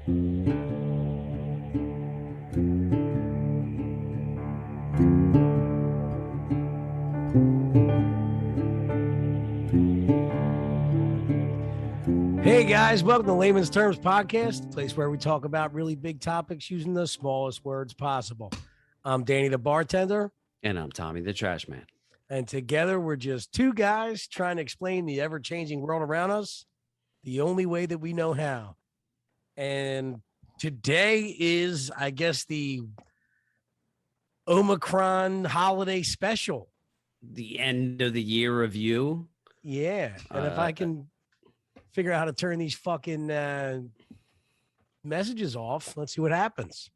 Hey guys, welcome to Layman's Terms Podcast, the place where we talk about really big topics using the smallest words possible. I'm Danny the bartender. And I'm Tommy the trash man. And together we're just two guys trying to explain the ever-changing world around us the only way that we know how. And today is, I guess, the Omicron holiday special. The end of the year review. Yeah. And if I can figure out how to turn these fucking messages off, let's see what happens.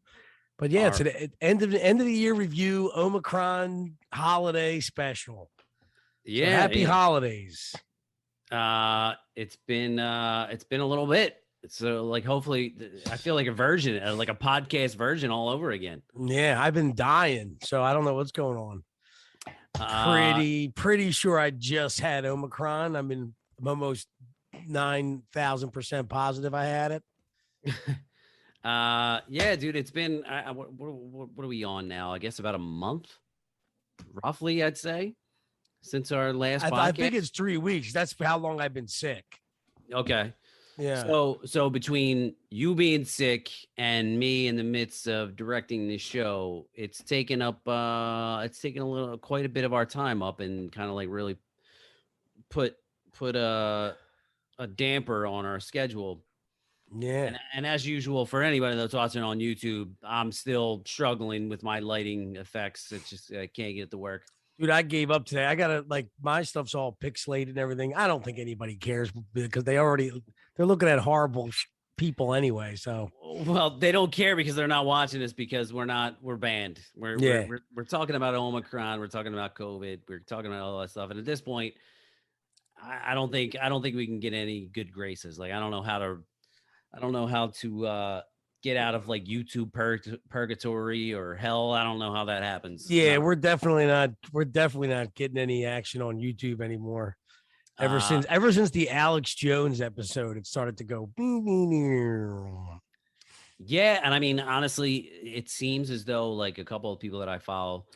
But yeah, it's the end of the year review, Omicron holiday special. Yeah, so happy holidays. It's been a little bit. So like, hopefully, I feel like a version, like a podcast version, all over again. Yeah, I've been dying, so I don't know what's going on. Pretty sure I just had Omicron. I'm almost 9,000% positive I had it. Yeah, dude, it's been what are we on now? I guess about a month, roughly, I'd say, since our last podcast. I think it's 3 weeks. That's how long I've been sick. Okay. Yeah. So between you being sick and me in the midst of directing the show, it's taken quite a bit of our time up and kind of like really put a damper on our schedule. Yeah. And as usual, for anybody that's watching on YouTube, I'm still struggling with my lighting effects. It's just, I can't get it to work. Dude, I gave up today. I gotta, like, my stuff's all pixelated and everything. I don't think anybody cares because they're looking at horrible people anyway. So, well, they don't care because they're not watching this because we're banned. We're talking about Omicron. We're talking about COVID. We're talking about all that stuff. And at this point, I don't think we can get any good graces. Like, I don't know how to get out of like YouTube purgatory or hell. I don't know how that happens. Yeah, we're definitely not getting any action on YouTube anymore. Ever since the Alex Jones episode, it started to go. Yeah, and I mean, honestly, it seems as though like a couple of people that I follow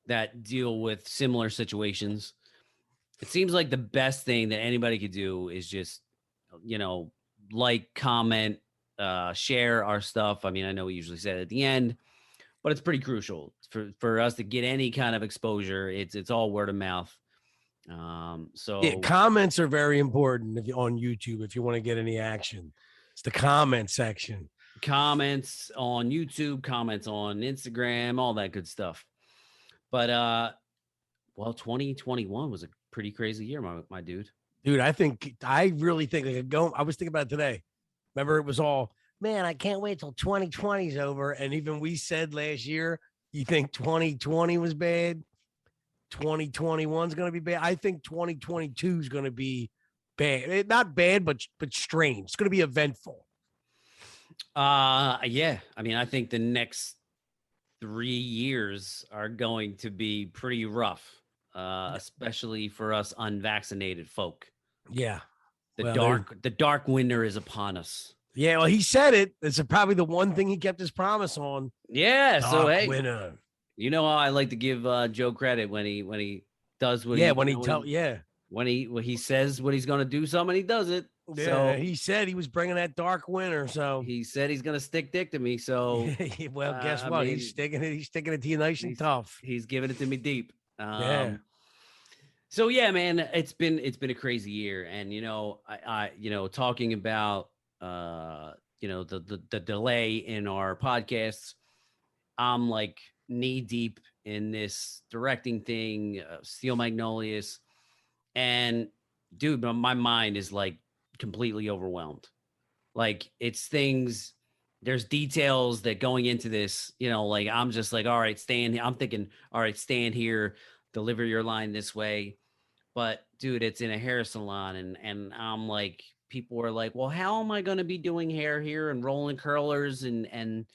that deal with similar situations, it seems like the best thing that anybody could do is just, like, comment, share our stuff. I mean, I know we usually say it at the end, but it's pretty crucial for us to get any kind of exposure. It's all word of mouth. So yeah, comments are very important on YouTube if you want to get any action. It's the comment section. Comments on YouTube, comments on Instagram, all that good stuff. But 2021 was a pretty crazy year, my dude. Dude, I really think I was thinking about it today. Remember, it was all, man, I can't wait till 2020 is over. And even we said last year, you think 2020 was bad? 2021 is going to be bad. I think 2022 is going to be bad. Not bad, but strange. It's going to be eventful. Yeah. I mean, I think the next 3 years are going to be pretty rough, especially for us unvaccinated folk. Yeah. The dark winter is upon us. Yeah, well, he said it. It's probably the one thing he kept his promise on. Yeah, dark winter. You know how I like to give Joe credit when he does what when he says what he's going to do something, he does it. Yeah, so he said he was bringing that dark winter. So he said he's going to stick dick to me. So well, guess what? He's sticking it to you nice and tough. He's giving it to me deep. Yeah. So yeah, man, it's been a crazy year, and I talking about the delay in our podcasts. I'm like knee deep in this directing thing, Steel Magnolias, and dude, my mind is like completely overwhelmed. Like, it's things. There's details that going into this, like, I'm just like, all right, I'm thinking, all right, stand here, deliver your line this way. But dude, it's in a hair salon, and I'm like, people are like, well, how am I going to be doing hair here and rolling curlers and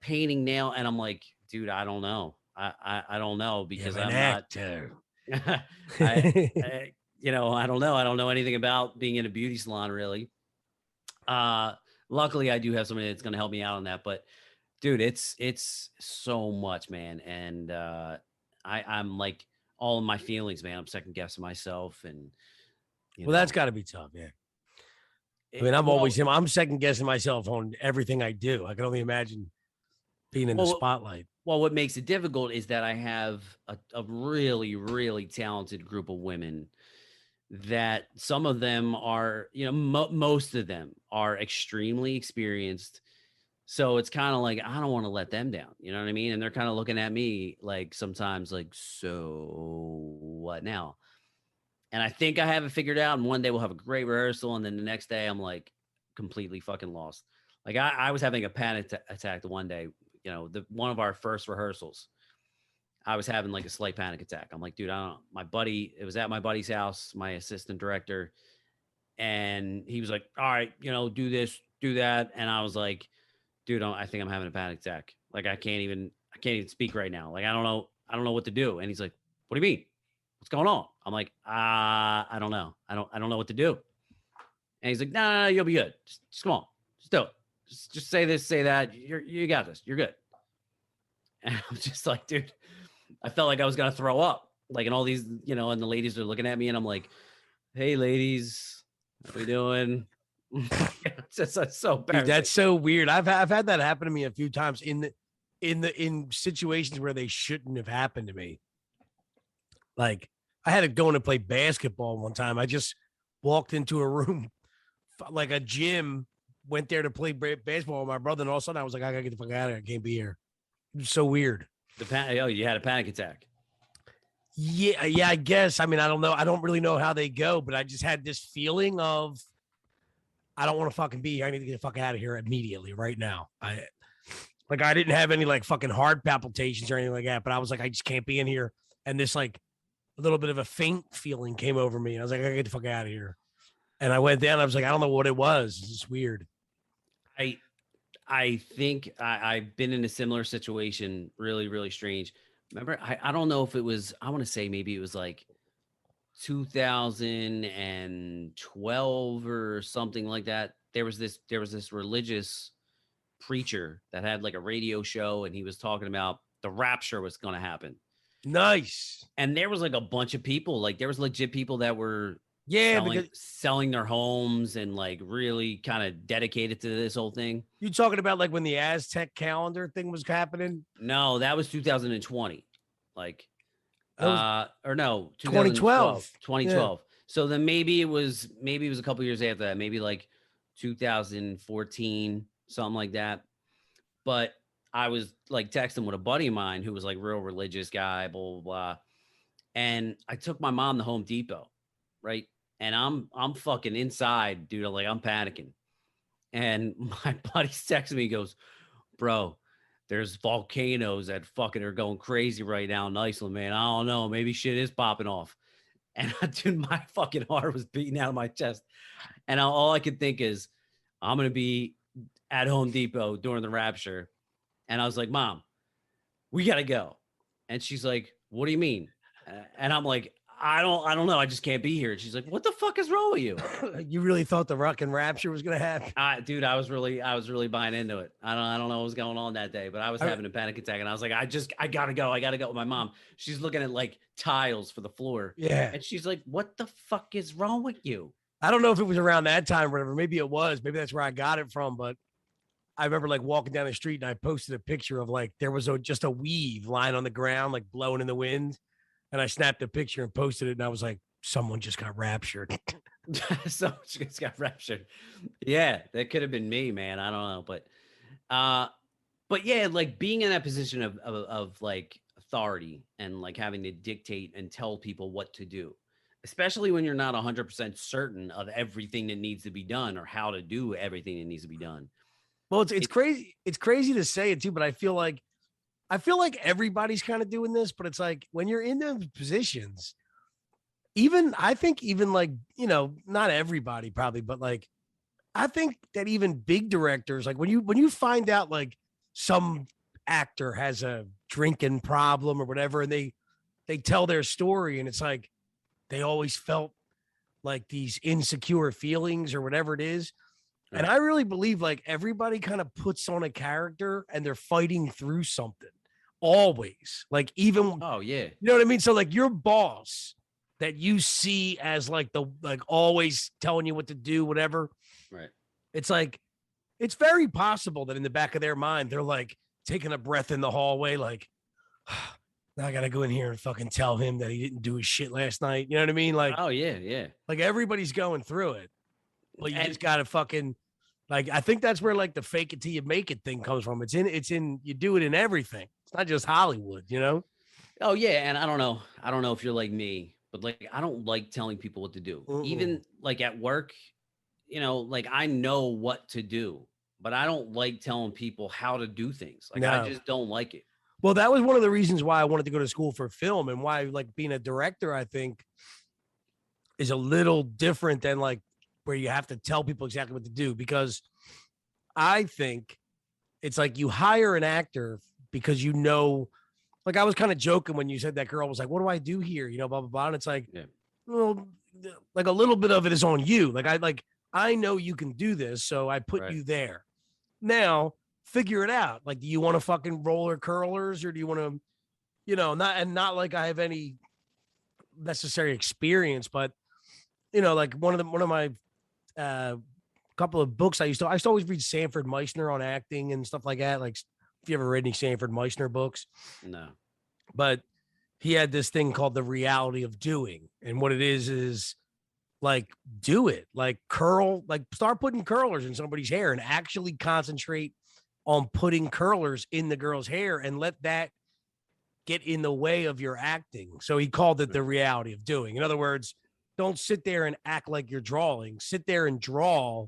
painting nail? And I'm like, dude, I don't know. I don't know, because I'm actor. I don't know. I don't know anything about being in a beauty salon, really. luckily I do have somebody that's going to help me out on that. But dude, it's so much, man. And I'm like all in my feelings, man. I'm second guessing myself, and Well, that's got to be tough. Yeah. I mean, well, I'm second guessing myself on everything I do. I can only imagine being in the spotlight. Well, what makes it difficult is that I have a really, really talented group of women that some of them are, most of them are extremely experienced. So it's kind of like, I don't want to let them down. You know what I mean? And they're kind of looking at me like sometimes like, so what now? And I think I have it figured out. And one day we'll have a great rehearsal. And then the next day I'm like completely fucking lost. Like I was having a panic attack the one day, one of our first rehearsals. I was having like a slight panic attack. I'm like, dude, I don't know. My buddy, it was at my buddy's house, my assistant director. And he was like, all right, do this, do that. And I was like, dude, I think I'm having a panic attack. Like I can't even speak right now. Like, I don't know what to do. And he's like, what do you mean? What's going on? I'm like, I don't know. I don't know what to do. And he's like, no, you'll be good. Just come on. Just do it. Just say this, say that. You got this. You're good. And I'm just like, dude, I felt like I was going to throw up. Like, and all these, and the ladies are looking at me and I'm like, hey ladies, how we doing? It's just so embarrassing. Dude, that's so weird. I've had that happen to me a few times in situations where they shouldn't have happened to me. Like I had to go in and play basketball one time. I just walked into a room, like a gym, went there to play basketball with my brother, and all of a sudden I was like, I gotta get the fuck out of here. I can't be here. It was so weird. You had a panic attack. Yeah, I guess. I mean, I don't know. I don't really know how they go, but I just had this feeling of I don't want to fucking be here. I need to get the fuck out of here immediately, right now. I didn't have any like fucking heart palpitations or anything like that, but I was like, I just can't be in here. And this like a little bit of a faint feeling came over me. I was like, I gotta get the fuck out of here. And I went down. I was like, I don't know what it was. It's just weird. I think I've been in a similar situation. Really, really strange. Remember, I don't know if it was, I want to say maybe it was like 2012 or something like that. There was this religious preacher that had like a radio show, and he was talking about the rapture was going to happen. Nice. And there was like a bunch of people, like there was legit people that were selling their homes and like really kind of dedicated to this whole thing. You talking about like when the Aztec calendar thing was happening? No, that was 2020. Like, or no, 2012. 2012. Yeah. So then maybe it was a couple years after that, maybe like 2014, something like that. But I was like texting with a buddy of mine who was like real religious guy, blah, blah, blah. And I took my mom to Home Depot, right? And I'm fucking inside, dude. Like I'm panicking. And my buddy texts me, goes, bro, there's volcanoes that fucking are going crazy right now in Iceland, man. I don't know. Maybe shit is popping off. And dude, my fucking heart was beating out of my chest. And all I could think is, I'm going to be at Home Depot during the rapture. And I was like, Mom, we got to go. And she's like, what do you mean? And I'm like, I don't know. I just can't be here. And she's like, what the fuck is wrong with you? You really thought the fucking rapture was going to happen? Dude, I was really buying into it. I don't know what was going on that day, but I was having a panic attack, and I was like, I gotta go. I gotta go with my mom. She's looking at like tiles for the floor. Yeah. And she's like, what the fuck is wrong with you? I don't know if it was around that time or whatever. Maybe it was. Maybe that's where I got it from. But I remember like walking down the street and I posted a picture of like, there was just a weave lying on the ground, like blowing in the wind. And I snapped a picture and posted it. And I was like, someone just got raptured. Someone just got raptured. Yeah, that could have been me, man. I don't know. But yeah, like being in that position of like authority and like having to dictate and tell people what to do, especially when you're not 100% certain of everything that needs to be done or how to do everything that needs to be done. Well, it's crazy. It's crazy to say it too, but I feel like everybody's kind of doing this, but it's like when you're in those positions, I think like, not everybody probably, but like, I think that even big directors, like when you find out like some actor has a drinking problem or whatever, and they tell their story, and it's like, they always felt like these insecure feelings or whatever it is. And I really believe like everybody kind of puts on a character and they're fighting through something always. Like even, Oh yeah. you know what I mean? So like your boss that you see as like the, like always telling you what to do, whatever. Right. It's like, it's very possible that in the back of their mind, they're like taking a breath in the hallway, like, now I got to go in here and fucking tell him that he didn't do his shit last night. You know what I mean? Like, Oh yeah, yeah. like everybody's going through it, but you And just got to fucking, like, I think that's where like the fake it till you make it thing comes from. You do it in everything. It's not just Hollywood, you know? oh yeah, and I don't know if you're like me, but like I don't like telling people what to do. Even like at work, like I know what to do, but I don't like telling people how to do things. Like I No. just don't like it. Well, that was one of the reasons why I wanted to go to school for film and why like being a director, I think is a little different than like where you have to tell people exactly what to do, because I think it's like you hire an actor because like I was kind of joking when you said that girl was like, what do I do here? You know, blah, blah, blah. And it's like, well, like a little bit of it is on you. I know you can do this. So I put you there. Now figure it out. Like, do you want to fucking roller curlers or do you want to, not like I have any necessary experience, but like one of my couple of books I used to always read Sanford Meisner on acting and stuff like that. Like if you ever read any Sanford Meisner books. No. But he had this thing called the reality of doing. And what it is like, do it, like start putting curlers in somebody's hair and actually concentrate on putting curlers in the girl's hair and let that get in the way of your acting. So he called it the reality of doing. In other words, don't sit there and act like you're drawing. Sit there and draw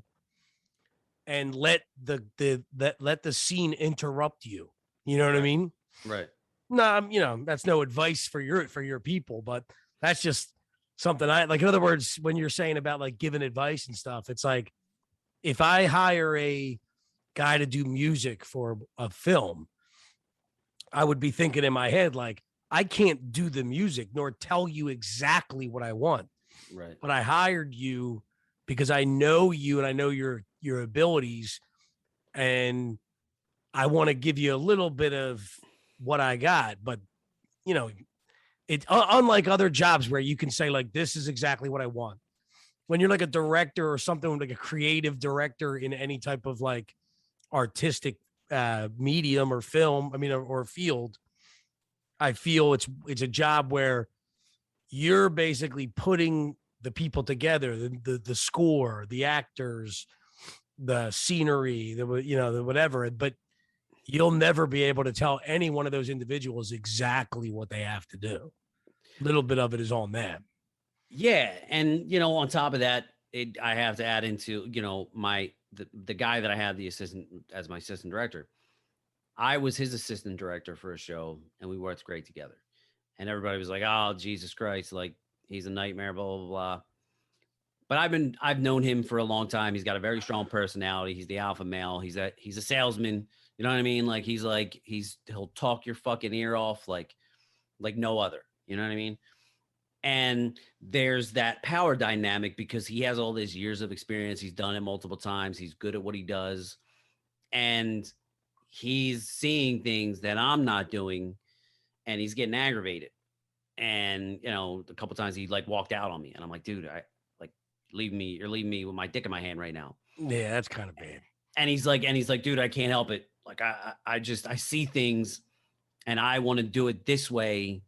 and let the scene interrupt you. You know what I mean? Right. No, that's no advice for your people, but that's just something I like. In other words, when you're saying about like giving advice and stuff, it's like if I hire a guy to do music for a film, I would be thinking in my head, like, I can't do the music nor tell you exactly what I want. Right. But I hired you because I know you and I know your abilities, and I want to give you a little bit of what I got. But it's unlike other jobs where you can say like, this is exactly what I want. When you're like a director or something, like a creative director in any type of like artistic medium or film, or field, I feel it's a job where you're basically putting the people together, the score, the actors, the scenery, the whatever. But you'll never be able to tell any one of those individuals exactly what they have to do. A little bit of it is on them. Yeah, and on top of that, I have to add into the guy that I had the assistant as my assistant director. I was his assistant director for a show, and we worked great together. And everybody was like, "Oh, Jesus Christ! Like he's a nightmare." Blah blah blah. But I've known him for a long time. He's got a very strong personality. He's the alpha male. He's a salesman. You know what I mean? Like he'll talk your fucking ear off like no other. You know what I mean? And there's that power dynamic because he has all these years of experience. He's done it multiple times. He's good at what he does. And he's seeing things that I'm not doing, and he's getting aggravated. And, a couple times he like walked out on me, and I'm like, dude, you're leaving me with my dick in my hand right now. Yeah, that's kind of bad. And he's like, dude, I can't help it. Like, I see things and I want to do it this way.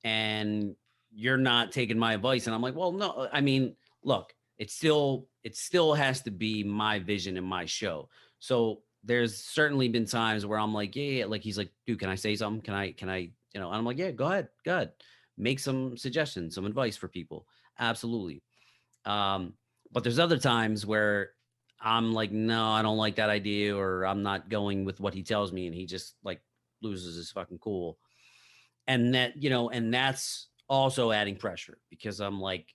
And you're not taking my advice. And I'm like, well, no, I mean, look, it still has to be my vision and my show. So there's certainly been times where I'm like, yeah. Like, he's like, dude, can I say something? Can I, and I'm like, yeah, go ahead. Make some suggestions, some advice for people. Absolutely. But there's other times where I'm like, no, I don't like that idea, or I'm not going with what he tells me. And he just like loses his fucking cool. And that, and that's also adding pressure because I'm like,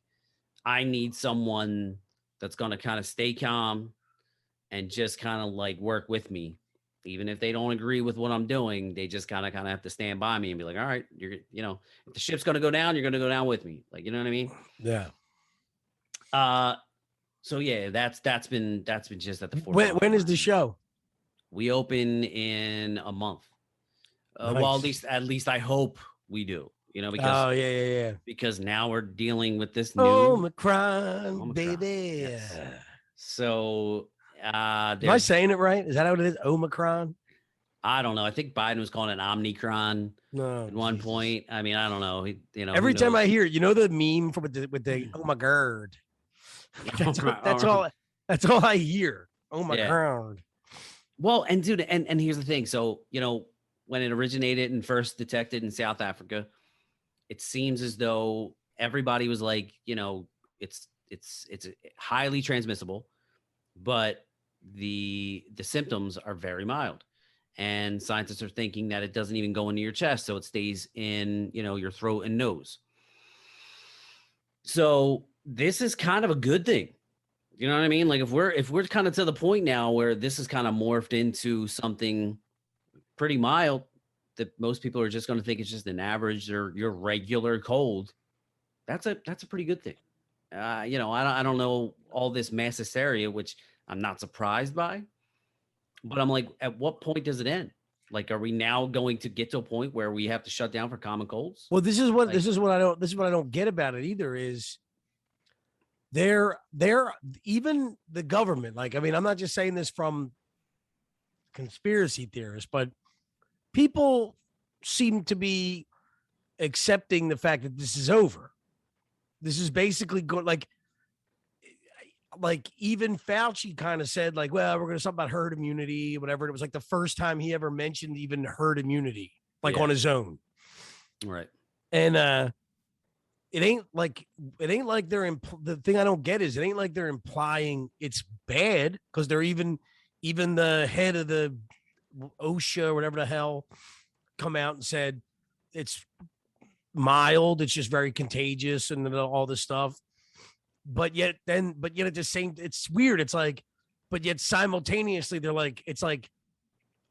I need someone that's going to kind of stay calm and just kind of like work with me. Even if they don't agree with what I'm doing, they just kind of have to stand by me and be like, all right, if the ship's going to go down, you're going to go down with me. Like, you know what I mean? Yeah. So yeah, that's been just at the When forefront. when is the show? We open in a month. Well, Nice. at least I hope we do. Oh yeah. because now we're dealing with this new Omicron, Omicron. baby. Yes. So Am I there's saying it right? Is that how it is? Omicron? I don't know. I think Biden was calling it Omnicron No, at one Jesus. point. I mean, I don't know. Who Every time I knows? hear it, the meme from with the oh my god. That's all, that's Or- all that's all I hear. Oh my yeah. god. Well, and dude, and here's the thing. So, when it originated and first detected in South Africa, it seems as though everybody was like, it's highly transmissible, but the symptoms are very mild. And scientists are thinking that it doesn't even go into your chest, so it stays in, your throat and nose. So this is kind of a good thing. You know what I mean? Like if we're kind of to the point now where this is kind of morphed into something pretty mild, that most people are just going to think it's just an average or your regular cold. That's a pretty good thing. I don't know all this mass hysteria, which I'm not surprised by, but I'm like, at what point does it end? Like, are we now going to get to a point where we have to shut down for common colds? Well, this is what Like, I don't get about it either is they're even the government. Like, I mean, I'm not just saying this from conspiracy theorists, but people seem to be accepting the fact that this is over. This is basically good. Like even Fauci kind of said, like, well, we're going to talk about herd immunity, whatever. It was like the first time he ever mentioned even herd immunity, like on yeah, his own. right. And it ain't like the thing I don't get is it ain't like they're implying it's bad because they're even the head of the OSHA or whatever the hell come out and said it's mild, it's just very contagious and all this stuff. But yet at the same, it's weird. It's like, but yet simultaneously they're like, it's like,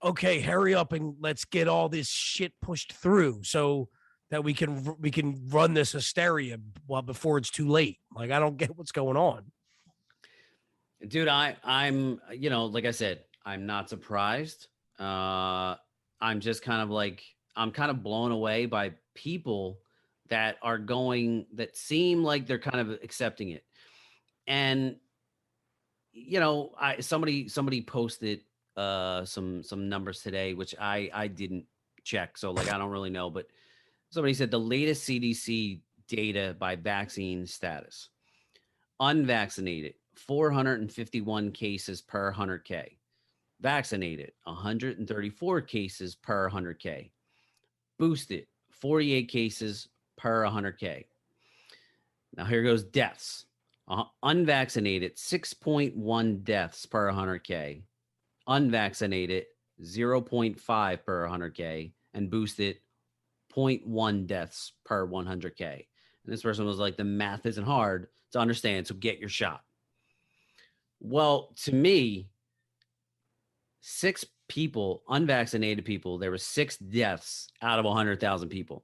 okay, hurry up and let's get all this shit pushed through so that we can run this hysteria before it's too late. Like I don't get what's going on. Dude, I'm like I said, I'm not surprised. I'm just kind of like, I'm kind of blown away by people that seem like they're kind of accepting it. And somebody posted some numbers today, which I didn't check, so like I don't really know, but somebody said the latest CDC data by vaccine status: unvaccinated 451 cases per 100K, vaccinated 134 cases per 100K, boosted 48 cases per 100K. Now here goes deaths. Unvaccinated 6.1 deaths per 100K, unvaccinated 0.5 per 100K, and boosted 0.1 deaths per 100K. And this person was like, the math isn't hard to understand, so get your shot. Well, to me, 6 people, unvaccinated people, there were 6 deaths out of 100,000 people.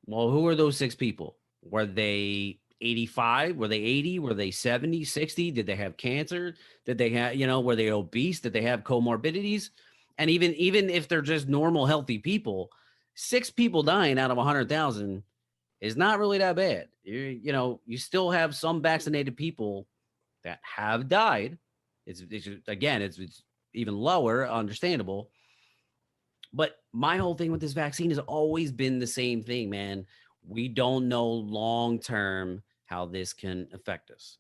Well, who are those 6 people? Were they 85? Were they 80? Were they 70, 60? Did they have cancer? Did they have, were they obese? Did they have comorbidities? And even if they're just normal, healthy people, 6 people dying out of 100,000 is not really that bad. You still have some vaccinated people that have died. It's even lower, understandable. But my whole thing with this vaccine has always been the same thing, man. We don't know long term how this can affect us.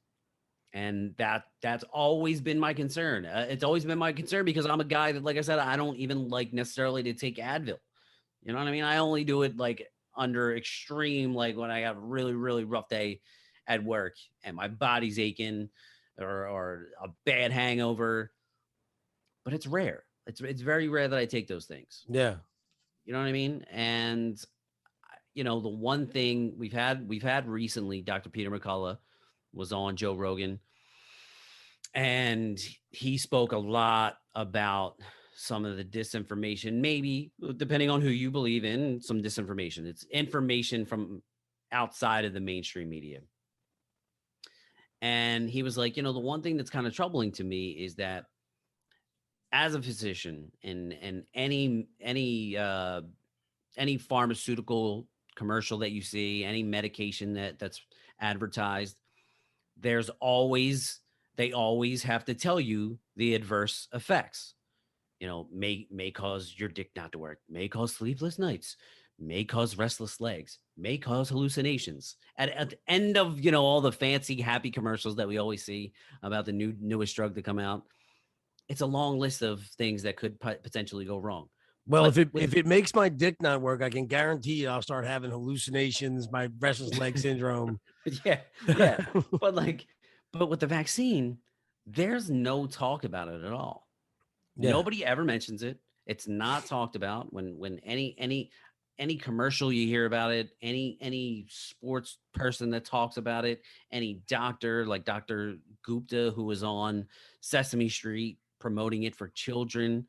And that's always been my concern. It's always been my concern because I'm a guy that, like I said, I don't even like necessarily to take Advil. You know what I mean? I only do it like under extreme, like when I have a really, really rough day at work and my body's aching or a bad hangover. But it's rare. It's very rare that I take those things. Yeah. You know what I mean? And the one thing we've had recently, Dr. Peter McCullough was on Joe Rogan, and he spoke a lot about some of the disinformation, maybe depending on who you believe in, some disinformation. It's information from outside of the mainstream media. And he was like, the one thing that's kind of troubling to me is that as a physician and any pharmaceutical commercial that you see, any medication that's advertised, they always have to tell you the adverse effects. May cause your dick not to work, may cause sleepless nights, may cause restless legs, may cause hallucinations. At the end of, all the fancy happy commercials that we always see about the newest drug to come out, it's a long list of things that could potentially go wrong. Well, But if it makes my dick not work, I can guarantee you I'll start having hallucinations, my restless leg syndrome. yeah. But with the vaccine, there's no talk about it at all. Yeah. Nobody ever mentions it. It's not talked about when any commercial you hear about it, any sports person that talks about it, any doctor like Dr. Gupta, who was on Sesame Street promoting it for children.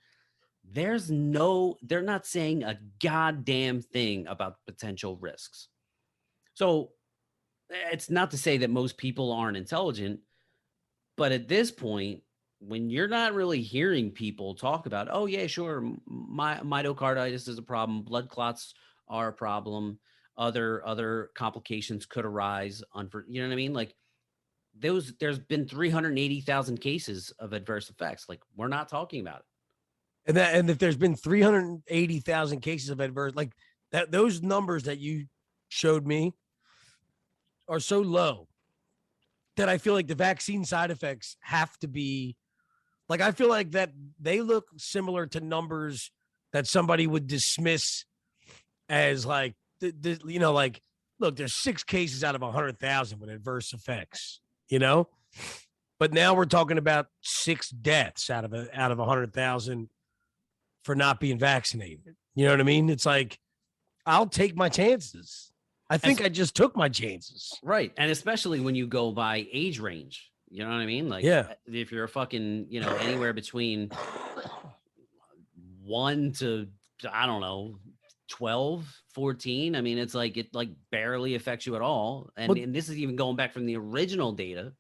They're not saying a goddamn thing about potential risks. So it's not to say that most people aren't intelligent, but at this point, when you're not really hearing people talk about, oh yeah, sure, myocarditis is a problem, blood clots are a problem, other complications could arise. You know what I mean? Like there's been 380,000 cases of adverse effects. Like we're not talking about it. And if there's been 380,000 cases of adverse, like that, those numbers that you showed me are so low that I feel like the vaccine side effects have to be like, I feel like that they look similar to numbers that somebody would dismiss as like, like, look, there's 6 cases out of 100,000 with adverse effects, but now we're talking about 6 deaths out of 100,000 for not being vaccinated. You know what I mean? It's like, I'll take my chances. I think I just took my chances. Right. And especially when you go by age range, you know what I mean? Like, yeah, if you're a fucking, anywhere between 1 to, I don't know, 12, 14. I mean, it's like, it like barely affects you at all. And this is even going back from the original data.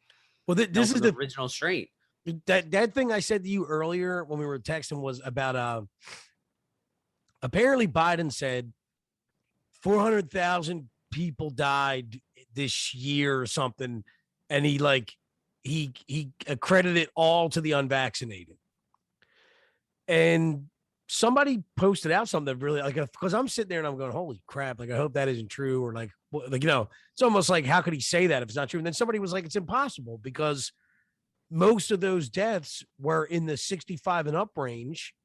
Well, this is the original strain. That thing I said to you earlier when we were texting was about apparently Biden said 400,000 people died this year or something, and he accredited it all to the unvaccinated. And somebody posted out something that really, like, because I'm sitting there and I'm going, holy crap, like I hope that isn't true, or like it's almost like, how could he say that if it's not true? And then somebody was like, it's impossible because most of those deaths were in the 65 and up range.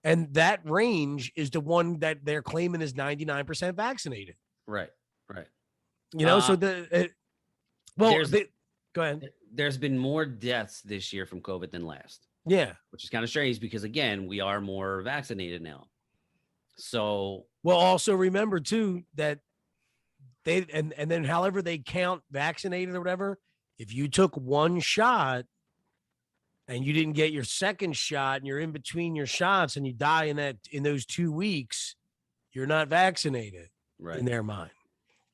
And that range is the one that they're claiming is 99% vaccinated. Right. So go ahead. There's been more deaths this year from COVID than last. Yeah. Which is kind of strange because, again, we are more vaccinated now. So. Well, also remember, too, that and then however they count vaccinated or whatever, if you took one shot and you didn't get your second shot and you're in between your shots and you die in those 2 weeks, you're not vaccinated in their mind.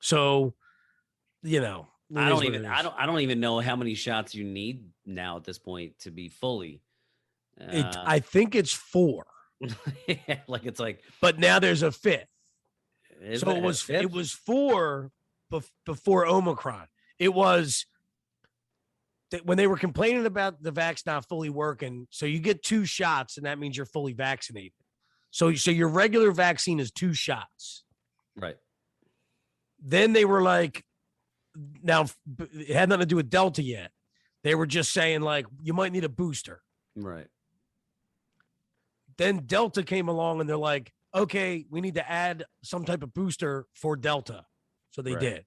So, I don't even know how many shots you need now at this point to be fully. I think it's 4. It's like, but now there's a 5th. So it was 4 before Omicron. It was when they were complaining about the vax not fully working. So you get 2 shots and that means you're fully vaccinated. So your regular vaccine is 2 shots. Right. Then they were like, now it had nothing to do with Delta yet. They were just saying like, you might need a booster. Right. Then Delta came along and they're like, okay, we need to add some type of booster for Delta. So they did.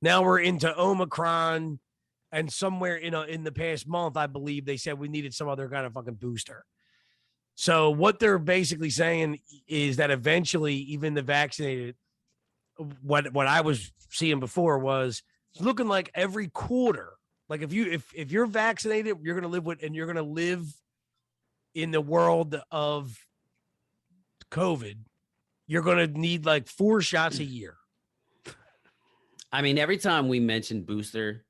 Now we're into Omicron, and somewhere in the past month, I believe they said we needed some other kind of fucking booster. So what they're basically saying is that eventually even the vaccinated, what I was seeing before was looking like every quarter. Like if you're vaccinated, you're going to live in the world of COVID, you're going to need like 4 shots a year. I mean, every time we mention booster,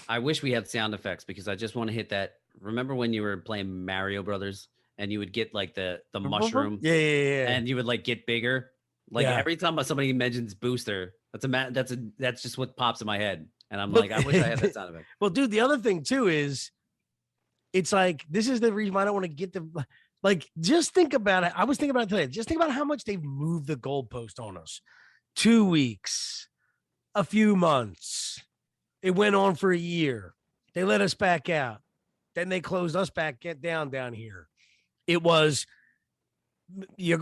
I wish we had sound effects because I just want to hit that. Remember when you were playing Mario Brothers and you would get like the mushroom Yeah. and you would like get bigger? Like Yeah. every time somebody mentions booster, that's just what pops in my head. And I'm But like, I wish I had that sound effect. well, dude, the other thing too is it's like this is the reason why I don't want to get the like just think about it. I was thinking about it today. Just think about how much they've moved the goalpost on us. 2 weeks, a few months. It went on for a year. They let us back out. Then they closed us back down here. It was we're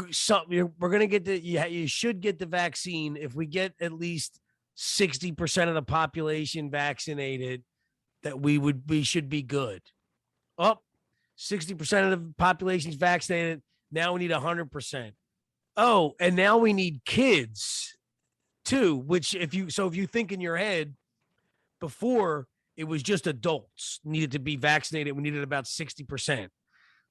gonna get you should get the vaccine if we get at least 60% of the population vaccinated, that we should be good. Oh, 60% of the population's vaccinated. Now we need 100%. Oh, and now we need kids too, which if you think in your head, before it was just adults needed to be vaccinated. We needed about 60%.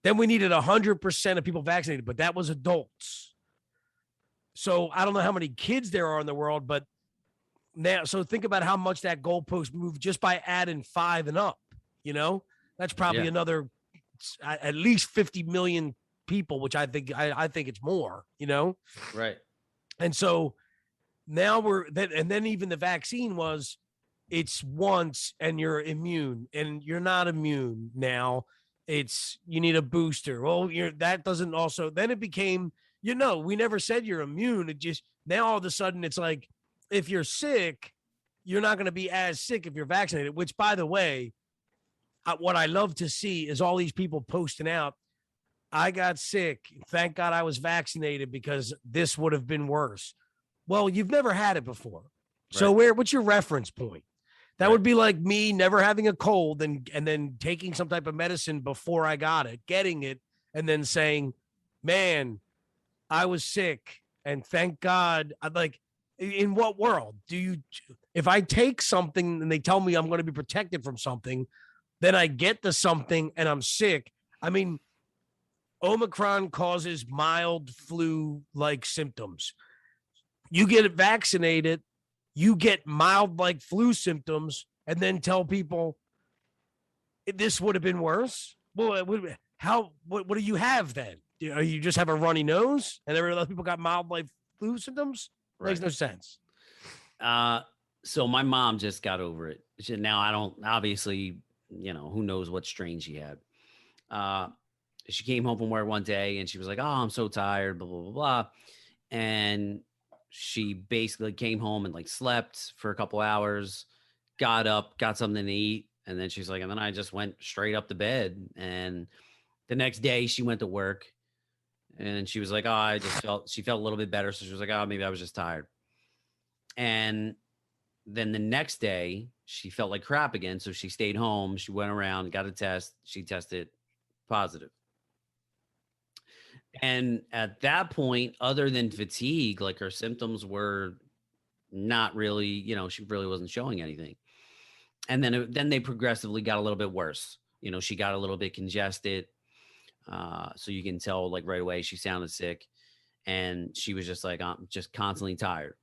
Then we needed 100% of people vaccinated, but that was adults. So I don't know how many kids there are in the world, but now, so think about how much that goalpost moved just by adding 5 and up. That's probably another at least 50 million people, which I think it's more. Right. And so now and then even the vaccine was, it's once and you're immune, and you're not immune now. It's you need a booster. Well, that doesn't also. Then it became, we never said you're immune. It just now all of a sudden it's like if you're sick, you're not going to be as sick if you're vaccinated. Which, by the way, what I love to see is all these people posting out, I got sick. Thank God I was vaccinated because this would have been worse. Well, you've never had it before. So what's your reference point? That would be like me never having a cold and then taking some type of medicine before I got it, getting it, and then saying, man, I was sick. And thank God. I'm like, in what world if I take something and they tell me I'm going to be protected from something, then I get the something and I'm sick. I mean, Omicron causes mild flu-like symptoms. You get vaccinated, you get mild like flu symptoms, and then tell people this would have been worse. Well, what do you have then? You just have a runny nose, and other people got mild like flu symptoms? Makes no sense. So my mom just got over it. Now I don't, obviously, who knows what strain she had. She came home from work one day and she was like, oh, I'm so tired, blah, blah, blah, blah. And she basically came home and like slept for a couple hours, got up, got something to eat. And then she's like, and then I just went straight up to bed. And the next day she went to work and she was like, oh, she felt a little bit better. So she was like, oh, maybe I was just tired. And then the next day she felt like crap again. So she stayed home. She went around, got a test. She tested positive. And at that point, other than fatigue, like her symptoms were not really, she really wasn't showing anything. And then they progressively got a little bit worse. She got a little bit congested. So you can tell like right away she sounded sick, and she was just like, I'm just constantly tired.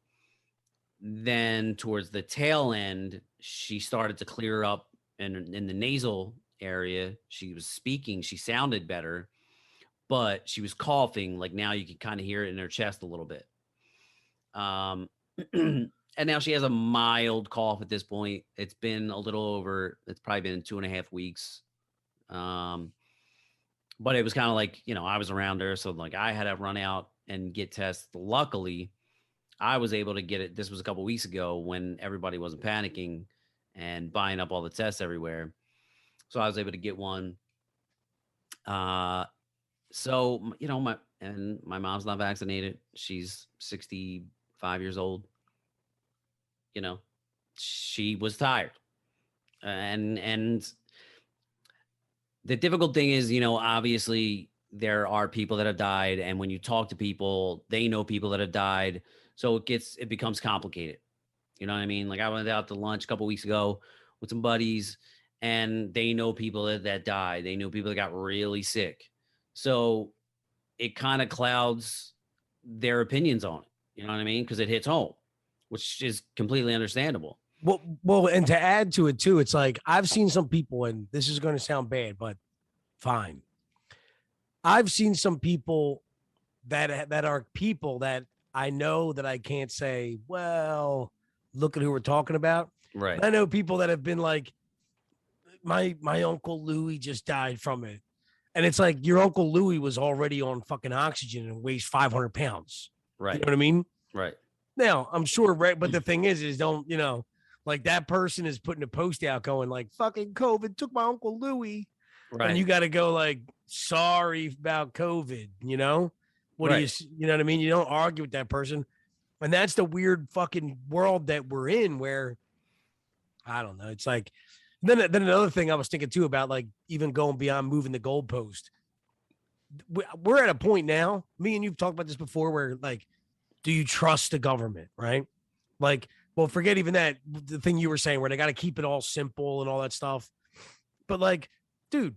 Then towards the tail end, she started to clear up in the nasal area. She was speaking. She sounded better, but she was coughing. Like now you can kind of hear it in her chest a little bit. And now she has a mild cough at this point. It's been it's probably been 2.5 weeks. But it was kind of like, I was around her. So like I had to run out and get tests. Luckily, I was able to get it. This was a couple weeks ago when everybody wasn't panicking and buying up all the tests everywhere. So I was able to get one. So, my mom's not vaccinated. She's 65 years old. She was tired. And the difficult thing is, obviously there are people that have died. And when you talk to people, they know people that have died. So it becomes complicated. You know what I mean? Like I went out to lunch a couple weeks ago with some buddies, and they know people that died. They know people that got really sick. So it kind of clouds their opinions on it. You know what I mean? Because it hits home, which is completely understandable. Well, and to add to it too, it's like I've seen some people, and this is going to sound bad, but fine. I've seen some people that are people that I know that I can't say, well, look at who we're talking about. Right. But I know people that have been like, my Uncle Louie just died from it. And it's like your Uncle Louie was already on fucking oxygen and weighs 500 pounds. Right. You know what I mean? Right. Now, I'm sure, right? But the thing is don't, like that person is putting a post out going like, fucking COVID took my Uncle Louie. Right. And you got to go like, sorry about COVID, What right. do you know what I mean? You don't argue with that person. And that's the weird fucking world that we're in where, I don't know. It's like, then another thing I was thinking too about, like even going beyond moving the goalpost. We're at a point now, me and you've talked about this before, where like, do you trust the government, right? Like, well, forget even that, the thing you were saying where they got to keep it all simple and all that stuff. But like, dude,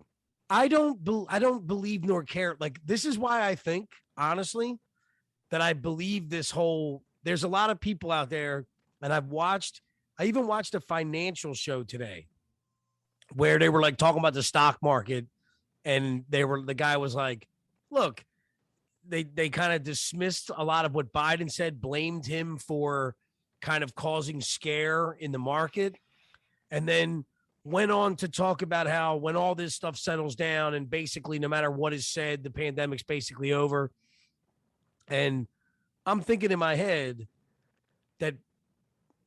I don't believe nor care. Like, this is why I think, honestly, that I believe there's a lot of people out there, and I even watched a financial show today where they were like talking about the stock market, and the guy was like, look, they kind of dismissed a lot of what Biden said, blamed him for kind of causing scare in the market, and then went on to talk about how when all this stuff settles down and basically no matter what is said, the pandemic's basically over. And I'm thinking in my head that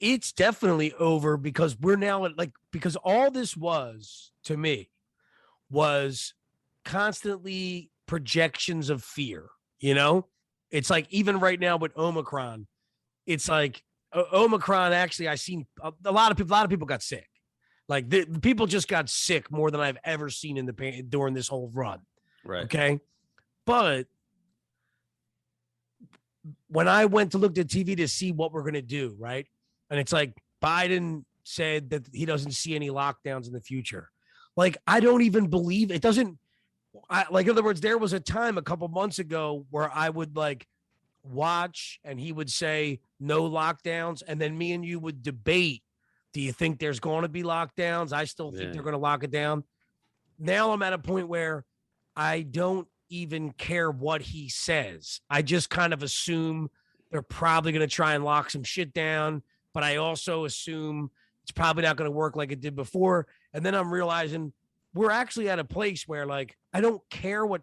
it's definitely over because we're now at because all this was to me was constantly projections of fear, It's like even right now with Omicron, it's like Omicron actually I seen a lot of people got sick. Like the people just got sick more than I've ever seen during this whole run. Right. Okay. But when I went to look at TV to see what we're going to do, right? And it's like Biden said that he doesn't see any lockdowns in the future. Like, I don't even believe it doesn't. In other words, there was a time a couple months ago where I would like watch and he would say no lockdowns. And then me and you would debate. Do you think there's going to be lockdowns? I still think they're going to lock it down. Now I'm at a point where I don't even care what he says. I just kind of assume they're probably going to try and lock some shit down, but I also assume it's probably not going to work like it did before. And then I'm realizing we're actually at a place where like, I don't care what,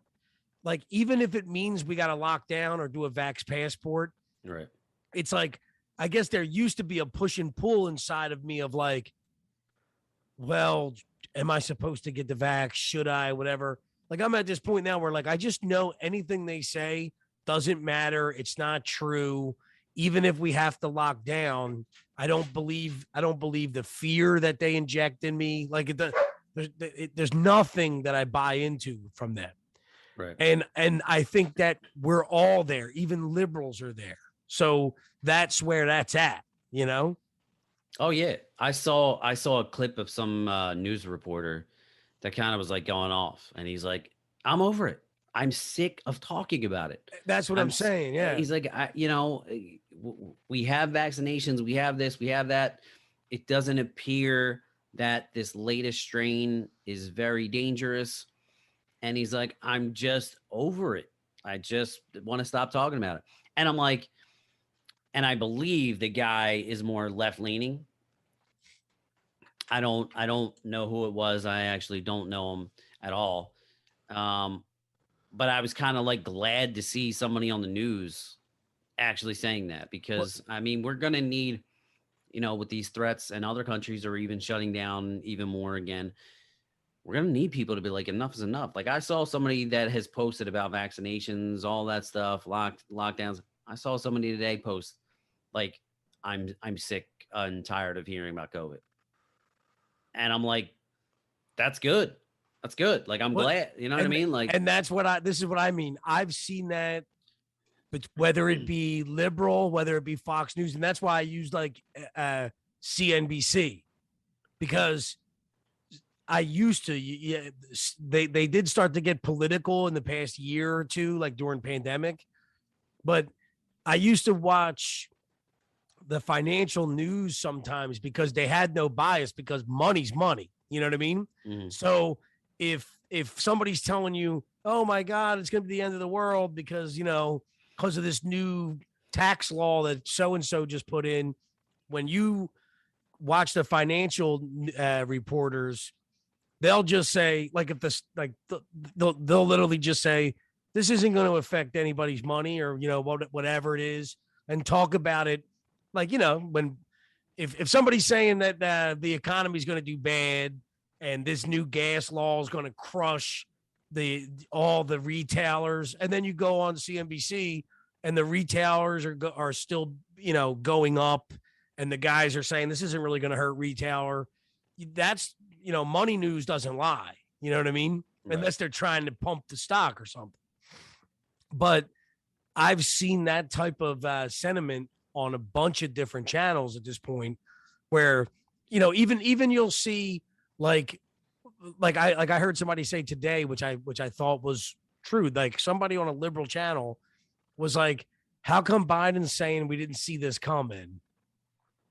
like, even if it means we got to lock down or do a vax passport, right? It's like, I guess there used to be a push and pull inside of me of like, well, am I supposed to get the vax? Should I? Whatever. Like I'm at this point now where like I just know anything they say doesn't matter. It's not true. Even if we have to lock down, I don't believe the fear that they inject in me. Like there's nothing that I buy into from them. Right. And I think that we're all there. Even liberals are there. So that's where that's at, Oh yeah. I saw a clip of some news reporter that kind of was like going off, and he's like, I'm over it. I'm sick of talking about it. That's what I'm saying. Yeah. He's like, we have vaccinations, we have this, we have that. It doesn't appear that this latest strain is very dangerous. And he's like, I'm just over it. I just want to stop talking about it. And I'm like, and I believe the guy is more left leaning. I don't know who it was. I actually don't know him at all. But I was kind of like glad to see somebody on the news actually saying that, because I mean, we're going to need, with these threats and other countries are even shutting down even more again, we're going to need people to be like, enough is enough. Like I saw somebody that has posted about vaccinations, all that stuff, lockdowns. I saw somebody today post like, I'm sick and tired of hearing about COVID. And I'm like, that's good. That's good. Like, I'm glad, you know what I mean? Like, and this is what I mean. I've seen that, but whether it be liberal, whether it be Fox News, and that's why I use like CNBC, because I used to, they did start to get political in the past year or two, like during pandemic, but I used to watch the financial news sometimes because they had no bias because money's money. You know what I mean? So if somebody's telling you, oh my God, it's going to be the end of the world because, because of this new tax law that so-and-so just put in, when you watch the financial reporters, they'll just say, like, if this, like, they'll literally just say, this isn't going to affect anybody's money or, whatever it is, and talk about it. Like, when, if somebody's saying that the economy is going to do bad and this new gas law is going to crush all the retailers, and then you go on CNBC and the retailers are still, going up, and the guys are saying this isn't really going to hurt retailer. That's, money news doesn't lie. You know what I mean? Right. Unless they're trying to pump the stock or something. But I've seen that type of sentiment on a bunch of different channels at this point, where, even you'll see like I heard somebody say today, which I thought was true. Like, somebody on a liberal channel was like, how come Biden's saying we didn't see this coming?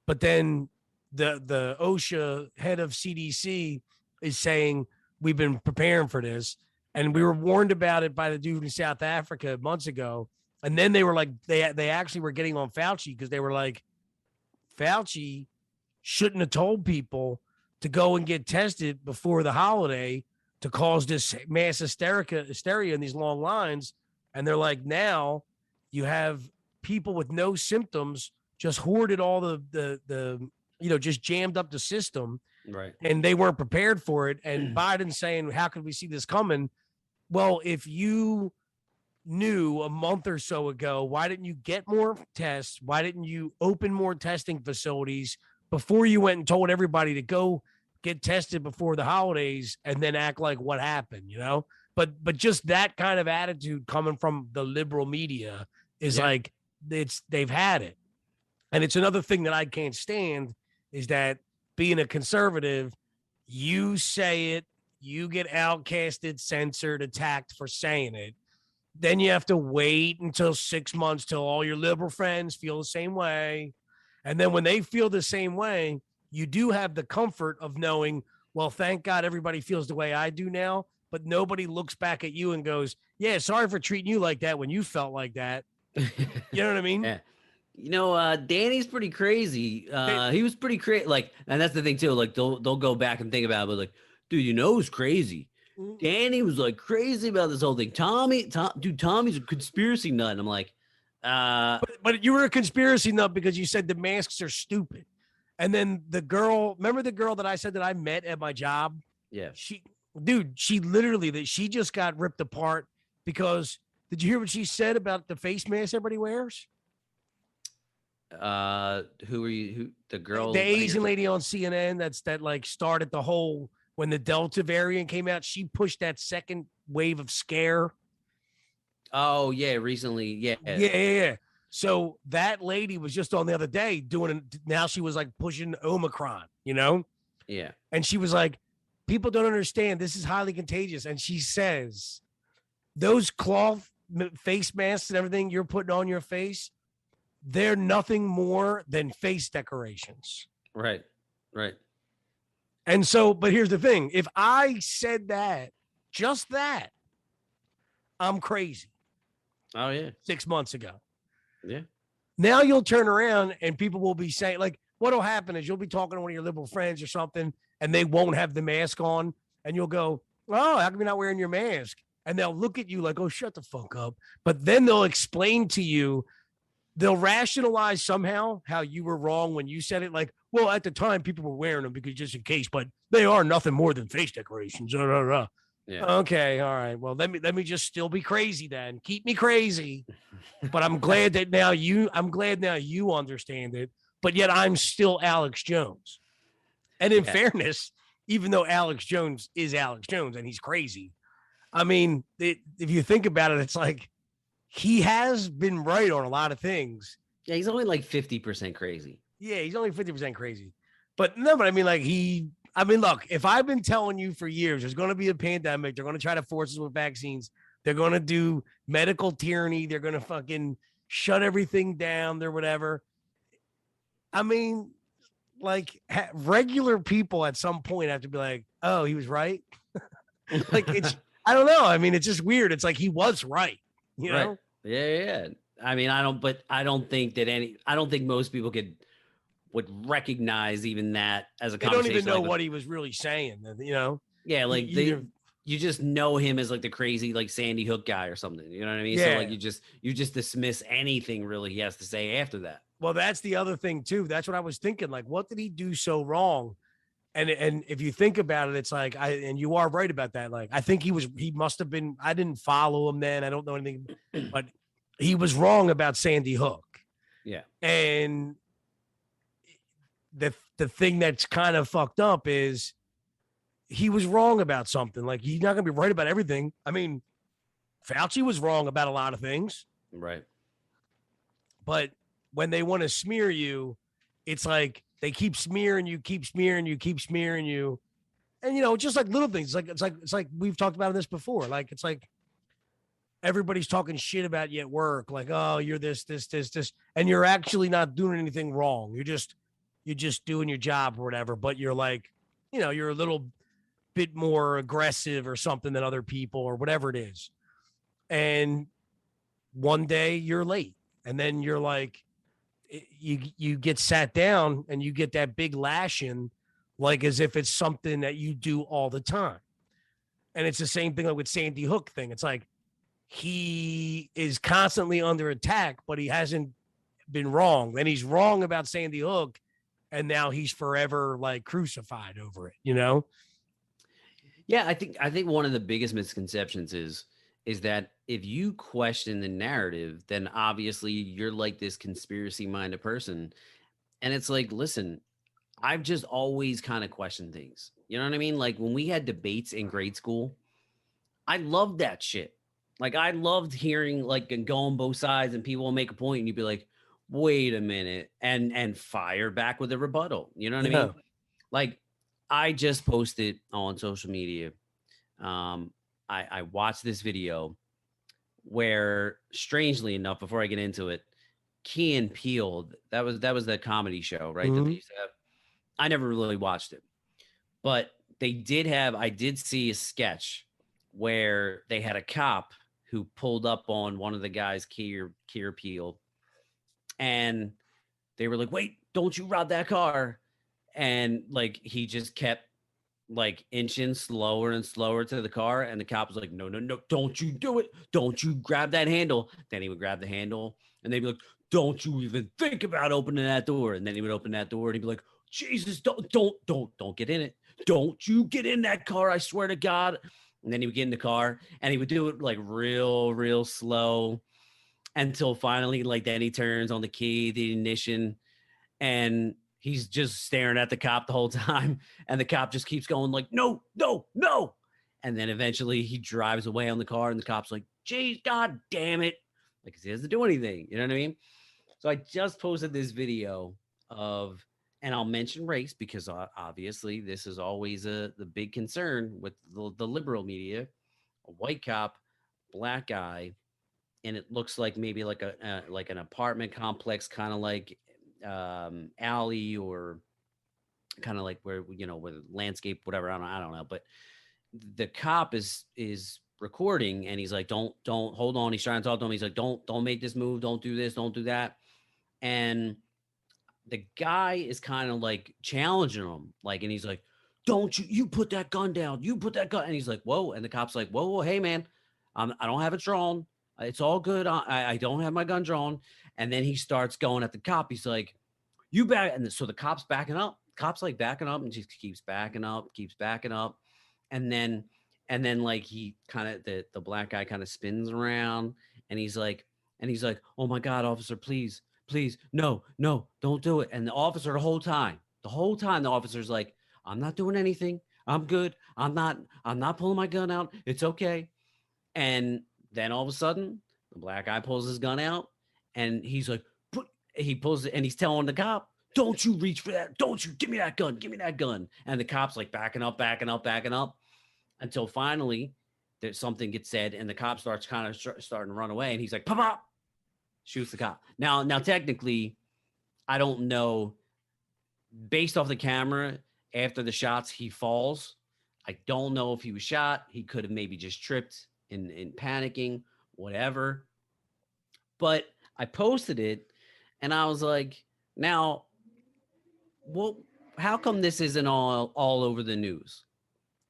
But then the OSHA head of CDC is saying we've been preparing for this, and we were warned about it by the dude in South Africa months ago. And then they were like, they actually were getting on Fauci because they were like, Fauci shouldn't have told people to go and get tested before the holiday to cause this mass hysteria in these long lines. And they're like, now you have people with no symptoms just hoarded all the just jammed up the system. Right. And they weren't prepared for it. And Biden's saying, how could we see this coming? Well, if you knew a month or so ago, why didn't you get more tests? Why didn't you open more testing facilities before you went and told everybody to go get tested before the holidays and then act like what happened, But just that kind of attitude coming from the liberal media is like, they've had it. And it's another thing that I can't stand is that being a conservative, you say it, you get outcasted, censored, attacked for saying it. Then you have to wait until 6 months till all your liberal friends feel the same way. And then when they feel the same way, you do have the comfort of knowing, well, thank God everybody feels the way I do now, but nobody looks back at you and goes, yeah, sorry for treating you like that when you felt like that. You know what I mean? Yeah. Danny's pretty crazy. He was pretty crazy. Like, and that's the thing too. Like, they'll go back and think about it, but like, dude, it was crazy. Danny was like crazy about this whole thing. Tommy's a conspiracy nut. And I'm like, but you were a conspiracy nut because you said the masks are stupid. And then remember the girl that I said that I met at my job? Yeah. She literally, she just got ripped apart because, did you hear what she said about the face mask everybody wears? Who are you? Who the girl? The Asian lady on CNN that like started the whole, when the Delta variant came out, she pushed that second wave of scare. Oh yeah, recently, yeah. Yeah. So that lady was just on the other day now she was like pushing Omicron, Yeah. And she was like, people don't understand, this is highly contagious. And she says, those cloth face masks and everything you're putting on your face, they're nothing more than face decorations. Right. And so, but here's the thing. If I said that, just that, I'm crazy. Oh, yeah. 6 months ago. Yeah. Now you'll turn around and people will be saying, like, what'll happen is you'll be talking to one of your liberal friends or something, and they won't have the mask on, and you'll go, oh, how come you're not wearing your mask? And they'll look at you like, oh, shut the fuck up. But then they'll explain to you, they'll rationalize somehow how you were wrong when you said it. Like, well, at the time people were wearing them because just in case, but they are nothing more than face decorations. Yeah. Okay. All right. Well, let me just still be crazy then. Keep me crazy. But I'm glad that now you understand it. But yet I'm still Alex Jones. And in fairness, even though Alex Jones is Alex Jones and he's crazy, I mean, if you think about it, it's like he has been right on a lot of things. Yeah, he's only like 50% crazy. Yeah, he's only 50% crazy. But no, but I mean, like look, if I've been telling you for years, there's going to be a pandemic. They're going to try to force us with vaccines. They're going to do medical tyranny. They're going to fucking shut everything down. They're whatever. I mean, like regular people at some point have to be like, oh, he was right. Like it's, I don't know. I mean, it's just weird. It's like he was right, you Right. know? Yeah. I mean, I don't think I don't think most people would recognize even that as a They don't even conversation. know Like, with, what he was really saying, you know? yeah, like You, you just know him as like the crazy, like Sandy Hook guy or something. You know what I mean? So like, yeah. you just dismiss anything really he has to say after that. Well, that's the other thing too. That's what I was thinking. Like, what did he do so wrong? And if you think about it, it's like and you are right about that. Like, I think he must have been. I didn't follow him then. I don't know anything, but he was wrong about Sandy Hook. Yeah. And the thing that's kind of fucked up is he was wrong about something. Like, he's not gonna be right about everything. I mean, Fauci was wrong about a lot of things, Right. but when they want to smear you, it's like they keep smearing you, and just like little things. It's like we've talked about this before. Like, it's like everybody's talking shit about you at work, like, oh, you're this, and you're actually not doing anything wrong. You're just doing your job or whatever, but you're like, you're a little bit more aggressive or something than other people or whatever it is. And one day you're late, and then you're like, you get sat down and you get that big lashing, like as if it's something that you do all the time. And it's the same thing like with Sandy Hook thing. It's like he is constantly under attack, but he hasn't been wrong. And he's wrong about Sandy Hook, and now he's forever like crucified over it, Yeah, I think one of the biggest misconceptions is that if you question the narrative, then obviously you're like this conspiracy minded person. And it's like, listen, I've just always kind of questioned things. You know what I mean? Like when we had debates in grade school, I loved that shit. Like I loved hearing like and going both sides and people will make a point and you'd be like, wait a minute, and fire back with a rebuttal. You know what I Yeah. mean? Like I just posted on social media. Um, I watched this video where, strangely enough, before I get into it, Key and Peele, that was the comedy show, right? That they Mm-hmm. used to have. I never really watched it, but they did have. I did see a sketch where they had a cop who pulled up on one of the guys, Key or Peele, and they were like, "Wait, don't you rob that car!" And like he just kept like inching slower and slower to the car. And the cop was like, no, don't you do it. Don't you grab that handle. Then he would grab the handle and they'd be like, don't you even think about opening that door. And then he would open that door and he'd be like, Jesus, don't get in it. Don't you get in that car. I swear to God. And then he would get in the car and he would do it like real slow until finally, like, then he turns on the key, the ignition, and he's just staring at the cop the whole time. And the cop just keeps going like, no. And then eventually he drives away on the car and the cop's like, geez, God damn it. Like he doesn't do anything. You know what I mean? So I just posted this video of, and I'll mention race because obviously this is always the big concern with the liberal media. A white cop, black guy, and it looks like maybe like like an apartment complex, kind of like alley or kind of like where with landscape, whatever. I don't know. But the cop is recording and he's like, don't hold on. He's trying to talk to him. He's like, don't make this move. Don't do this. Don't do that. And the guy is kind of like challenging him, like, and he's like, don't you put that gun down. You put that gun. And he's like, whoa. And the cop's like, whoa, hey man, I don't have it drawn. It's all good. I don't have my gun drawn. And then he starts going at the cop. He's like, you back. And so the cop's backing up. Cop's like backing up and just keeps backing up. And then like he kind of the black guy kind of spins around and he's like, oh my God, officer, please, no, don't do it. And the officer, the whole time, the officer's like, I'm not doing anything. I'm good. I'm not pulling my gun out. It's okay. And then all of a sudden, the black guy pulls his gun out and he's like, he pulls it and he's telling the cop, don't you reach for that. Don't you give me that gun. Give me that gun. And the cop's like backing up until finally there's something gets said and the cop starts kind of starting to run away. And he's like, pop, shoots the cop. Now, technically, I don't know based off the camera, after the shots, he falls. I don't know if he was shot. He could have maybe just tripped in panicking, whatever. But I posted it and I was like, now, well, how come this isn't all over the news?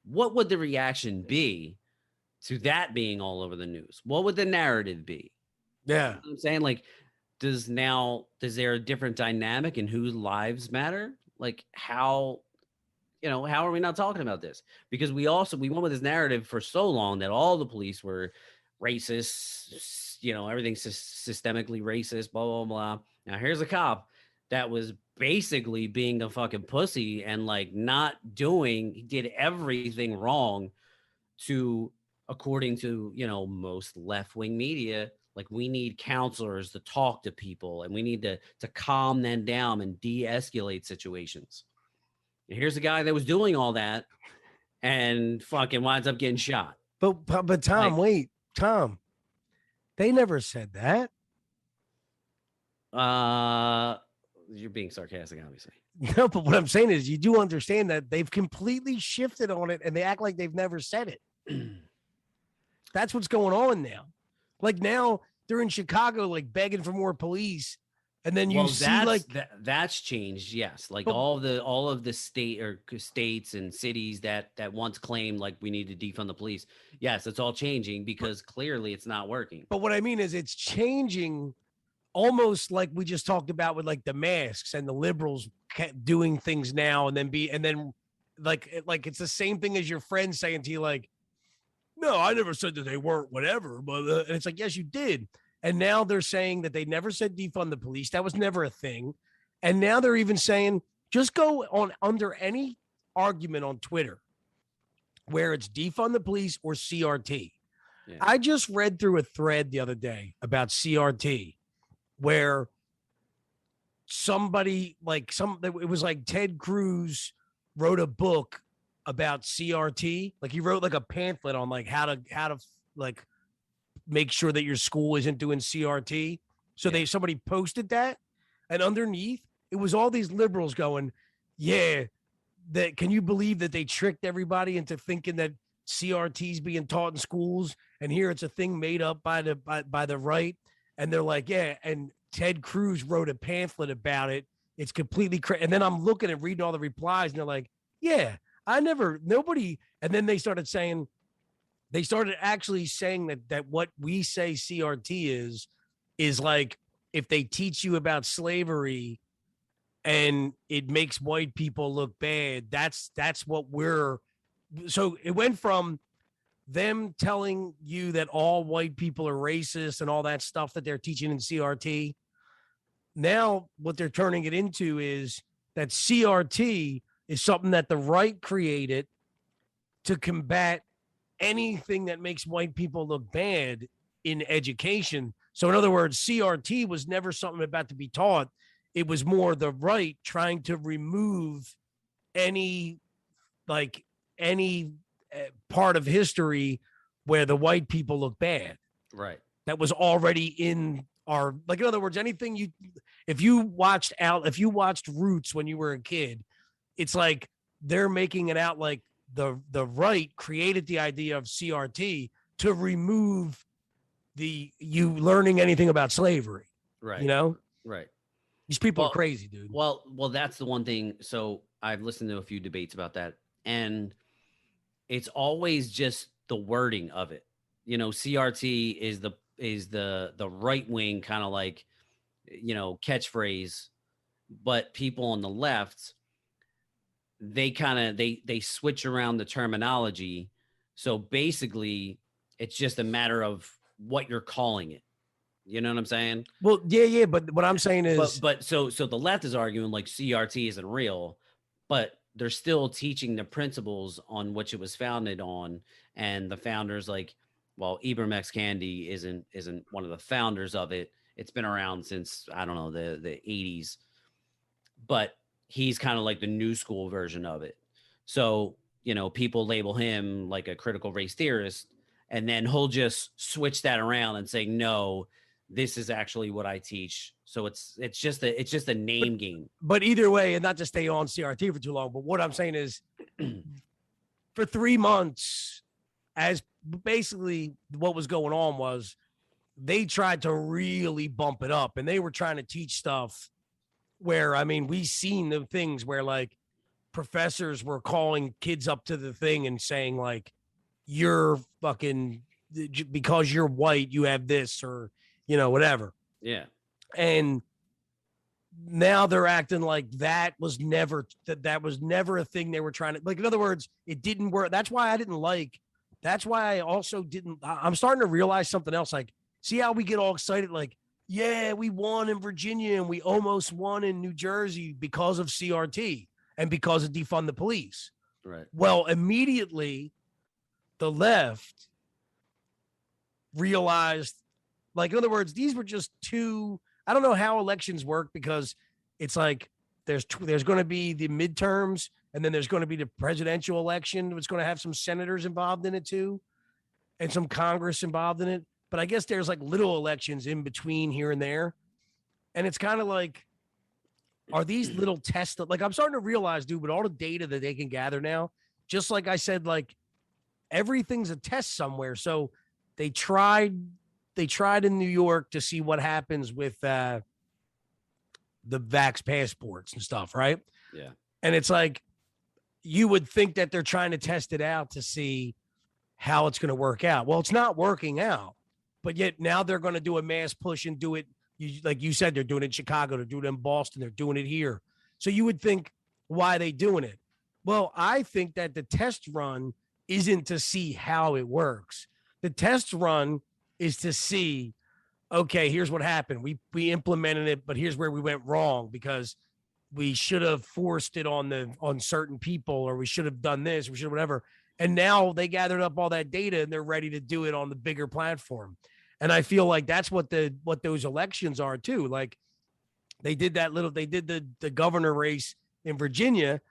What would the reaction be to that being all over the news? What would the narrative be? Yeah. You know what I'm saying? Like, is there a different dynamic in whose lives matter? Like, how are we not talking about this? Because we went with this narrative for so long that all the police were racist, everything's systemically racist, blah, blah, blah. Now here's a cop that was basically being a fucking pussy and like he did everything wrong according to, most left-wing media. Like, we need counselors to talk to people and we need to calm them down and de-escalate situations. And here's a guy that was doing all that and fucking winds up getting shot. But Tom, Tom, they never said that. You're being sarcastic, obviously. No, but what I'm saying is you do understand that they've completely shifted on it and they act like they've never said it. That's what's going on now. Like, now they're in Chicago, like begging for more police. And then you see like that's changed. Yes. Like, all of the states and cities that once claimed like we need to defund the police. Yes, it's all changing because clearly it's not working. But what I mean is it's changing almost like we just talked about with like the masks and the liberals doing things now and then like it's the same thing as your friend saying to you like, no, I never said that they weren't whatever. But and it's like, yes, you did. And now they're saying that they never said defund the police. That was never a thing. And now they're even saying just go on under any argument on Twitter where it's defund the police or CRT. Yeah. I just read through a thread the other day about CRT where somebody it was like Ted Cruz wrote a book about CRT. Like, he wrote like a pamphlet on like how to like make sure that your school isn't doing CRT. So somebody posted that, and underneath it was all these liberals going, yeah, that can you believe that they tricked everybody into thinking that CRT is being taught in schools, and here it's a thing made up by the right. And they're like, yeah, and Ted Cruz wrote a pamphlet about it. It's completely crazy. And then I'm looking and reading all the replies, and they're like, yeah, nobody. And then they started actually saying that what we say CRT is like, if they teach you about slavery and it makes white people look bad, that's what so it went from them telling you that all white people are racist and all that stuff that they're teaching in CRT. Now what they're turning it into is that CRT is something that the right created to combat anything that makes white people look bad in education. So in other words, CRT was never something about to be taught. It was more the right trying to remove any part of history where the white people look bad. Right. That was already in our, like, in other words, anything if you watched Roots when you were a kid, it's like they're making it out like the right created the idea of CRT to remove you learning anything about slavery. Right. You know? Right. These people are crazy, dude. Well, that's the one thing. So I've listened to a few debates about that, and it's always just the wording of it. CRT is the right wing kind of like, catchphrase, but people on the left, they switch around the terminology. So basically it's just a matter of what you're calling it. You know what I'm saying? Well, yeah. But what I'm saying is, but so the left is arguing like CRT isn't real, but they're still teaching the principles on which it was founded on. And the founders, like, well, Ibram X. Kendi isn't one of the founders of it. It's been around since, I don't know, the 80s, but he's kind of like the new school version of it. So, people label him like a critical race theorist, and then he'll just switch that around and say, no, this is actually what I teach. So it's just a name game. But either way, and not to stay on CRT for too long, but what I'm saying is for 3 months, as basically what was going on was they tried to really bump it up, and they were trying to teach stuff where, I mean, we seen the things where like professors were calling kids up to the thing and saying like, you're fucking, because you're white, you have this, or, you know, whatever. Yeah. And now they're acting like that was never a thing they were trying to, like, in other words, it didn't work. That's why I also didn't, I'm starting to realize something else. Like, see how we get all excited, like, yeah, we won in Virginia and we almost won in New Jersey because of CRT and because of defund the police. Right. Well, immediately the left realized, like, in other words, these were just two, I don't know how elections work, because it's like there's going to be the midterms, and then there's going to be the presidential election. It's going to have some senators involved in it too, and some Congress involved in it. But I guess there's like little elections in between here and there. And it's kind of like, are these little tests? Like, I'm starting to realize, dude, with all the data that they can gather now, just like I said, like, everything's a test somewhere. So they tried in New York to see what happens with the vax passports and stuff, right? Yeah. And it's like, you would think that they're trying to test it out to see how it's going to work out. Well, it's not working out, but yet now they're going to do a mass push and do it. Like you said, they're doing it in Chicago, they're doing it in Boston, they're doing it here. So you would think, why are they doing it? Well, I think that the test run isn't to see how it works. The test run is to see, okay, here's what happened. We implemented it, but here's where we went wrong, because we should have forced it on certain people, or we should have done this, we should have whatever. And now they gathered up all that data and they're ready to do it on the bigger platform. And I feel like that's what those elections are too. Like, they did the governor race in Virginia,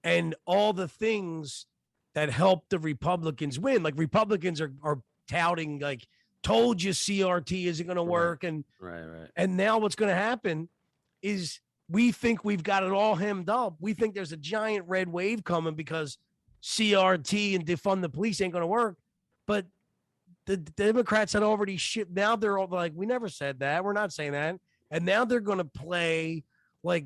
and all the things that helped the Republicans win. Like, Republicans are touting, like, told you CRT isn't going to work. And right. And now what's going to happen is, we think we've got it all hemmed up. We think there's a giant red wave coming because CRT and defund the police ain't going to work. But the Democrats had already shipped. Now they're all like, we never said that. We're not saying that. And now they're going to play like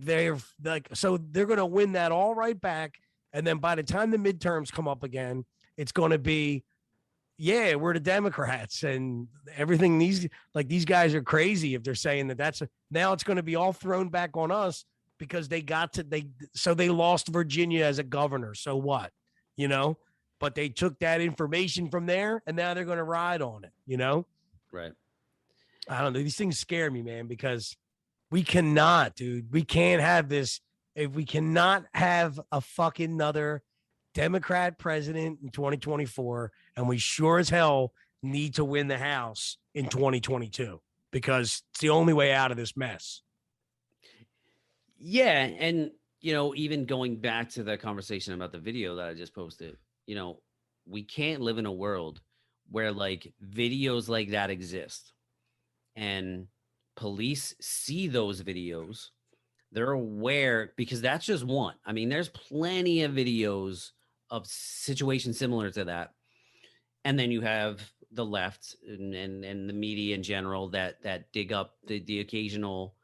so they're going to win that all right back. And then by the time the midterms come up again, it's going to be, yeah, we're the Democrats and everything. These guys are crazy if they're saying that now it's going to be all thrown back on us, because they lost Virginia as a governor. So what, you know, but they took that information from there and now they're going to ride on it, you know? Right. I don't know. These things scare me, man, because we cannot, dude. We can't have this. If we cannot have a fucking another Democrat president in 2024, and we sure as hell need to win the House in 2022, because it's the only way out of this mess. Yeah. And, you know, even going back to the conversation about the video that I just posted, you know, we can't live in a world where like videos like that exist and police see those videos. They're aware, because that's just one. I mean, there's plenty of videos of situations similar to that. And then you have the left and the media in general that dig up the occasional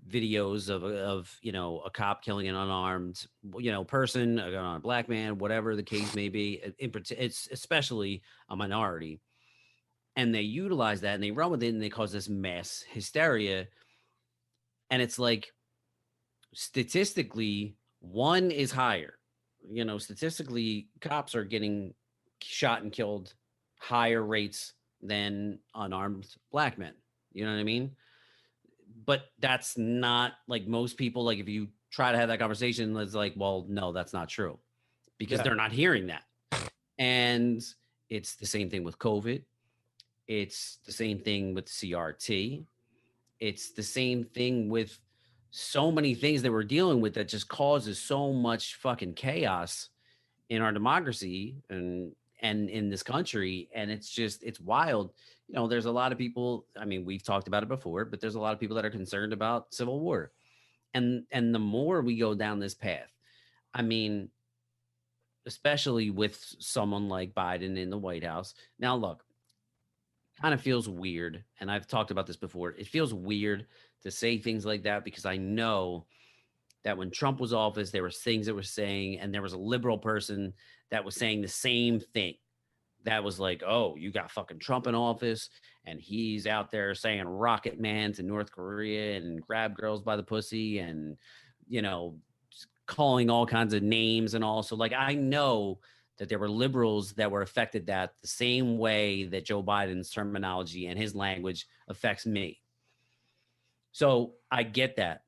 videos of, you know, a cop killing an unarmed, you know, person, a black man, whatever the case may be. It's especially a minority. And they utilize that and they run with it and they cause this mass hysteria. And it's like, statistically, one is higher. You know, statistically, cops are getting shot and killed higher rates than unarmed black men. You know what I mean? But that's not like most people. Like, if you try to have that conversation, it's like, well, no, that's not true, because they're not hearing that. And it's the same thing with COVID. It's the same thing with CRT. It's the same thing with so many things that we're dealing with that just causes so much fucking chaos in our democracy and in this country. And it's wild. you know, there's a lot of people, I mean, we've talked about it before, but there's a lot of people that are concerned about civil war. And the more we go down this path, I mean, especially with someone like Biden in the White House. Now, look, kind of feels weird, and I've talked about this before. It feels weird to say things like that because I know that when Trump was office, there was things that were saying, and there was a liberal person that was saying the same thing. That was like, oh, you got fucking Trump in office, and he's out there saying Rocket Man to North Korea and grab girls by the pussy and, you know, calling all kinds of names and all. So, like, I know that there were liberals that were affected that the same way that Joe Biden's terminology and his language affects me. So I get that.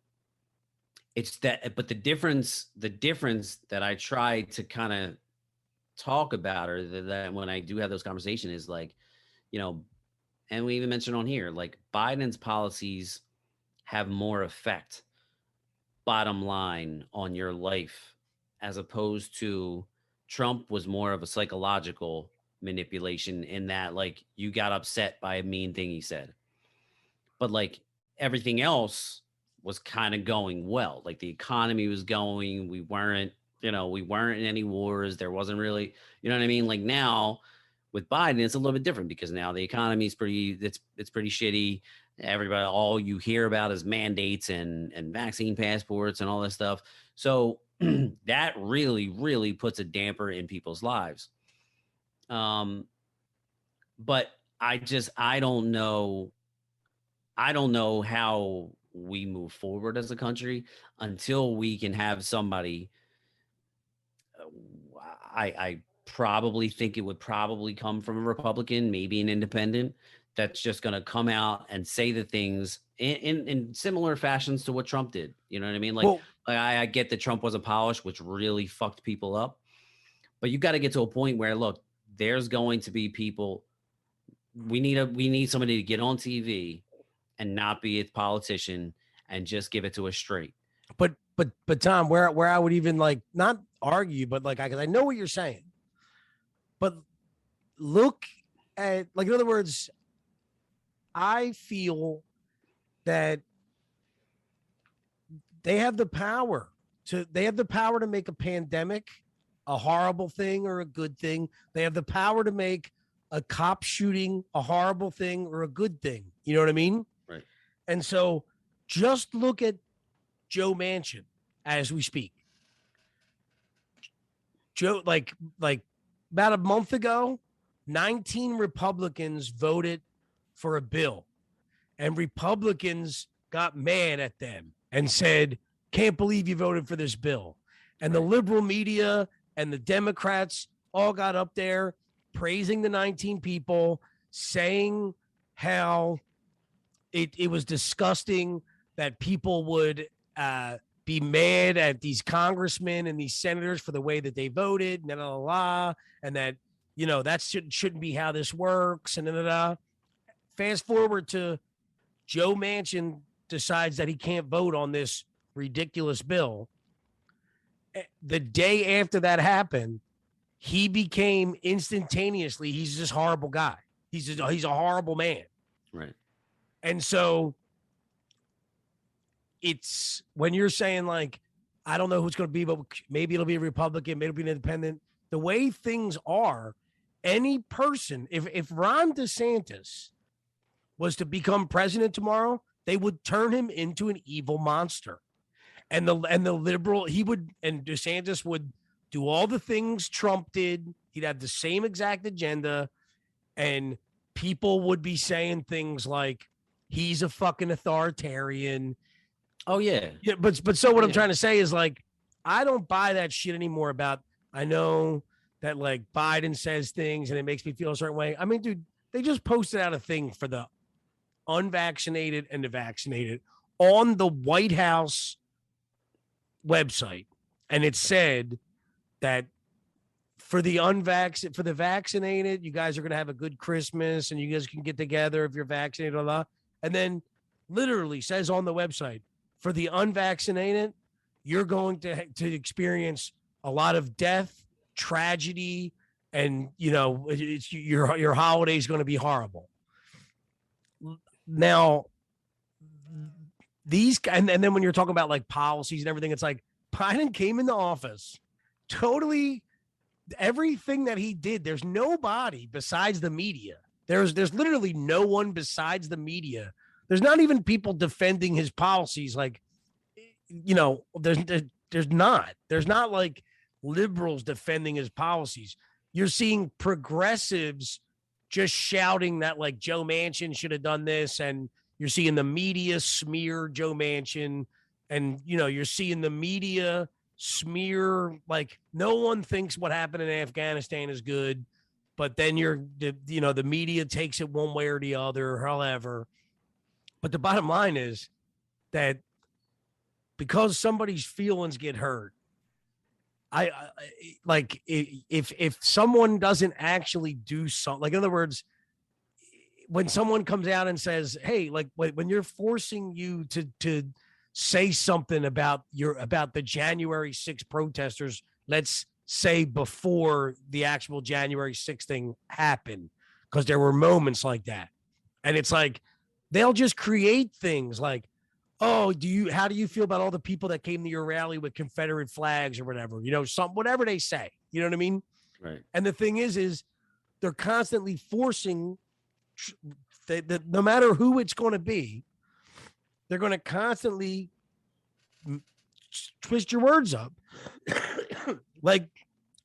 It's that, but the difference that I try to kind of talk about, or that when I do have those conversations, is like, you know, and we even mentioned on here, like Biden's policies have more effect, bottom line, on your life, as opposed to Trump was more of a psychological manipulation in that, like, you got upset by a mean thing he said. But like everything else was kind of going well. Like the economy was going, we weren't in any wars. There wasn't really, you know what I mean? Like now with Biden, it's a little bit different because now the economy is it's pretty shitty. Everybody, all you hear about is mandates and vaccine passports and all this stuff. So that really, really puts a damper in people's lives. But I don't know how we move forward as a country until we can have somebody. I probably think it would probably come from a Republican, maybe an independent, that's just going to come out and say the things in similar fashions to what Trump did. You know what I mean? Like, I get that Trump was a polish, which really fucked people up. But you got to get to a point where, look, there's going to be people. We need somebody to get on TV and not be a politician and just give it to us straight. But Tom, where I would even like not argue, but like I know what you're saying. But look at, like, in other words, I feel that they have the power to make a pandemic a horrible thing or a good thing. They have the power to make a cop shooting a horrible thing or a good thing. You know what I mean? Right. And so just look at Joe Manchin as we speak. Joe, like about a month ago, 19 Republicans voted for a bill, and Republicans got mad at them and said, can't believe you voted for this bill. And the liberal media and the Democrats all got up there praising the 19 people, saying how it was disgusting that people would be mad at these congressmen and these senators for the way that they voted, and that, you know, that shouldn't be how this works, and Fast forward to Joe Manchin decides that he can't vote on this ridiculous bill. The day after that happened, he became instantaneously, he's this horrible guy. He's a horrible man. Right. And so it's when you're saying, like, I don't know who's going to be, but maybe it'll be a Republican, maybe it'll be an independent. The way things are, any person, if Ron DeSantis was to become president tomorrow, they would turn him into an evil monster. And the liberal, and DeSantis would do all the things Trump did. He'd have the same exact agenda. And people would be saying things like, he's a fucking authoritarian. Oh, yeah. Yeah, but so what I'm trying to say is, like, I don't buy that shit anymore about, I know that, like, Biden says things and it makes me feel a certain way. I mean, dude, they just posted out a thing for the unvaccinated and the vaccinated on the White House website. And it said that for the vaccinated, you guys are going to have a good Christmas and you guys can get together if you're vaccinated, blah, blah. And then literally says on the website, for the unvaccinated, you're going to experience a lot of death, tragedy, and, you know, your holiday is going to be horrible. Now, and then when you're talking about like policies and everything, it's like Biden came into office totally everything that he did. There's nobody besides the media. There's literally no one besides the media. There's not even people defending his policies. Like, there's not like liberals defending his policies. You're seeing progressives just shouting that like Joe Manchin should have done this, and you're seeing the media smear Joe Manchin, and you're seeing the media smear like no one thinks what happened in Afghanistan is good, but then the media takes it one way or the other, however. But the bottom line is that because somebody's feelings get hurt, I like if someone doesn't actually do something, like in other words, when someone comes out and says, hey, like when you're forcing you to say something about the January 6th protesters, let's say before the actual January 6th thing happened, because there were moments like that. And it's like, they'll just create things like, oh, how do you feel about all the people that came to your rally with Confederate flags or whatever, whatever they say, you know what I mean? Right. And the thing is they're constantly forcing that no matter who it's going to be, they're going to constantly twist your words up. Like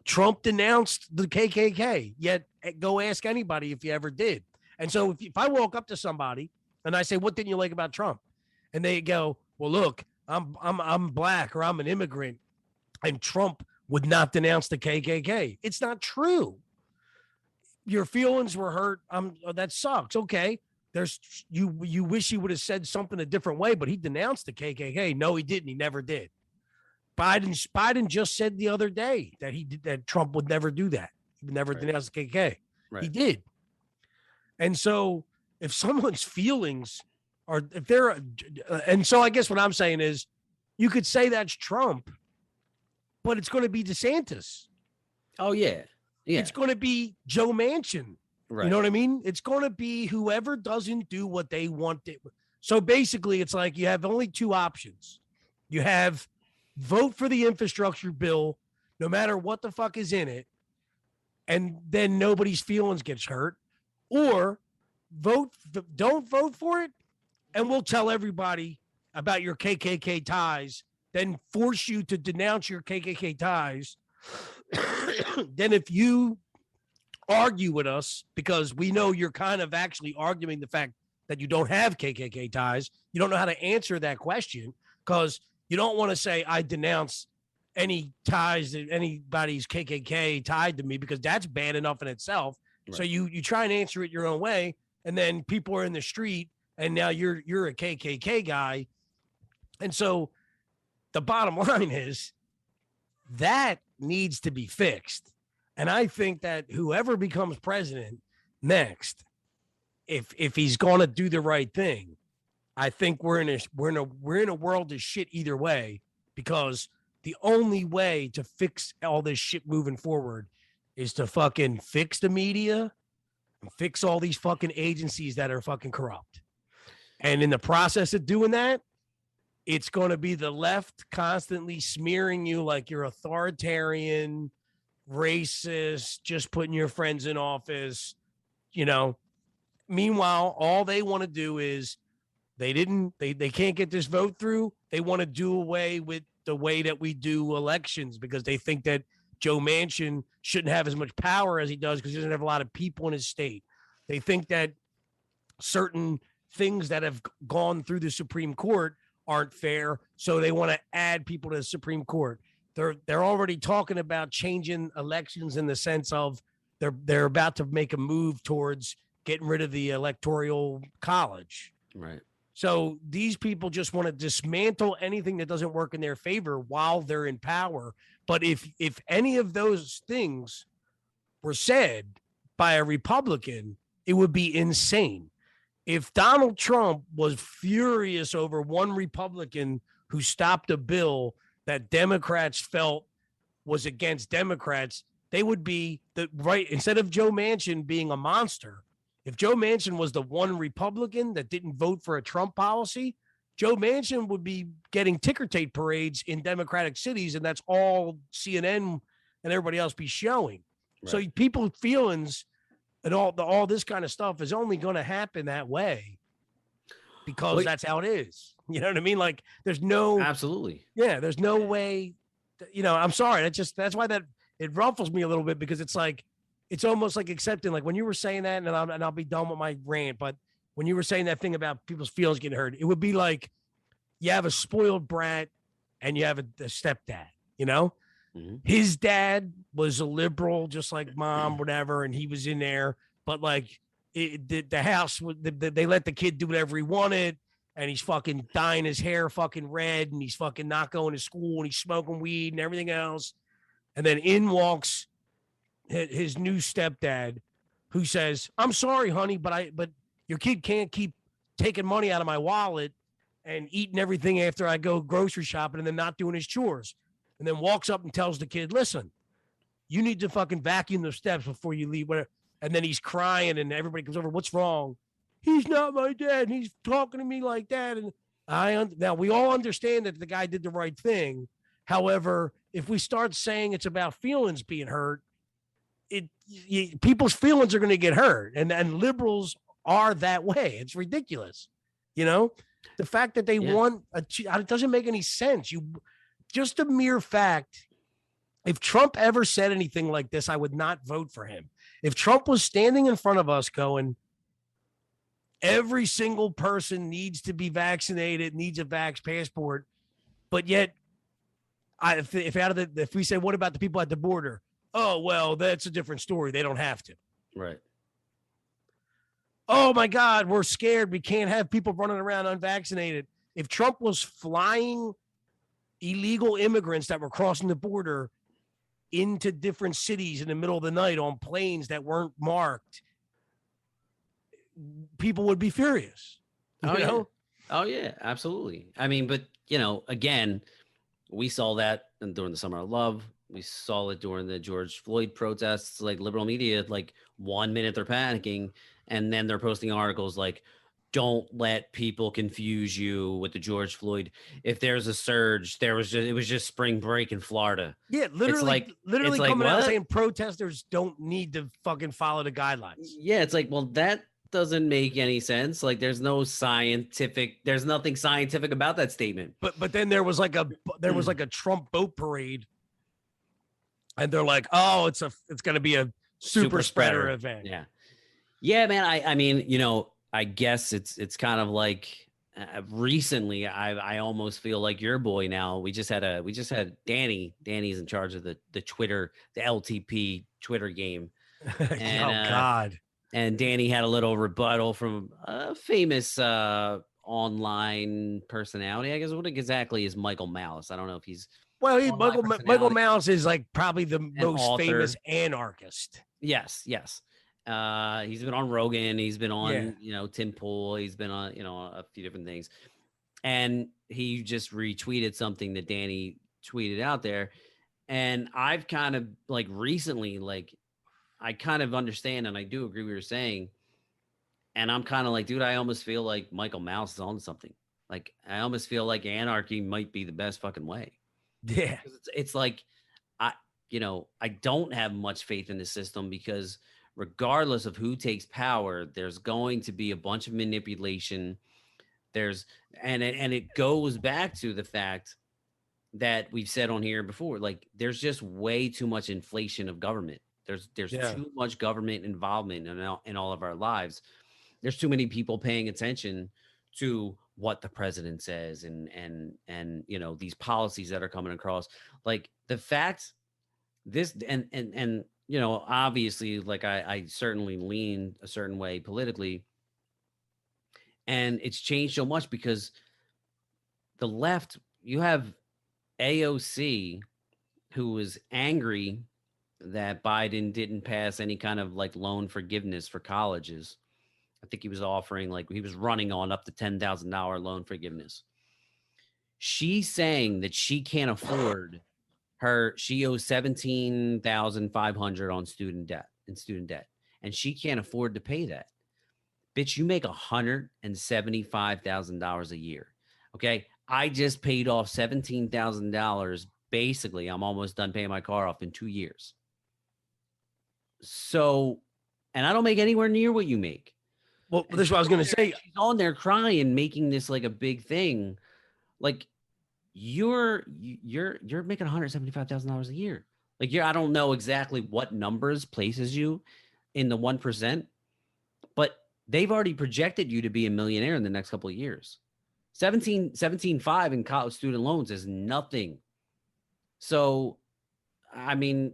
Trump denounced the KKK, yet go ask anybody if you ever did. And so if I walk up to somebody and I say, what didn't you like about Trump? And they go, well, look, I'm black, or I'm an immigrant, and Trump would not denounce the KKK. It's not true. Your feelings were hurt. That sucks. Okay. You wish he would have said something a different way, but he denounced the KKK. No, he didn't. He never did. Biden just said the other day that Trump would never do that. He would never denounce the KKK. Right. He did. And so if someone's feelings are, if they're, and so I guess what I'm saying is you could say that's Trump, but it's going to be DeSantis. Oh, yeah. Yeah. It's going to be Joe Manchin. Right. You know what I mean? It's going to be whoever doesn't do what they want. So basically, it's like you have only two options. You have vote for the infrastructure bill, no matter what the fuck is in it, and then nobody's feelings gets hurt, or don't vote for it, and we'll tell everybody about your KKK ties, then force you to denounce your KKK ties. Then if you argue with us, because we know you're kind of actually arguing the fact that you don't have KKK ties, you don't know how to answer that question because you don't want to say I denounce any ties that anybody's KKK tied to me, because that's bad enough in itself. Right. So you try and answer it your own way, and then people are in the street and now you're a KKK guy. And so the bottom line is that needs to be fixed. And I think that whoever becomes president next, if he's going to do the right thing, I think we're in a world of shit either way, because the only way to fix all this shit moving forward is to fucking fix the media and fix all these fucking agencies that are fucking corrupt. And in the process of doing that, it's going to be the left constantly smearing you like you're authoritarian, racist, just putting your friends in office, Meanwhile, all they want to do is they can't get this vote through. They want to do away with the way that we do elections, because they think that Joe Manchin shouldn't have as much power as he does because he doesn't have a lot of people in his state. They think that certain things that have gone through the Supreme Court aren't fair, so they want to add people to the Supreme Court. They're already talking about changing elections in the sense of they're about to make a move towards getting rid of the electoral college. Right. So these people just want to dismantle anything that doesn't work in their favor while they're in power. But if any of those things were said by a Republican, it would be insane. If Donald Trump was furious over one Republican who stopped a bill that Democrats felt was against Democrats, they would be instead of Joe Manchin being a monster, If Joe Manchin was the one Republican that didn't vote for a Trump policy, Joe Manchin would be getting ticker tape parades in Democratic cities, and that's all CNN and everybody else be showing. Right. So people's feelings and all this kind of stuff is only going to happen that way because that's how it is. You know what I mean? Like there's no absolutely. Yeah, there's no way. I'm sorry. That's why it ruffles me a little bit because it's like it's almost like accepting. Like when you were saying that, and I'll be done with my rant, but when you were saying that thing about people's feelings getting hurt, it would be like you have a spoiled brat and you have a stepdad, Mm-hmm. His dad was a liberal, just like mom, whatever, and he was in there. But like the house, they let the kid do whatever he wanted, and he's fucking dyeing his hair fucking red, and he's fucking not going to school, and he's smoking weed and everything else. And then in walks his new stepdad, who says, "I'm sorry, honey, but your kid can't keep taking money out of my wallet and eating everything after I go grocery shopping and then not doing his chores." And then walks up and tells the kid, "Listen, you need to fucking vacuum the steps before you leave." And then he's crying and everybody comes over. "What's wrong?" "He's not my dad. He's talking to me like that." And now we all understand that the guy did the right thing. However, if we start saying it's about feelings being hurt, people's feelings are going to get hurt. And liberals are that way. It's ridiculous. The fact that they want it doesn't make any sense. Just a mere fact. If Trump ever said anything like this, I would not vote for him. If Trump was standing in front of us going, every single person needs to be vaccinated, needs a vax passport, but yet if we say, what about the people at the border? "Oh, well, that's a different story. They don't have to." Right. "Oh my God, we're scared. We can't have people running around unvaccinated." If Trump was flying illegal immigrants that were crossing the border into different cities in the middle of the night on planes that weren't marked, people would be furious. Yeah. Oh yeah, absolutely. I mean, but again, we saw that during the Summer of Love. We saw it during the George Floyd protests. Like liberal media, like 1 minute they're panicking, and then they're posting articles like, "Don't let people confuse you with the George Floyd. If there's a surge, it was just spring break in Florida." Yeah, literally coming out saying protesters don't need to fucking follow the guidelines. Yeah, it's like, well, that doesn't make any sense. Like there's nothing scientific about that statement. But then there was like a Trump boat parade, and they're like, "Oh, it's going to be a super spreader event." Yeah, man. I mean, I guess it's kind of like recently I almost feel like your boy now. We just had Danny. Danny's in charge of the Twitter, the LTP Twitter game. And, God. And Danny had a little rebuttal from a famous online personality. I guess what exactly is Michael Malice? I don't know if he's Michael Malice is like probably the most famous anarchist. Yes. He's been on Rogan. He's been on, Tim Pool. He's been on, a few different things. And he just retweeted something that Danny tweeted out there. And I've kind of like recently, like, I kind of understand, and I do agree with what you're saying. And I'm kind of like, dude, I almost feel like Michael Mouse is on something. Like, I almost feel like anarchy might be the best fucking way. Yeah. It's like, I don't have much faith in the system because regardless of who takes power, there's going to be a bunch of manipulation. And it goes back to the fact that we've said on here before, like there's just way too much inflation of government. There's too much government involvement in all of our lives. There's too many people paying attention to what the president says and these policies that are coming across. Like the fact this and obviously, like I certainly lean a certain way politically, and it's changed so much because the left, you have AOC, who was angry that Biden didn't pass any kind of like loan forgiveness for colleges. I think he was offering, like, he was running on up to $10,000 loan forgiveness. She's saying that she can't afford she owes $17,500 on student debt, and she can't afford to pay that. Bitch, you make $175,000 a year. Okay. I just paid off $17,000. Basically, I'm almost done paying my car off in 2 years. So, and I don't make anywhere near what you make. Well, this is what I was going to say. She's on there crying, making this like a big thing. Like you're making $175,000 a year. Like I don't know exactly what numbers places you in the 1%, but they've already projected you to be a millionaire in the next couple of years. 17.5 in college student loans is nothing. So, I mean,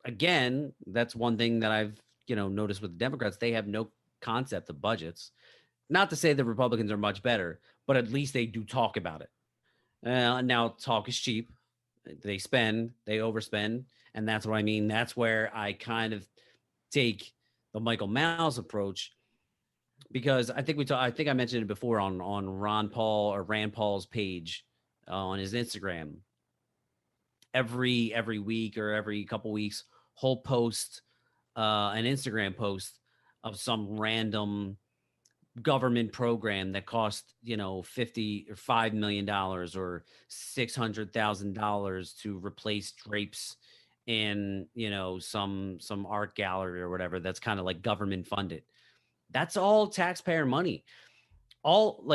again, that's one thing that I've, noticed with the Democrats. They have no concept of budgets. Not to say the Republicans are much better, but at least they do talk about it. Now, talk is cheap. They spend, they overspend. And that's what I mean. That's where I kind of take the Michael Mouse approach, because I think I think I mentioned it before on Rand Paul's page on his Instagram. Every week or every couple weeks, he'll post an Instagram post of some random government program that cost $50 or $5 million or $600,000 to replace drapes in some art gallery or whatever. That's kind of like government funded. That's all taxpayer money. All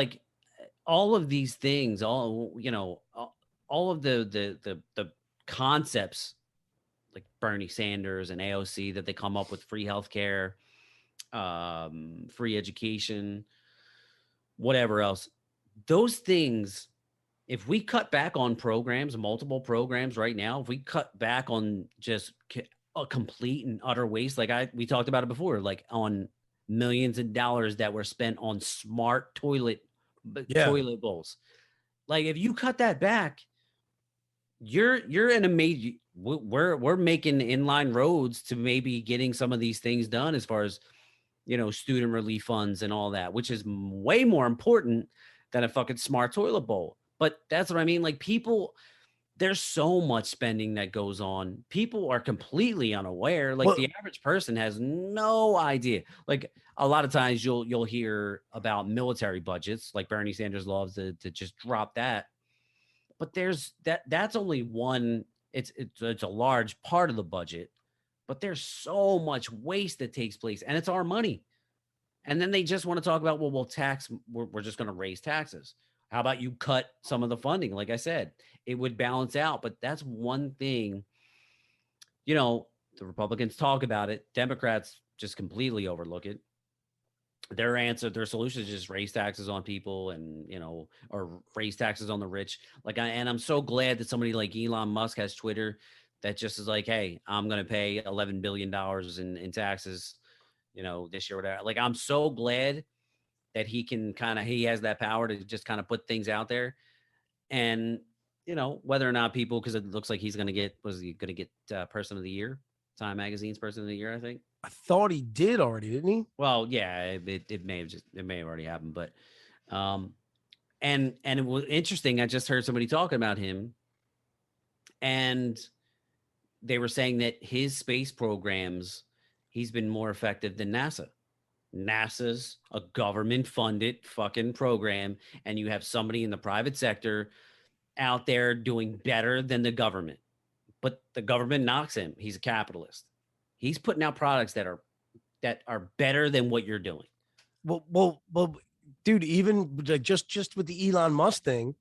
of these things, all of the concepts like Bernie Sanders and AOC that they come up with, free healthcare, free education, whatever else. Those things, if we cut back on programs, multiple programs right now, if we cut back on just a complete and utter waste, like we talked about it before, like on millions of dollars that were spent on smart toilet bowls. Like if you cut that back, you're in a major, we're making inline roads to maybe getting some of these things done as far as student relief funds and all that, which is way more important than a fucking smart toilet bowl. But that's what I mean. Like people, there's so much spending that goes on. People are completely unaware. Like the average person has no idea. Like a lot of times you'll hear about military budgets, like Bernie Sanders loves to just drop that. But that's only one. It's a large part of the budget, but there's so much waste that takes place, and it's our money. And then they just want to talk about, well, we're just going to raise taxes. How about you cut some of the funding? Like I said, it would balance out. But that's one thing, the Republicans talk about it. Democrats just completely overlook it. Their solution is just raise taxes on people and, or raise taxes on the rich. And I'm so glad that somebody like Elon Musk has Twitter that just is like, hey, I'm going to pay $11 billion in taxes, this year, whatever. Like, I'm so glad that he has that power to just kind of put things out there. And, whether or not people, because it looks like he's going to get, Person of the Year, Time Magazine's Person of the Year, I think. I thought he did already, didn't he? Well, yeah, it may have already happened, but, and it was interesting. I just heard somebody talking about him, and they were saying that his space programs, he's been more effective than NASA. NASA's a government-funded fucking program, and you have somebody in the private sector out there doing better than the government. But the government knocks him. He's a capitalist. He's putting out products that are better than what you're doing. Well, dude, even just with the Elon Musk thing,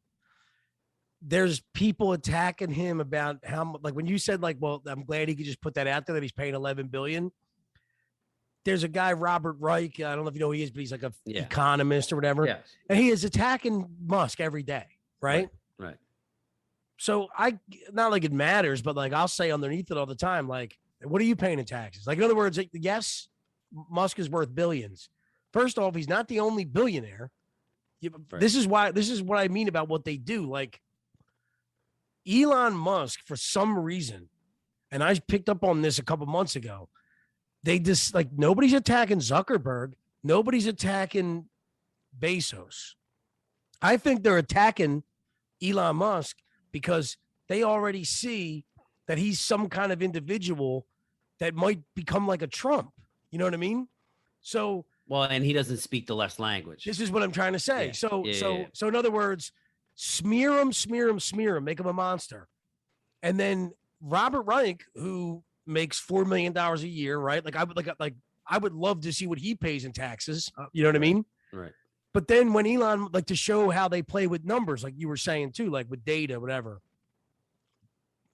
there's people attacking him about how, like when you said like, well, I'm glad he could just put that out there that he's paying $11 billion. There's a guy, Robert Reich. I don't know if you know who he is, but he's like a economist or whatever. Yes. And he is attacking Musk every day. Right. So not like it matters, but like I'll say underneath it all the time, like, what are you paying in taxes? Like, in other words, yes, Musk is worth billions. First off, he's not the only billionaire. This is what I mean about what they do. Like Elon Musk, for some reason, and I picked up on this a couple months ago, they just like nobody's attacking Zuckerberg. Nobody's attacking Bezos. I think they're attacking Elon Musk because they already see that he's some kind of individual that might become like a Trump. You know what I mean? So Well, and he doesn't speak the left's language. This is what I'm trying to say. Yeah. So in other words, smear him, make him a monster. And then Robert Reich, who makes $4 million a year, right? Like I would love to see what he pays in taxes. You know what I mean? Right. But then when Elon, like, to show how they play with numbers, like you were saying too, like with data, whatever.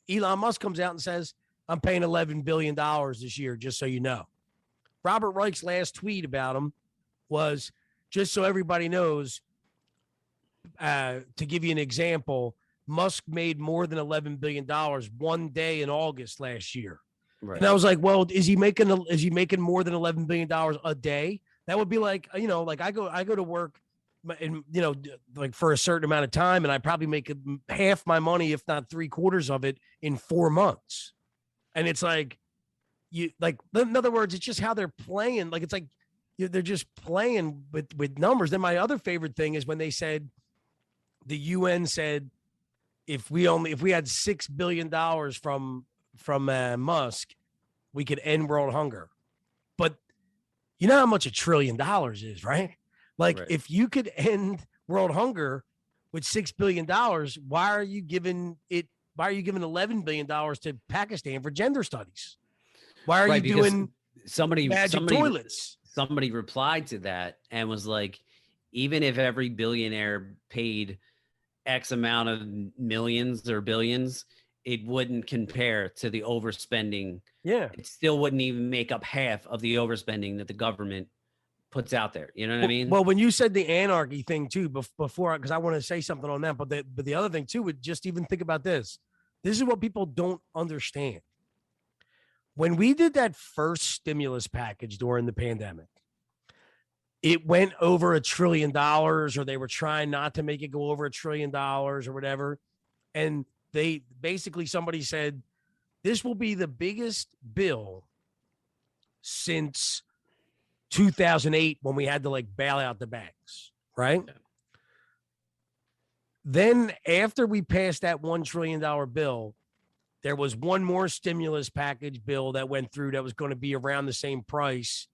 Elon Musk comes out and says, I'm paying $11 billion this year, just so you know. Robert Reich's last tweet about him was, just so everybody knows, to give you an example, Musk made more than $11 billion one day in August last year. Right. And I was like, well, is he making more than $11 billion a day? That would be like, you know, like I go to work and, you know, like for a certain amount of time, and I probably make half my money, if not 3/4 of it, in 4 months. And it's like, in other words, it's just how they're playing. Like, it's like they're just playing with numbers. Then my other favorite thing is when they said, the UN said, if we had $6 billion from Musk, we could end world hunger. But you know how much $1 trillion is, right? Like, right. If you could end world hunger with $6 billion, why are you giving $11 billion to Pakistan for gender studies? Why are you doing magic toilets? Somebody replied to that and was like, even if every billionaire paid X amount of millions or billions, it wouldn't compare to the overspending. Yeah. It still wouldn't even make up half of the overspending that the government puts out there. You know what I mean? Well, when you said the anarchy thing too, before, because I want to say something on that, but the other thing too, would just even think about this. This is what people don't understand. When we did that first stimulus package during the pandemic, it went over $1 trillion, or they were trying not to make it go over $1 trillion or whatever. And they basically, somebody said, this will be the biggest bill since 2008, when we had to like bail out the banks, right? Yeah. Then after we passed that $1 trillion bill, there was one more stimulus package bill that went through that was going to be around the same price.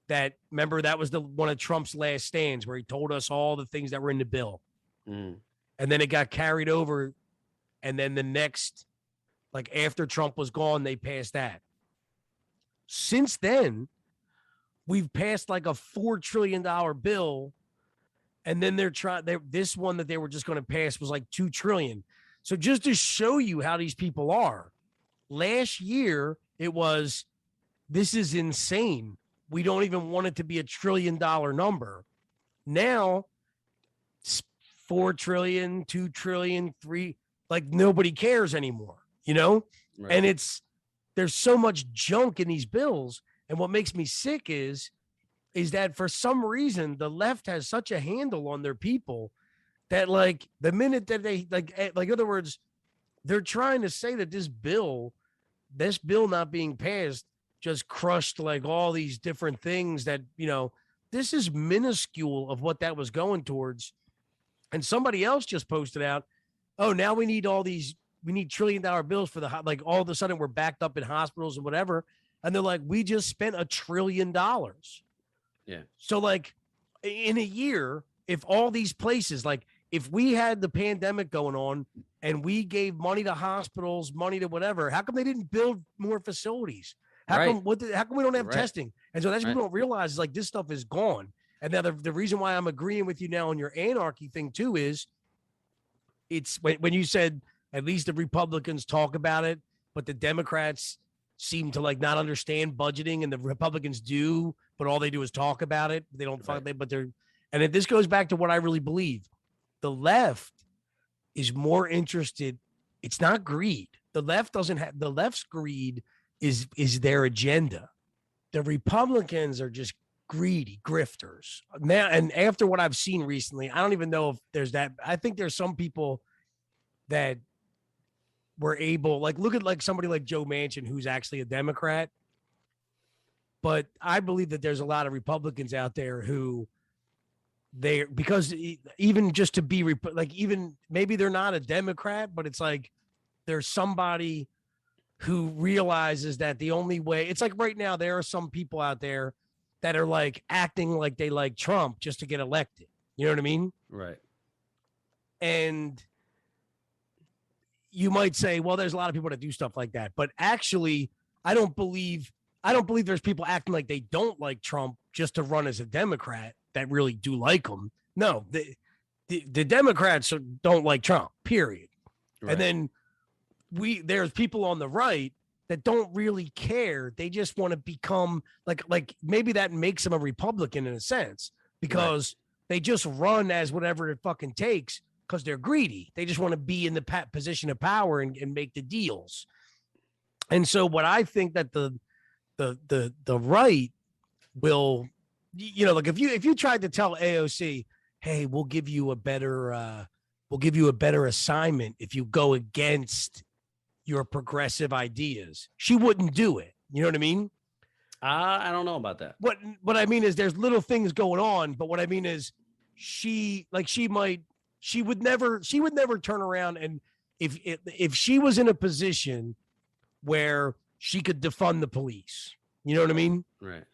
That, remember, that was one of Trump's last stands where he told us all the things that were in the bill. And then it got carried over. And then the next, like after Trump was gone, they passed that. Since then, we've passed like a $4 trillion bill. And then this one that they were just going to pass was like $2 trillion. So just to show you how these people are, last year it was, this is insane. We don't even want it to be $1 trillion number. Now, it's $4 trillion, $2 trillion, like nobody cares anymore, you know? Right. And there's so much junk in these bills. And what makes me sick is that for some reason, the left has such a handle on their people that, like, the minute that they, like in other words, they're trying to say that this bill not being passed just crushed like all these different things that, you know, this is minuscule of what that was going towards. And somebody else just posted out, oh, now we need $1 trillion bills for like all of a sudden we're backed up in hospitals and whatever. And they're like, we just spent $1 trillion. Yeah. So like in a year, if all these places, like if we had the pandemic going on and we gave money to hospitals, money to whatever, how come they didn't build more facilities? How come we don't have testing? And so that's what people don't realize is like this stuff is gone. And now the reason why I'm agreeing with you now on your anarchy thing too is it's when you said at least the Republicans talk about it, but the Democrats seem to like not understand budgeting, and the Republicans do, but all they do is talk about it. They don't and if this goes back to what I really believe, the left is more interested. It's not greed. The left's greed is their agenda. The Republicans are just greedy grifters. Now, and after what I've seen recently, I don't even know if there's that. I think there's some people that were able, like, look at like somebody like Joe Manchin, who's actually a Democrat. But I believe that there's a lot of Republicans out there who because even just to be like, even maybe they're not a Democrat, but it's like there's somebody who realizes that the only way, it's like right now, there are some people out there that are like acting like they like Trump just to get elected. You know what I mean? Right. And you might say, well, there's a lot of people that do stuff like that. But actually, I don't believe there's people acting like they don't like Trump just to run as a Democrat that really do like him. No, the Democrats don't like Trump, period. Right. And then there's people on the right that don't really care. They just want to become like maybe that makes them a Republican in a sense, because they just run as whatever it fucking takes because they're greedy. They just want to be in the position of power and make the deals. And so what I think that the right will, like if you tried to tell AOC, hey, we'll give you a better assignment if you go against your progressive ideas, she wouldn't do it. You know what I mean? I don't know about that. What I mean is there's little things going on, but what I mean is she would never turn around, and if she was in a position where she could defund the police, you know what I mean? Right.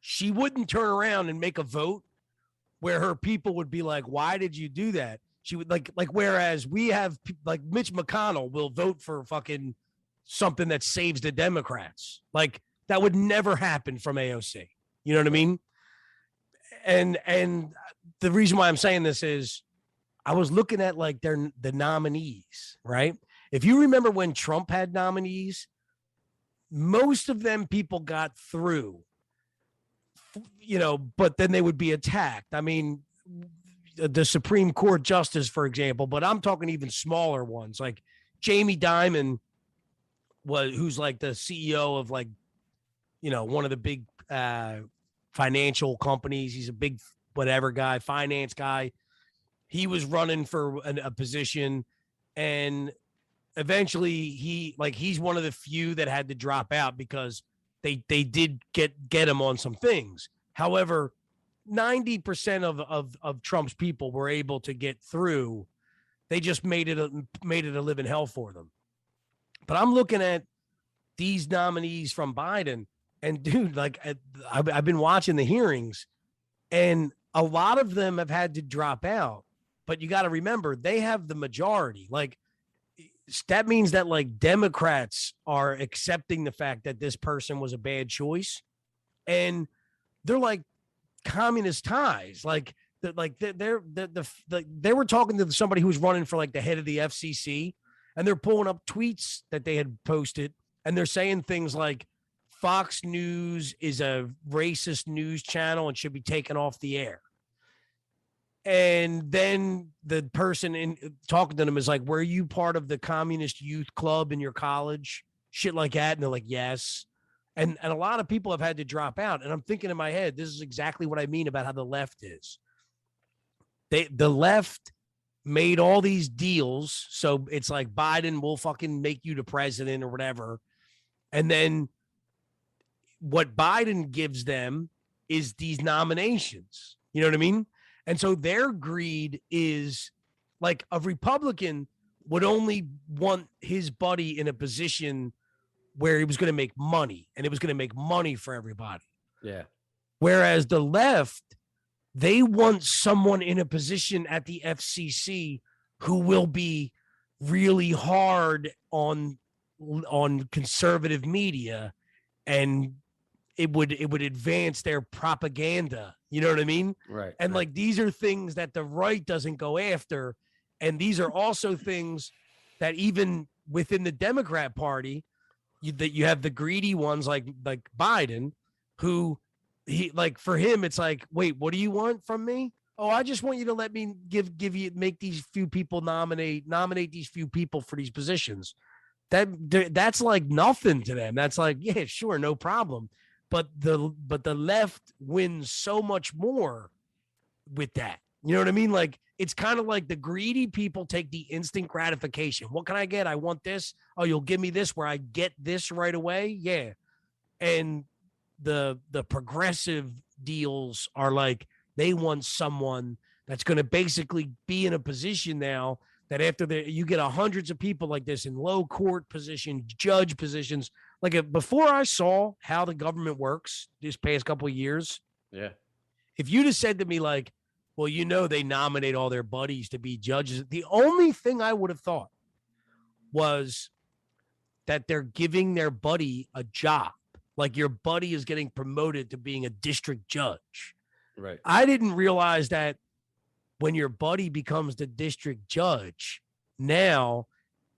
She wouldn't turn around and make a vote where her people would be like, why did you do that? She would like whereas we have like Mitch McConnell will vote for fucking something that saves the Democrats. Like that would never happen from AOC. You know what I mean? And the reason why I'm saying this is I was looking at like the nominees, right? If you remember when Trump had nominees, most of them people got through, but then they would be attacked. I mean, the Supreme Court justice, for example, but I'm talking even smaller ones like Jamie Dimon who's like the CEO of like, one of the big financial companies. He's a big whatever guy, finance guy. He was running for a position, and eventually he's one of the few that had to drop out because they did get him on some things. However, 90% of Trump's people were able to get through. They just made it a living hell for them. But I'm looking at these nominees from Biden, and dude, like I've been watching the hearings, and a lot of them have had to drop out. But you got to remember, they have the majority. Like that means that like Democrats are accepting the fact that this person was a bad choice, and they're like communist ties. Like they were talking to somebody who was running for like the head of the FCC, and they're pulling up tweets that they had posted, and they're saying things like Fox News is a racist news channel and should be taken off the air. And then the person talking to them is like, were you part of the communist youth club in your college? Shit like that. And they're like, yes. And a lot of people have had to drop out. And I'm thinking in my head, this is exactly what I mean about how the left is. The left made all these deals. So it's like Biden will fucking make you the president or whatever. And then what Biden gives them is these nominations. You know what I mean? And so their greed is like a Republican would only want his buddy in a position where he was going to make money, and it was going to make money for everybody. Yeah. Whereas the left, they want someone in a position at the FCC who will be really hard on conservative media, and it would advance their propaganda. You know what I mean? Right. And like, these are things that the right doesn't go after. And these are also things that even within the Democrat Party, that you have the greedy ones like Biden, who for him, it's like, wait, what do you want from me? Oh, I just want you to let me make these few people nominate these few people for these positions. That's like nothing to them. That's like, yeah, sure, no problem. But the left wins so much more with that. You know what I mean? Like, it's kind of like the greedy people take the instant gratification. What can I get? I want this. Oh, you'll give me this where I get this right away. Yeah. And the progressive deals are like, they want someone that's going to basically be in a position now that after you get hundreds of people like this in low court positions, judge positions, before I saw how the government works this past couple of years, Yeah. if you'd have said to me like, well, they nominate all their buddies to be judges, the only thing I would have thought was that they're giving their buddy a job. Like your buddy is getting promoted to being a district judge. Right. I didn't realize that when your buddy becomes the district judge, now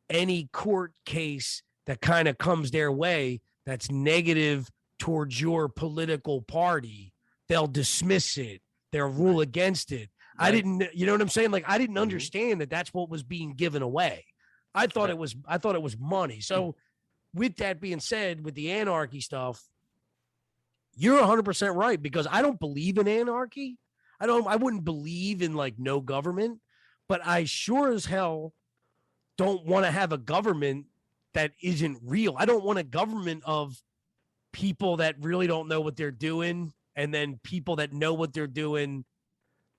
any court case that kind of comes their way that's negative towards your political party, they'll dismiss it. They'll rule against it. Right. I didn't, you know what I'm saying? Like, I didn't understand that that's what was being given away. I thought it was money. So with that being said, with the anarchy stuff, you're 100% right, because I don't believe in anarchy. I wouldn't believe in like no government, but I sure as hell don't want to have a government that isn't real. I don't want a government of people that really don't know what they're doing, and then people that know what they're doing.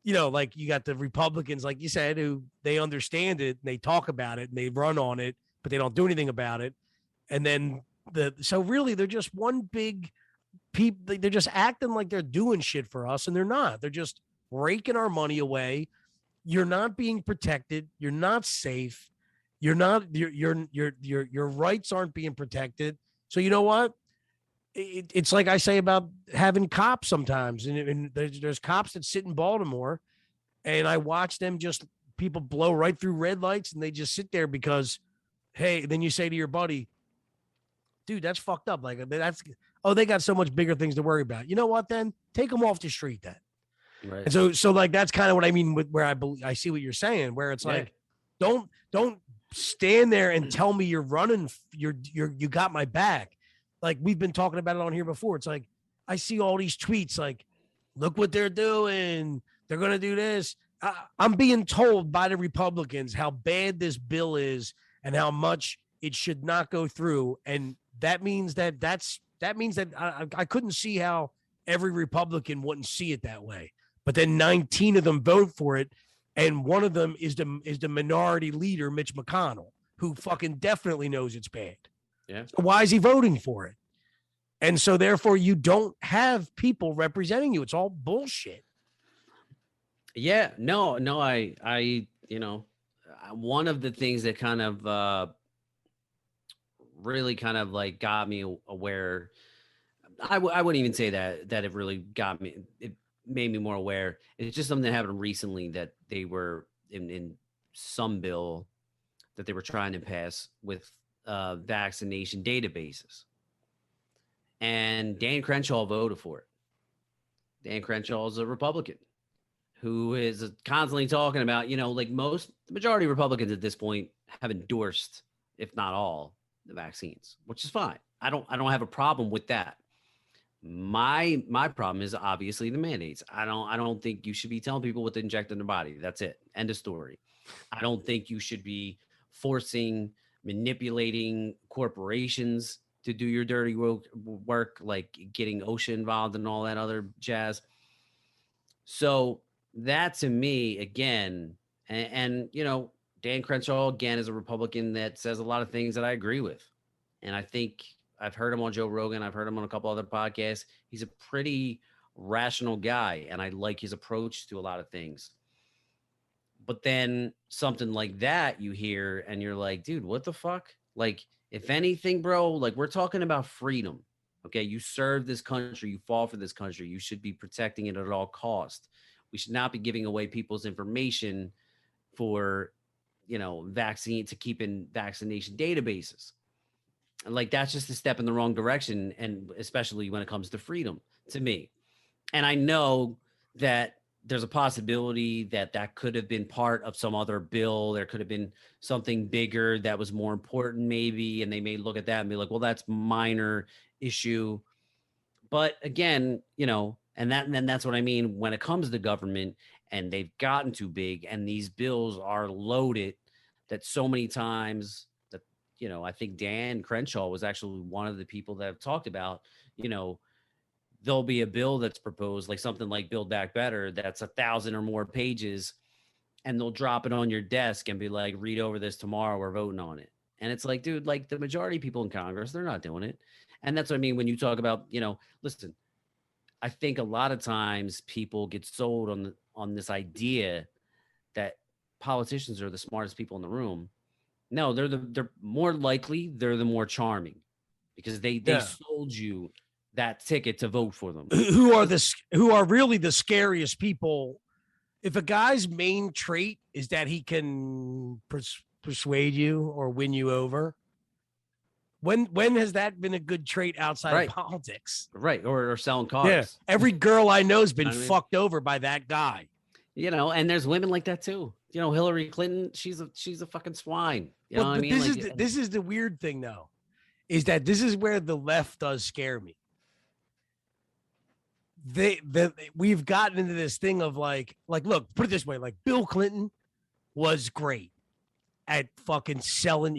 Like you got the Republicans, like you said, who they understand it and they talk about it and they run on it, but they don't do anything about it. And then so really they're just one big people. They're just acting like they're doing shit for us, and they're not. They're just raking our money away. You're not being protected. You're not safe. You're not. Your rights aren't being protected. So you know what? It's like I say about having cops sometimes, and there's cops that sit in Baltimore, and I watch them people blow right through red lights, and they just sit there because, hey, then you say to your buddy, dude, that's fucked up. Like they got so much bigger things to worry about. You know what? Then take them off the street then. Right. And so like that's kind of what I mean with where I see what you're saying, where it's like, don't stand there and tell me you're running. You got my back. Like we've been talking about it on here before. It's like, I see all these tweets like, look what they're doing. They're going to do this. I'm being told by the Republicans how bad this bill is and how much it should not go through. And that means that I couldn't see how every Republican wouldn't see it that way. But then 19 of them vote for it. And one of them is the minority leader, Mitch McConnell, who fucking definitely knows it's bad. Yeah. So why is he voting for it? And so therefore you don't have people representing you. It's all bullshit. Yeah, no, I, one of the things that kind of really kind of like got me aware, I wouldn't even say that it really got me, it made me more aware. It's just something that happened recently that they were in some bill that they were trying to pass with vaccination databases. And Dan Crenshaw voted for it. Dan Crenshaw is a Republican who is constantly talking about, like the majority of Republicans at this point have endorsed, if not all, the vaccines, which is fine. I don't have a problem with that. My problem is obviously the mandates. I don't think you should be telling people what to inject in their body. That's it. End of story. I don't think you should be manipulating corporations to do your dirty work, like getting OSHA involved and all that other jazz. So that to me, again, and Dan Crenshaw, again, is a Republican that says a lot of things that I agree with. And I think I've heard him on Joe Rogan. I've heard him on a couple other podcasts. He's a pretty rational guy, and I like his approach to a lot of things. But then something like that you hear, and you're like, dude, what the fuck? Like, if anything, bro, like we're talking about freedom. Okay, you serve this country, you fall for this country. You should be protecting it at all costs. We should not be giving away people's information for, vaccine to keep in vaccination databases. And like that's just a step in the wrong direction, and especially when it comes to freedom to me. And I know that there's a possibility that could have been part of some other bill. There could have been something bigger that was more important maybe, and they may look at that and be like, well, that's minor issue. But again, and that's what I mean when it comes to government, and they've gotten too big, and these bills are loaded that so many times that, I think Dan Crenshaw was actually one of the people that have talked about, there'll be a bill that's proposed, like something like Build Back Better, that's 1,000 or more pages, and they'll drop it on your desk and be like, read over this tomorrow, we're voting on it. And it's like, dude, like the majority of people in Congress, they're not doing it. And that's what I mean when you talk about, listen, I think a lot of times people get sold on this idea that politicians are the smartest people in the room. No, they're more likely they're the more charming because they Yeah. sold you that ticket to vote for them. Who are really the scariest people. If a guy's main trait is that he can persuade you or win you over, when has that been a good trait outside of Right. politics? Right. Or selling Yeah. cars. Every girl I know has been I mean? fucked over by that guy. And there's women like that too. Hillary Clinton, she's a fucking swine. You know what I mean? This is the weird thing though, is that this is where the left does scare me. We've gotten into this thing of like, look, put it this way, like Bill Clinton was great at fucking selling.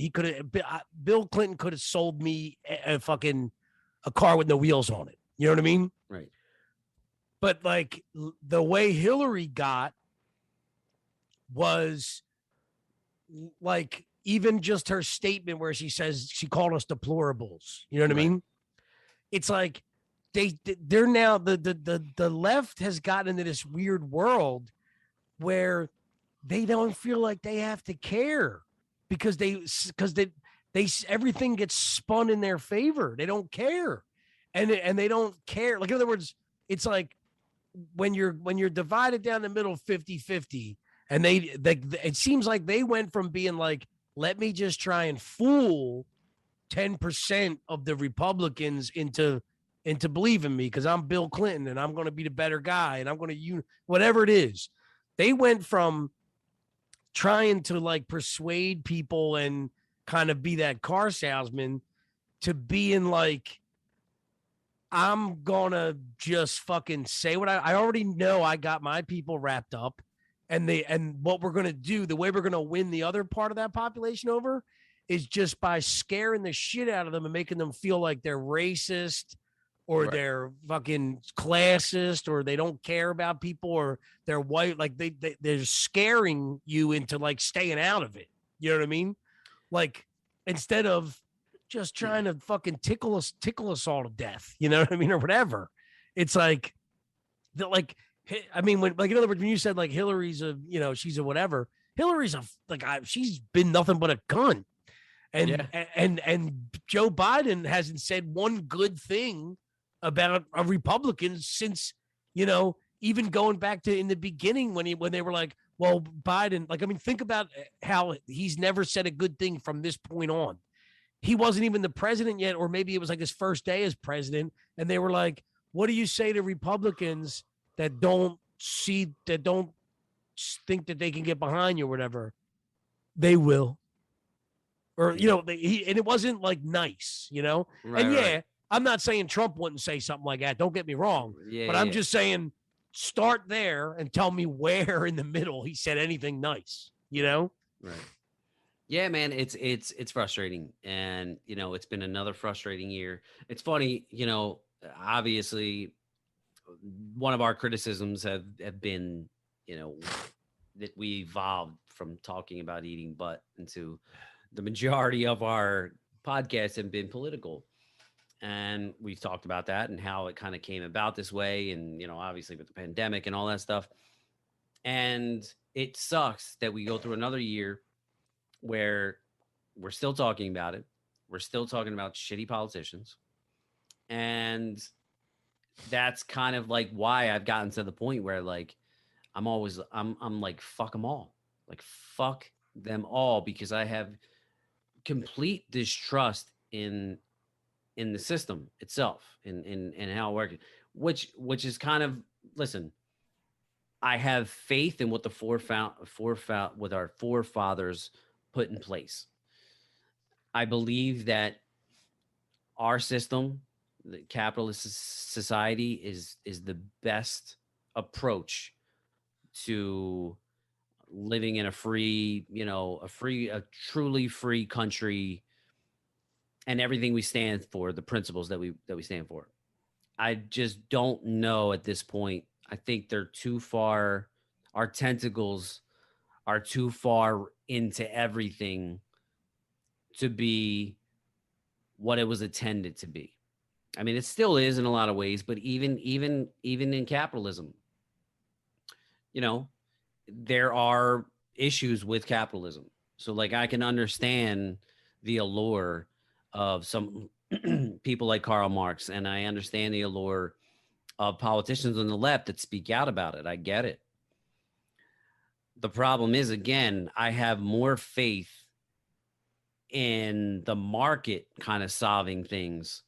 Bill Clinton could have sold me a car with no wheels on it. You know what I mean? Right. But like the way Hillary got was like even just her statement where she says she called us deplorables. You know what I mean? It's like they're now the left has gotten into this weird world where they don't feel like they have to care because they everything gets spun in their favor. They don't care. And they don't care. Like, in other words, it's like when you're divided down the middle 50-50, and it seems like they went from being like, let me just try and fool 10% of the Republicans into believing me because I'm Bill Clinton and I'm going to be the better guy and I'm going to whatever it is. They went from trying to like persuade people and kind of be that car salesman to being like, I'm going to just fucking say what I already know. I got my people wrapped up, and what we're going to do, the way we're going to win the other part of that population over is just by scaring the shit out of them and making them feel like they're racist or they're fucking classist or they don't care about people or they're white. Like they're scaring you into like staying out of it. You know what I mean? Like instead of just trying to fucking tickle us all to death, you know what I mean? Or whatever. It's like, I mean, in other words, when you said like Hillary's she's a whatever, Hillary's she's been nothing but a cunt. And Joe Biden hasn't said one good thing about a Republican since, even going back to in the beginning when they were like, well, Biden, like, I mean, think about how he's never said a good thing from this point on. He wasn't even the president yet, or maybe it was like his first day as president. And they were like, what do you say to Republicans that don't think that they can get behind you or whatever? They will. Or, and it wasn't like nice, Right. I'm not saying Trump wouldn't say something like that. Don't get me wrong. But I'm just saying start there and tell me where in the middle he said anything nice, Right. Yeah, man, it's frustrating. And, it's been another frustrating year. It's funny, obviously one of our criticisms have been, that we evolved from talking about eating butt into the majority of our podcasts have been political. And we've talked about that and how it kind of came about this way. And, obviously with the pandemic and all that stuff. And it sucks that we go through another year where we're still talking about it. We're still talking about shitty politicians. And that's kind of like why I've gotten to the point where like, I'm like, fuck them all. Like, fuck them all, because I have complete distrust in the system itself and how it works, which is kind of, listen, I have faith in what the with our forefathers put in place. I believe that our system, the capitalist society, is the best approach to living in a free, a truly free country, and everything we stand for, the principles that we stand for. I just don't know at this point. I think they're too far. Our tentacles are too far into everything to be what it was intended to be. I mean, it still is in a lot of ways, but even in capitalism, you know, there are issues with capitalism. So like I can understand the allure of some people like Karl Marx, and I understand the allure of politicians on the left that speak out about it. I get it. The problem is, again, I have more faith in the market kind of solving things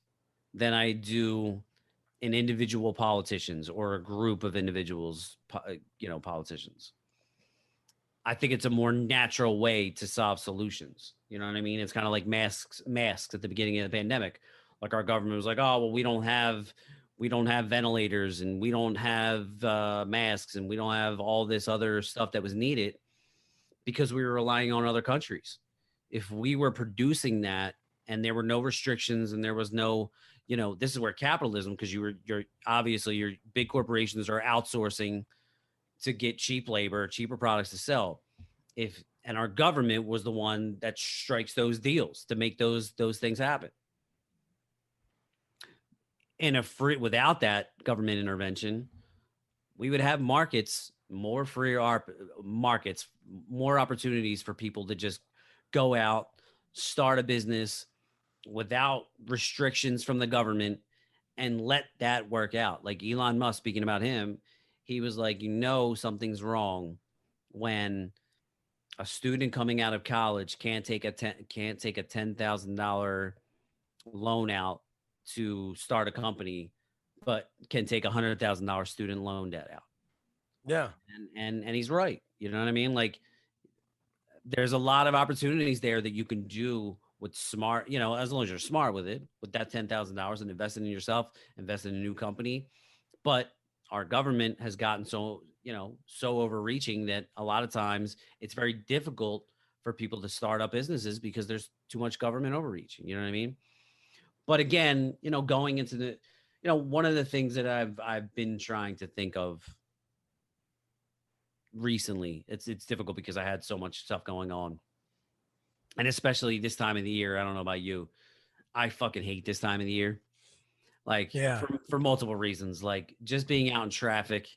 than I do in individual politicians or a group of individuals, politicians. I think it's a more natural way to solve solutions. You know what I mean? It's kind of like masks at the beginning of the pandemic. Like our government was like, oh, well, we don't have ventilators and we don't have masks and we don't have all this other stuff that was needed because we were relying on other countries. If we were producing that and there were no restrictions and there was no, this is where capitalism, because you're obviously your big corporations are outsourcing to get cheap labor, cheaper products to sell. And our government was the one that strikes those deals to make those things happen. Without that government intervention, we would have markets, more free markets, more opportunities for people to just go out, start a business without restrictions from the government and let that work out. Like Elon Musk, speaking about him, he was like, something's wrong when a student coming out of college can't take a $10,000 loan out to start a company, but can take $100,000 student loan debt out. Yeah. And he's right. You know what I mean? Like there's a lot of opportunities there that you can do with smart, as long as you're smart with it, with that $10,000 and investing in yourself, invest in a new company. But our government has gotten so overreaching that a lot of times it's very difficult for people to start up businesses because there's too much government overreach. You know what I mean? But again, going into the, one of the things that I've been trying to think of recently, it's difficult because I had so much stuff going on. And especially this time of the year, I don't know about you, I fucking hate this time of the year. Like for multiple reasons, like just being out in traffic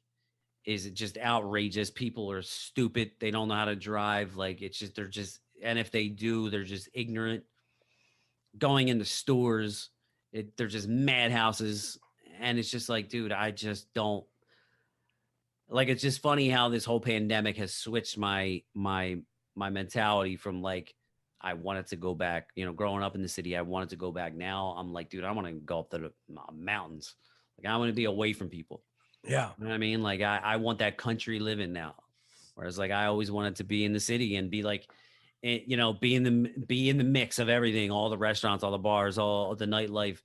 is just outrageous. People are stupid. They don't know how to drive. Like and if they do, they're just ignorant. Going into stores, they're just madhouses. And it's just like, dude, I just don't like, it's just funny how this whole pandemic has switched my mentality from like, I wanted to go back, growing up in the city, I wanted to go back. Now I'm like, dude, I want to go up to the mountains. Like I want to be away from people. Yeah. You know what I mean? Like I want that country living now. Whereas like, I always wanted to be in the city and be like, be in the mix of everything, all the restaurants, all the bars, all the nightlife.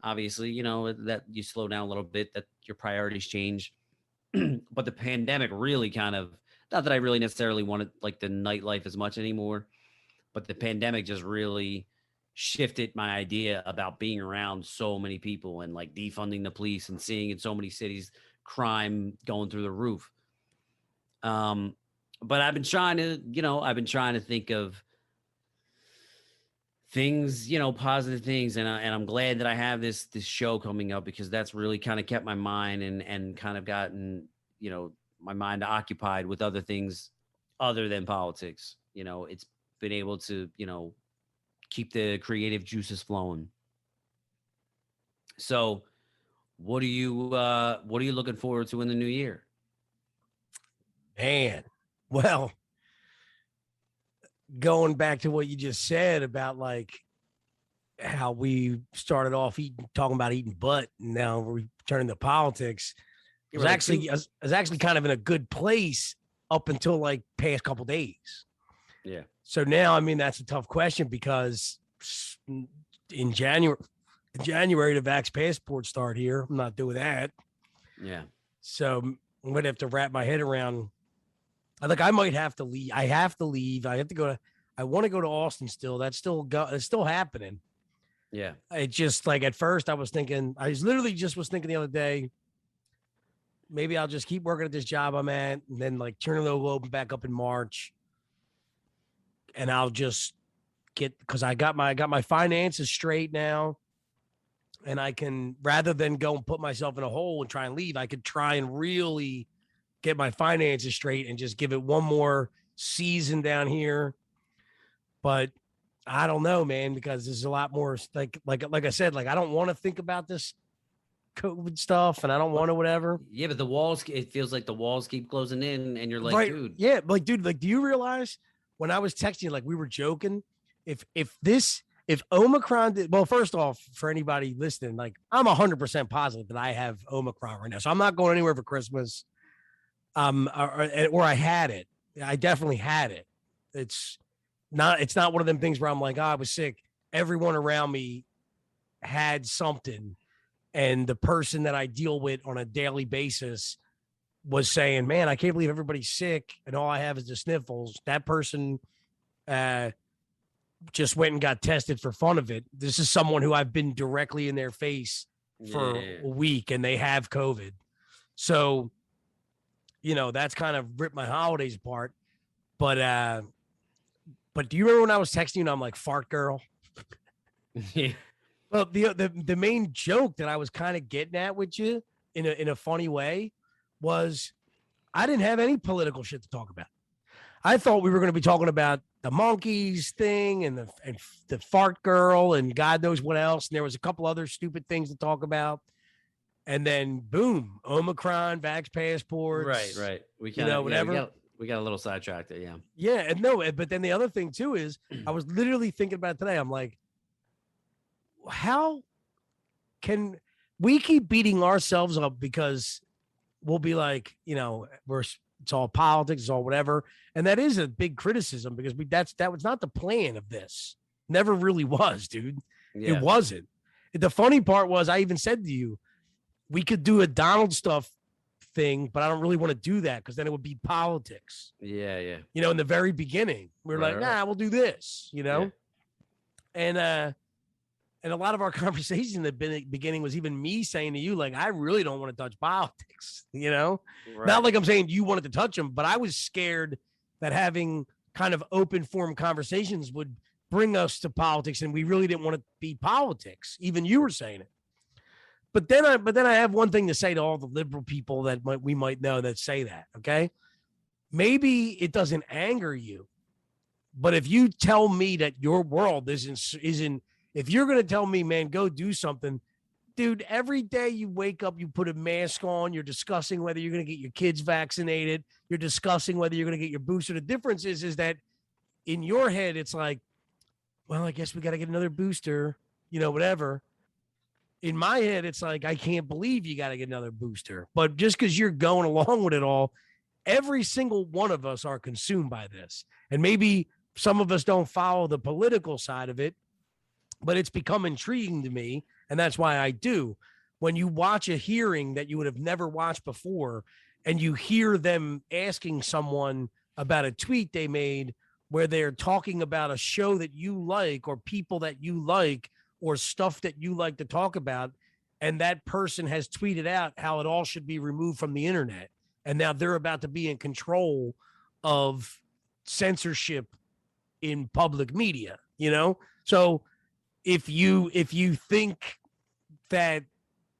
Obviously, that you slow down a little bit, that your priorities change. But the pandemic really kind of, not that I really necessarily wanted like the nightlife as much anymore, but the pandemic just really shifted my idea about being around so many people and like defunding the police and seeing in so many cities crime going through the roof. But I've been trying to think of things, positive things. And I'm glad that I have this show coming up because that's really kind of kept my mind and kind of gotten, my mind occupied with other things other than politics. It's been able to, keep the creative juices flowing. So what are you looking forward to in the new year? Man, well, going back to what you just said about like how we started off talking about eating butt, and now we're turning to politics. I was actually kind of in a good place up until like past couple days. Yeah. So now, I mean, that's a tough question because in January, the vax passport start here. I'm not doing that. Yeah. So I'm going to have to wrap my head around. I might have to leave. I have to leave. I want to go to Austin still. It's still happening. Yeah. It just like at first I was thinking the other day, maybe I'll just keep working at this job I'm at and then like turn it over, open back up in March. And I'll just because I got my finances straight now, and I can, rather than go and put myself in a hole and try and leave, I could try and really get my finances straight and just give it one more season down here. But I don't know, man, because there's a lot more like I said, like I don't want to think about this COVID stuff, and I don't want to whatever. Yeah, but the walls, it feels like the walls keep closing in, and you're like, Right. dude. Yeah, like, dude, like, do you realize when I was texting you, like we were joking, if Omicron did, well, first off, for anybody listening, like I'm 100% positive that I have Omicron right now, so I'm not going anywhere for Christmas. Or I had it. I definitely had it. It's not one of them things where I'm like, oh, I was sick. Everyone around me had something, and the person that I deal with on a daily basis was saying, man, I can't believe everybody's sick and all I have is the sniffles. That person just went and got tested for fun of it. This is someone who I've been directly in their face for a week, and they have COVID. So, you know, that's kind of ripped my holidays apart. But do you remember when I was texting you and I'm like, fart girl? Yeah. Well, the main joke that I was kind of getting at with you in a funny way was I didn't have any political shit to talk about. I thought we were going to be talking about the monkeys thing and the fart girl and God knows what else. And there was a couple other stupid things to talk about. And then boom, Omicron, vax passports. Right. We kind of, whatever. We got a little sidetracked there. Yeah. Yeah. And no, but then the other thing too is I was literally thinking about it today. I'm like, how can we keep beating ourselves up because we'll be like, you know, it's all politics, it's all whatever. And that is a big criticism because that was not the plan of this. Never really was, dude. Yeah. It wasn't. The funny part was I even said to you, we could do a Donald stuff thing, but I don't really want to do that because then it would be politics. Yeah. You know, in the very beginning, we were nah, we'll do this, you know? Yeah. And a lot of our conversation in the beginning was even me saying to you, like, I really don't want to touch politics, you know? Right. Not like I'm saying you wanted to touch them, but I was scared that having kind of open form conversations would bring us to politics, and we really didn't want to be politics. Even you were saying it. But then I have one thing to say to all the liberal people that we might know that say that, okay? Maybe it doesn't anger you, but if you tell me that your world isn't if you're going to tell me, man, go do something, dude, every day you wake up, you put a mask on, you're discussing whether you're going to get your kids vaccinated, you're discussing whether you're going to get your booster. The difference is that in your head, it's like, well, I guess we got to get another booster, you know, whatever. In my head, it's like, I can't believe you got to get another booster. But just because you're going along with it all, every single one of us are consumed by this. And maybe some of us don't follow the political side of it, but it's become intriguing to me, and that's why I do. When you watch a hearing that you would have never watched before, and you hear them asking someone about a tweet they made where they're talking about a show that you like or people that you like or stuff that you like to talk about, and that person has tweeted out how it all should be removed from the internet, and now they're about to be in control of censorship in public media, you know? So if you think that,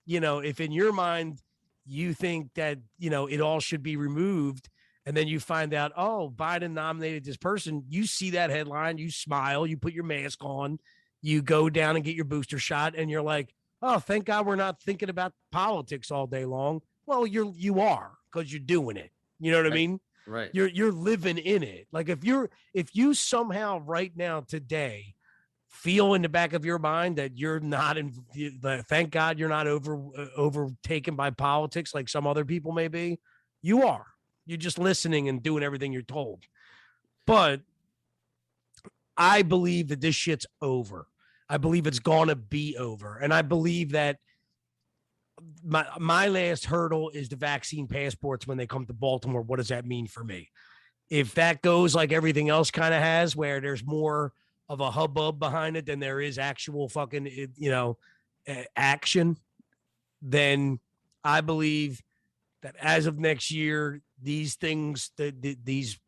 you know, if in your mind you think that, you know, it all should be removed, and then you find out, oh, Biden nominated this person, you see that headline, you smile, you put your mask on, you go down and get your booster shot, and you're like, oh, thank God we're not thinking about politics all day long. Well, you are, because you're doing it. You know what I mean? Right. You're living in it. Like if you somehow right now today feel in the back of your mind that you're not thank God you're not overtaken by politics like some other people may be, you are. You're just listening and doing everything you're told. But I believe that this shit's over. I believe it's gonna be over. And I believe that my last hurdle is the vaccine passports when they come to Baltimore. What does that mean for me? If that goes like everything else kind of has, where there's more of a hubbub behind it than there is actual fucking, you know, action, then I believe that as of next year, these things, these,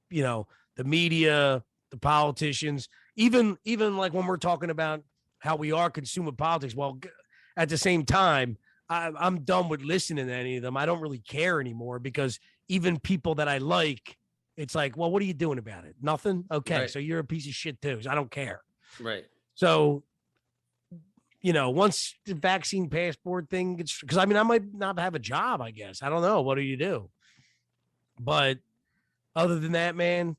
you know, the media, the politicians, even like when we're talking about how we are consuming politics. Well, at the same time, I'm done with listening to any of them. I don't really care anymore because even people that I like, it's like, well, what are you doing about it? Nothing. Okay. Right. So you're a piece of shit too. So I don't care. Right. So, once the vaccine passport thing gets, because I mean, I might not have a job, I guess. I don't know. What do you do? But other than that, man,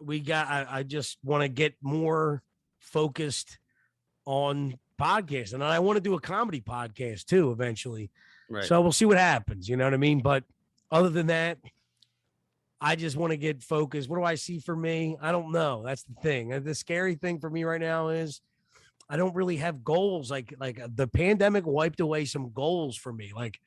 I just want to get more focused on podcasts. And I want to do a comedy podcast too eventually. Right. So we'll see what happens. You know what I mean? But other than that, I just want to get focused. What do I see for me? I don't know. That's the thing. The scary thing for me right now is I don't really have goals. Like the pandemic wiped away some goals for me. Like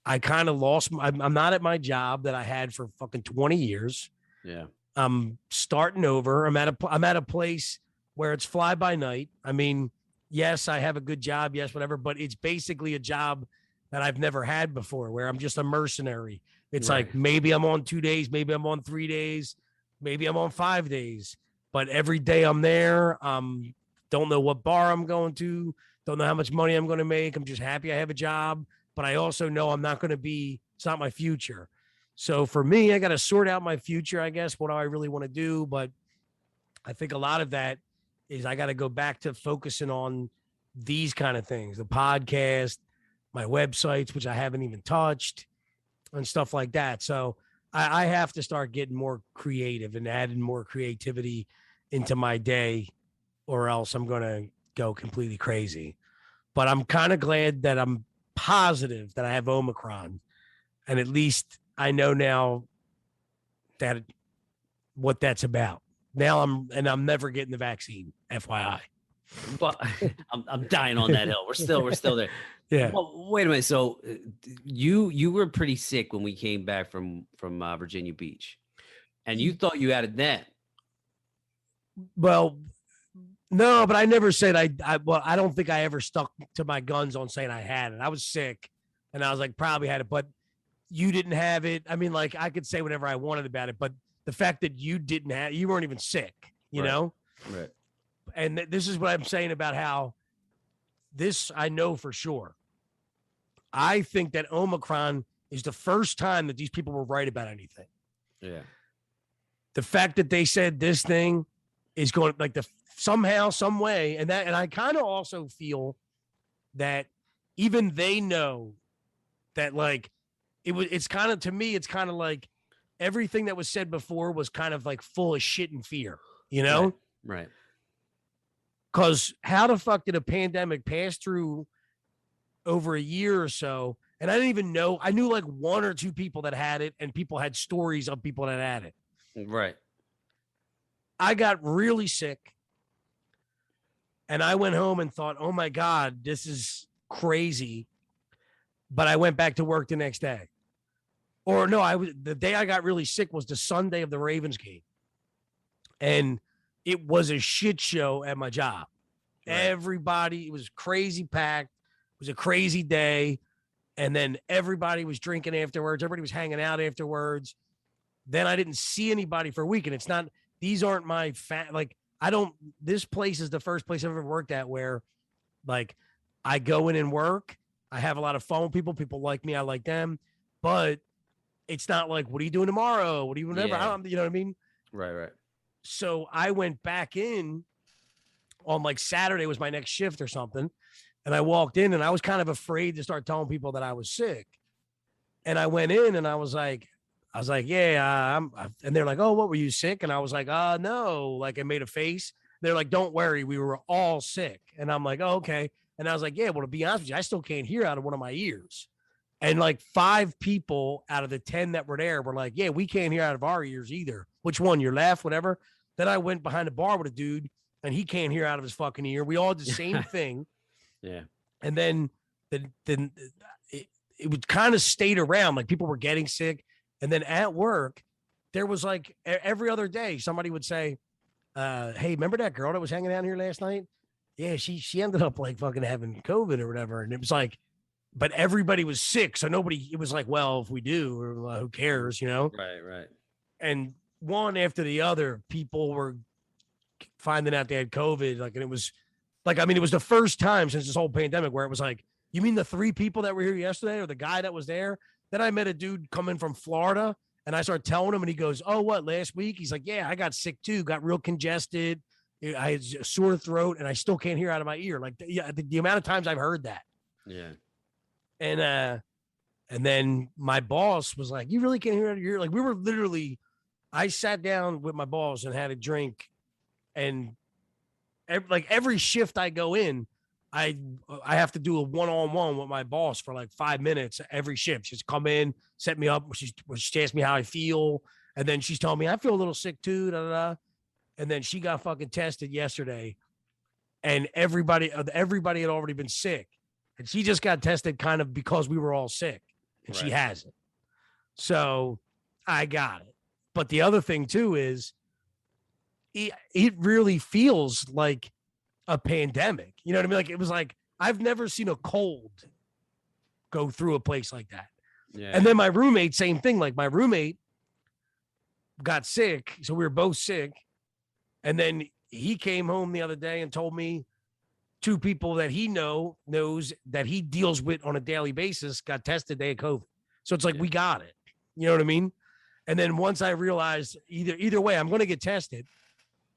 I kind of lost. I'm not at my job that I had for fucking 20 years. Yeah. I'm starting over. I'm at a place where it's fly by night. I mean, yes, I have a good job. Yes, whatever. But it's basically a job that I've never had before, where I'm just a mercenary. It's Right. like maybe I'm on 2 days, maybe I'm on 3 days, maybe I'm on 5 days. But every day I'm there. Don't know what bar I'm going to. Don't know how much money I'm going to make. I'm just happy I have a job. But I also know I'm not going to be. It's not my future. So for me, I got to sort out my future, I guess. What do I really want to do? But I think a lot of that is I got to go back to focusing on these kind of things, the podcast, my websites, which I haven't even touched, and stuff like that. So I have to start getting more creative and adding more creativity into my day, or else I'm going to go completely crazy. But I'm kind of glad that I'm positive that I have Omicron. And at least I know now that what that's about. Now I'm never getting the vaccine, FYI. But I'm dying on that hill. We're still there. Yeah. Well, wait a minute. So you were pretty sick when we came back from Virginia Beach, and you thought you had it then. Well, no, but I never said I don't think I ever stuck to my guns on saying I had it. I was sick and I was like, probably had it, but you didn't have it. I mean, like I could say whatever I wanted about it, but the fact that you didn't have, you weren't even sick, you know? Right. And this is what I'm saying about how this, I know for sure. I think that Omicron is the first time that these people were right about anything. Yeah. The fact that they said this thing is going like somehow, some way. And I kind of also feel that even they know that like it's kind of, to me, it's kind of like everything that was said before was kind of like full of shit and fear, you know? Right. Because how the fuck did a pandemic pass through over a year or so? And I didn't even know. I knew like one or two people that had it, and people had stories of people that had it. Right. I got really sick, and I went home and thought, oh my God, this is crazy. But I went back to work the next day. Or no, the day I got really sick was the Sunday of the Ravens game. And it was a shit show at my job. Right. Everybody, it was crazy packed. It was a crazy day. And then everybody was drinking afterwards. Everybody was hanging out afterwards. Then I didn't see anybody for a week. And it's not, these aren't my this place is the first place I've ever worked at where like I go in and work. I have a lot of fun with people. People like me. I like them. But it's not like, what are you doing tomorrow? What are you, whatever? Yeah. You know what I mean? Right. So I went back in on like Saturday was my next shift or something. And I walked in and I was kind of afraid to start telling people that I was sick. And I went in and I was like, yeah, and they're like, oh, what, were you sick? And I was like, no, like I made a face. They're like, don't worry, we were all sick. And I'm like, oh, okay. And I was like, yeah, well, to be honest with you, I still can't hear out of one of my ears. And like 5 people out of the 10 that were there were like, yeah, we can't hear out of our ears either. Which one? Your left, whatever. Then I went behind the bar with a dude and he can't hear out of his fucking ear. We all had the same thing. Yeah. And then it would kind of stayed around. Like people were getting sick. And then at work, there was like every other day, somebody would say, hey, remember that girl that was hanging out here last night? Yeah, she ended up like fucking having COVID or whatever. And it was like, but everybody was sick. So it was like, well, if we do, who cares, you know? Right. And one after the other, people were finding out they had COVID. Like, and it was like, I mean, it was the first time since this whole pandemic where it was like, you mean the 3 people that were here yesterday or the guy that was there? Then I met a dude coming from Florida and I started telling him and he goes, oh, what, last week? He's like, yeah, I got sick too. Got real congested. I had a sore throat and I still can't hear out of my ear. Like the amount of times I've heard that. Yeah. And then my boss was like, you really can't hear out of your ear. Like we were literally, I sat down with my boss and had a drink and every shift I go in, I have to do a one-on-one with my boss for like 5 minutes every shift. She's come in, set me up. She asked me how I feel. And then she's telling me I feel a little sick too. Da, da, da. And then she got fucking tested yesterday and everybody had already been sick. And she just got tested kind of because we were all sick and she hasn't. So I got it. But the other thing too is it really feels like a pandemic. You know what I mean? Like it was like, I've never seen a cold go through a place like that. Yeah. And then my roommate, same thing. Like my roommate got sick. So we were both sick. And then he came home the other day and told me 2 people that he knows that he deals with on a daily basis got tested, they had COVID. So it's like, we got it. You know what I mean? And then once I realized either way, I'm going to get tested,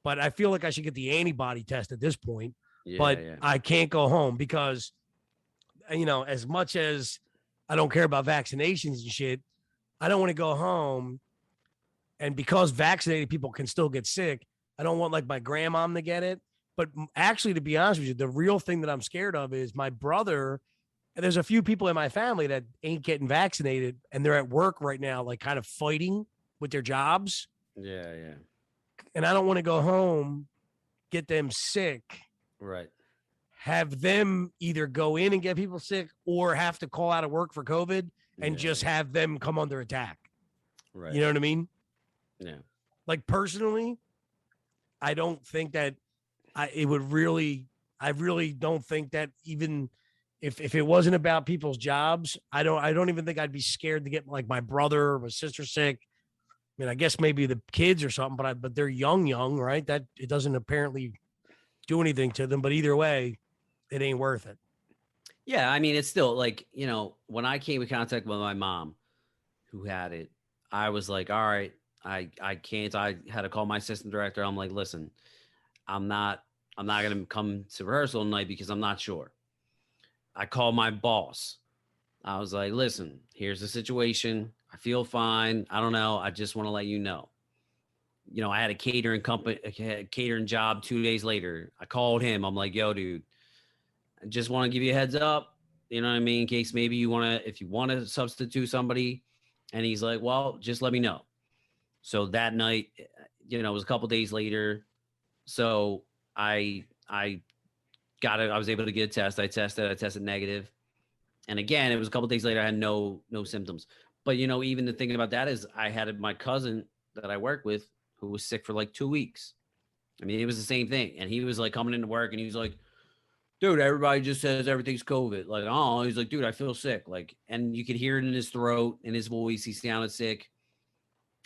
but I feel like I should get the antibody test at this point. I can't go home because, you know, as much as I don't care about vaccinations and shit, I don't want to go home. And because vaccinated people can still get sick, I don't want like my grandmom to get it. But actually, to be honest with you, the real thing that I'm scared of is my brother. And there's a few people in my family that ain't getting vaccinated and they're at work right now, like kind of fighting with their jobs. Yeah, yeah. And I don't want to go home, get them sick. Right. Have them either go in and get people sick or have to call out of work for COVID and just have them come under attack. Right. You know what I mean? Yeah. Like personally, I don't think that I really don't think that even if it wasn't about people's jobs, I don't even think I'd be scared to get like my brother or my sister sick. I mean, I guess maybe the kids or something, but they're young, right? That it doesn't apparently do anything to them, but either way, it ain't worth it. Yeah. I mean, it's still like, you know, when I came in contact with my mom who had it, I was like, all right, I can't, I had to call my assistant director. I'm like, listen, I'm not going to come to rehearsal tonight because I'm not sure. I called my boss. I was like, listen, here's the situation. I feel fine. I don't know. I just want to let you know. You know, I had a catering job 2 days later. I called him. I'm like, yo, dude, I just want to give you a heads up. You know what I mean? In case maybe if you want to substitute somebody. And he's like, well, just let me know. So that night, you know, it was a couple days later. So I got it. I was able to get a test. I tested negative. And again, it was a couple days later. I had no symptoms. But, you know, even the thing about that is I had my cousin that I work with who was sick for like 2 weeks. I mean, it was the same thing. And he was like coming into work and he was like, dude, everybody just says everything's COVID. Like, oh, he's like, dude, I feel sick. Like, and you could hear it in his throat, in his voice. He sounded sick.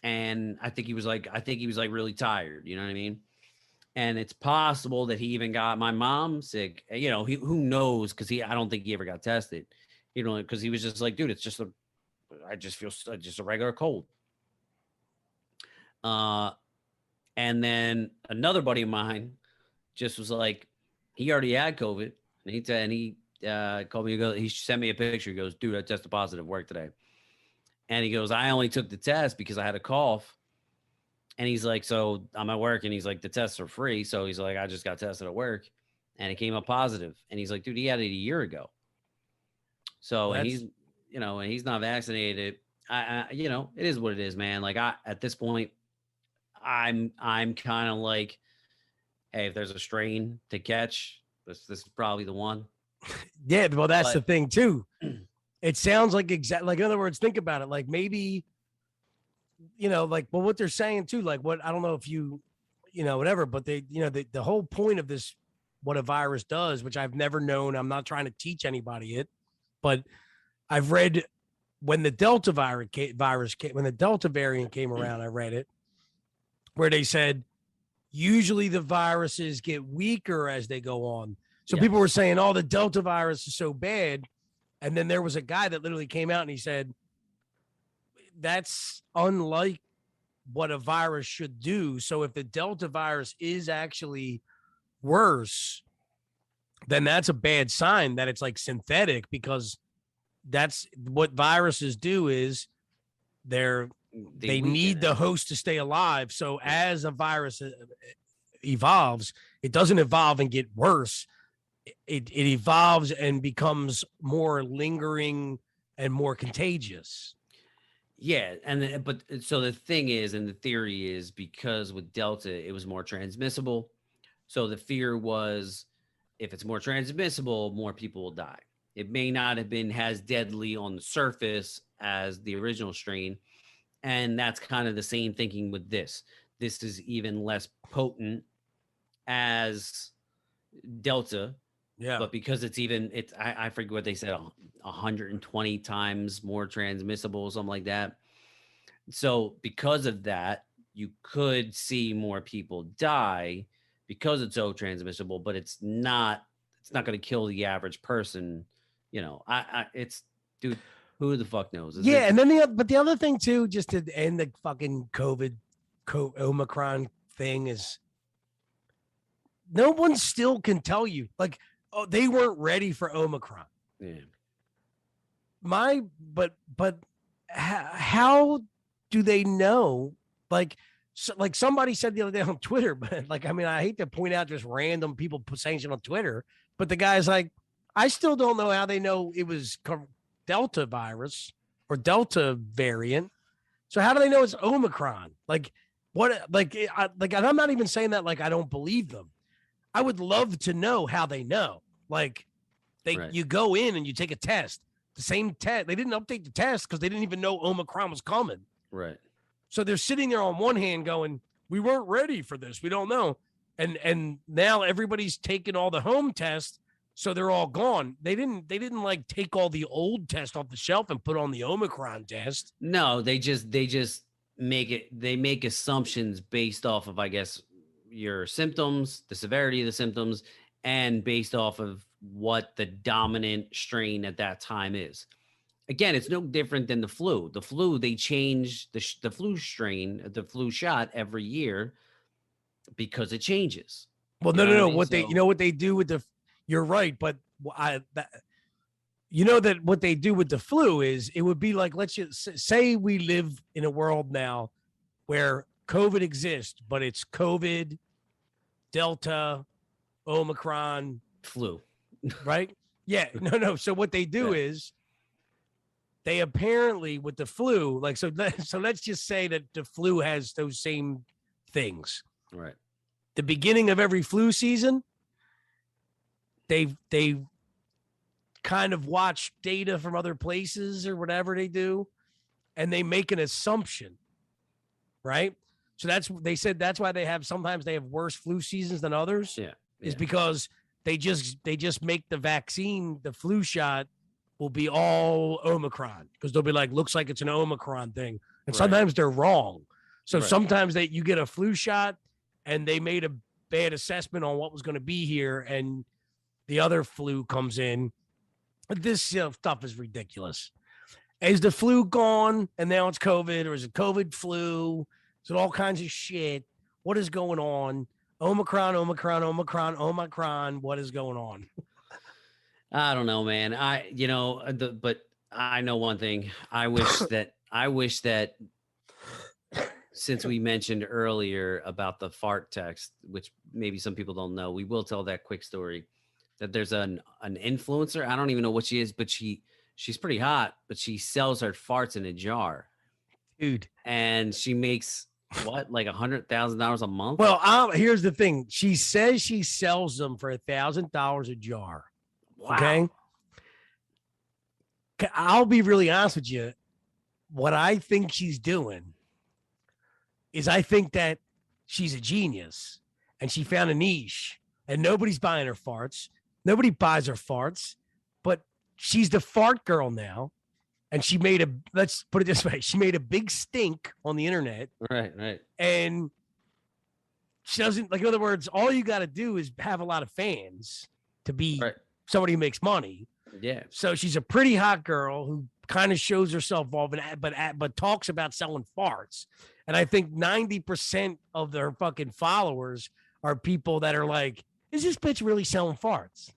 And I think he was like really tired. You know what I mean? And it's possible that he even got my mom sick. You know, who knows? Because I don't think he ever got tested. You know, because he was just like, dude, it's just I just feel just a regular cold. And then another buddy of mine just was like, he already had COVID, and he called me. He sent me a picture. He goes, dude, I tested positive at work today. And he goes, I only took the test because I had a cough. And he's like, so I'm at work, and he's like, the tests are free. So he's like, I just got tested at work, and it came up positive. And he's like, dude, he had it a year ago. So and he's, you know, and he's not vaccinated. I you know, it is what it is, man. Like at this point, I'm kind of like, hey, if there's a strain to catch, this is probably the one. Yeah, well, that's the thing too. It sounds like like in other words, think about it. Like maybe, you know, like, well, what they're saying too, like what, I don't know if you know, whatever, but they, you know, the whole point of this, what a virus does, which I've never known, I'm not trying to teach anybody it, but I've read when the Delta when the Delta variant came around, I read it where they said usually the viruses get weaker as they go on. So Yes. people were saying, oh, the Delta virus is so bad. And then there was a guy that literally came out and he said, that's unlike what a virus should do. So if the Delta virus is actually worse, then that's a bad sign that it's like synthetic, because that's what viruses do is they weaken need it. the host to stay alive. So as a virus evolves, it doesn't evolve and get worse. It evolves and becomes more lingering and more contagious. Yeah, but so the thing is, and the theory is, because with Delta it was more transmissible. So the fear was, if it's more transmissible, more people will die. It may not have been as deadly on the surface as the original strain, and that's kind of the same thinking with this. This is even less potent as Delta. Yeah. But because I forget what they said, 120 times more transmissible, something like that. So because of that, you could see more people die because it's so transmissible, but it's not going to kill the average person. You know, it's, dude, who the fuck knows? Yeah. And then the other thing too, just to end the fucking COVID Omicron thing, is no one still can tell you, like, oh, they weren't ready for Omicron. Yeah. But how do they know? Like somebody said the other day on Twitter, but like, I mean, I hate to point out just random people saying shit on Twitter, but the guy's like, I still don't know how they know it was Delta virus or Delta variant. So how do they know it's Omicron? Like what? Like and I'm not even saying that like I don't believe them. I would love to know how they know. Like you go in and you take a test, the same test. They didn't update the test because they didn't even know Omicron was coming. Right. So they're sitting there on one hand going, we weren't ready for this. We don't know. And now everybody's taking all the home tests. So they're all gone. They didn't like take all the old tests off the shelf and put on the Omicron test. No, they just make assumptions based off of, I guess, your symptoms, the severity of the symptoms, and based off of what the dominant strain at that time is. Again, it's no different than the flu. The flu, they change the flu strain, the flu shot every year because it changes. Well, no. What they do with the, you're right, but that what they do with the flu is, it would be like, let's just say we live in a world now where COVID exists, but it's COVID, Delta, Omicron, flu, right? Yeah, no. So what they do is they apparently, with the flu, like, so let's just say that the flu has those same things. Right. The beginning of every flu season, they kind of watch data from other places or whatever they do, and they make an assumption, right? So they said that's why sometimes they have worse flu seasons than others. Yeah. Is because they just make the vaccine, the flu shot will be all Omicron, because they'll be like, looks like it's an Omicron thing. And sometimes they're wrong. So sometimes you get a flu shot and they made a bad assessment on what was going to be here, and the other flu comes in. This stuff is ridiculous. Is the flu gone and now it's COVID, or is it COVID flu? Is it all kinds of shit? What is going on? Omicron. What is going on? I don't know, man. But I know one thing. I wish that since we mentioned earlier about the fart text, which maybe some people don't know, we will tell that quick story, that there's an influencer. I don't even know what she is, but she's pretty hot, but she sells her farts in a jar. Dude. And she makes what, like $100,000 a month? Well, here's the thing. She says she sells them for $1,000 a jar. Wow. Okay. I'll be really honest with you. What I think she's doing is, I think that she's a genius and she found a niche, and nobody's buying her farts. Nobody buys her farts, but she's the fart girl now. And she let's put it this way, she made a big stink on the internet. Right. And she doesn't, like, in other words, all you got to do is have a lot of fans to be Right. somebody who makes money. Yeah. So she's a pretty hot girl who kind of shows herself off, but talks about selling farts. And I think 90% of their fucking followers are people that are like, is this bitch really selling farts?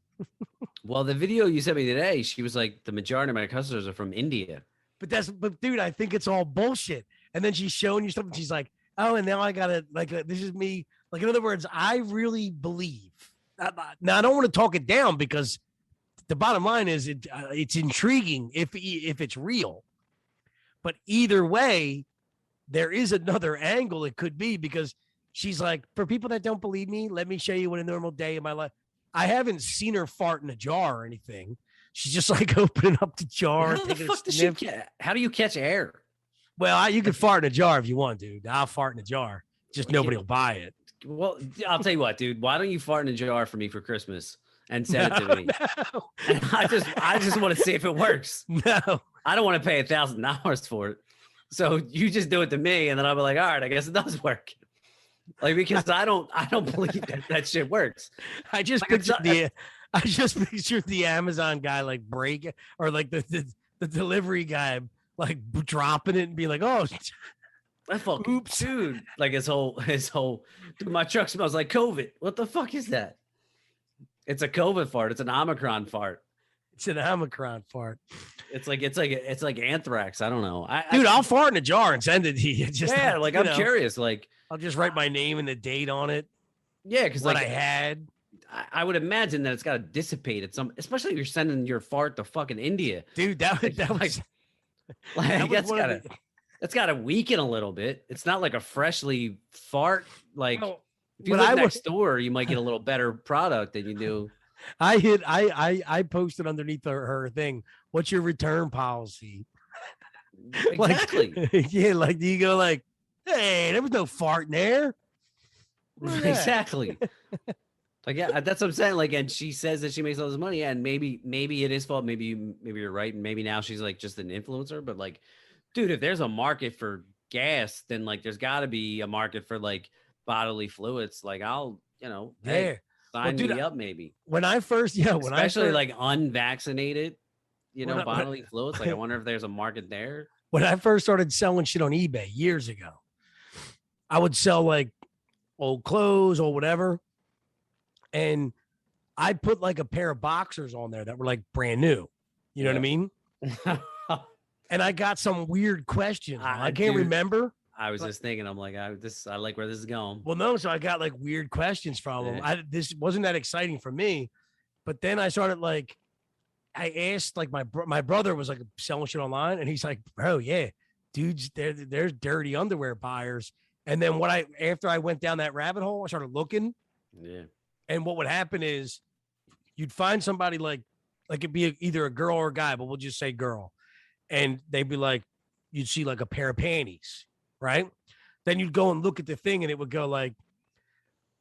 Well, the video you sent me today, she was like, the majority of my customers are from India. But dude, I think it's all bullshit. And then she's showing you stuff and she's like, oh, and now I gotta, like, this is me. Like, in other words, I really believe. Now, I don't want to talk it down because the bottom line is it's intriguing if it's real. But either way, there is another angle it could be, because she's like, for people that don't believe me, let me show you what a normal day in my life. I haven't seen her fart in a jar or anything. She's just like opening up the jar. How the fuck does she how do you catch air? Well, you can fart in a jar if you want, dude. I'll fart in a jar. Just nobody will buy it. Well, I'll tell you what, dude. Why don't you fart in a jar for me for Christmas and send it to me? No. And I just want to see if it works. No, I don't want to pay $1,000 for it. So you just do it to me, and then I'll be like, all right, I guess it does work. Like, because I don't believe that shit works. I just pictured the Amazon guy like break it, or like the delivery guy like dropping it and being like, oh, I fucking oops, dude. Like his whole dude, my truck smells like COVID. What the fuck is that? It's a COVID fart. It's an Omicron fart. It's an Omicron fart. It's like anthrax. I don't know. I'll fart in a jar and send it to you. Just I'm curious. Like, I'll just write my name and the date on it. Yeah, because what I had. I would imagine that it's got to dissipate at some, especially if you're sending your fart to fucking India, dude. That's got to weaken a little bit. It's not like a freshly fart. Like, if you live next door, you might get a little better product than you do. I posted underneath her thing, what's your return policy? Exactly. Like, yeah, like, do you go like, hey, there was no fart in there? Exactly. Like, yeah, that's what I'm saying. Like, and she says that she makes all this money, and maybe it is fault. Maybe you're right, and maybe now she's like just an influencer. But like, dude, if there's a market for gas, then like there's got to be a market for like bodily fluids. Like, I'll, hey, sign me up maybe. When I first, especially like unvaccinated, bodily fluids. Like, I wonder if there's a market there. When I first started selling shit on eBay years ago, I would sell like old clothes or whatever. And I put like a pair of boxers on there that were like brand new. You know what I mean? And I got some weird questions. I can't remember. I was just thinking, I'm like, I like where this is going. Well, no, so I got like weird questions from them. This wasn't that exciting for me. But then I started like, I asked like my brother was like selling shit online, and he's like, bro, yeah, dudes, there's dirty underwear buyers. And then after I went down that rabbit hole, I started looking. Yeah. And what would happen is you'd find somebody like it'd be either a girl or a guy, but we'll just say girl. And they'd be like, you'd see like a pair of panties, right? Then you'd go and look at the thing and it would go like,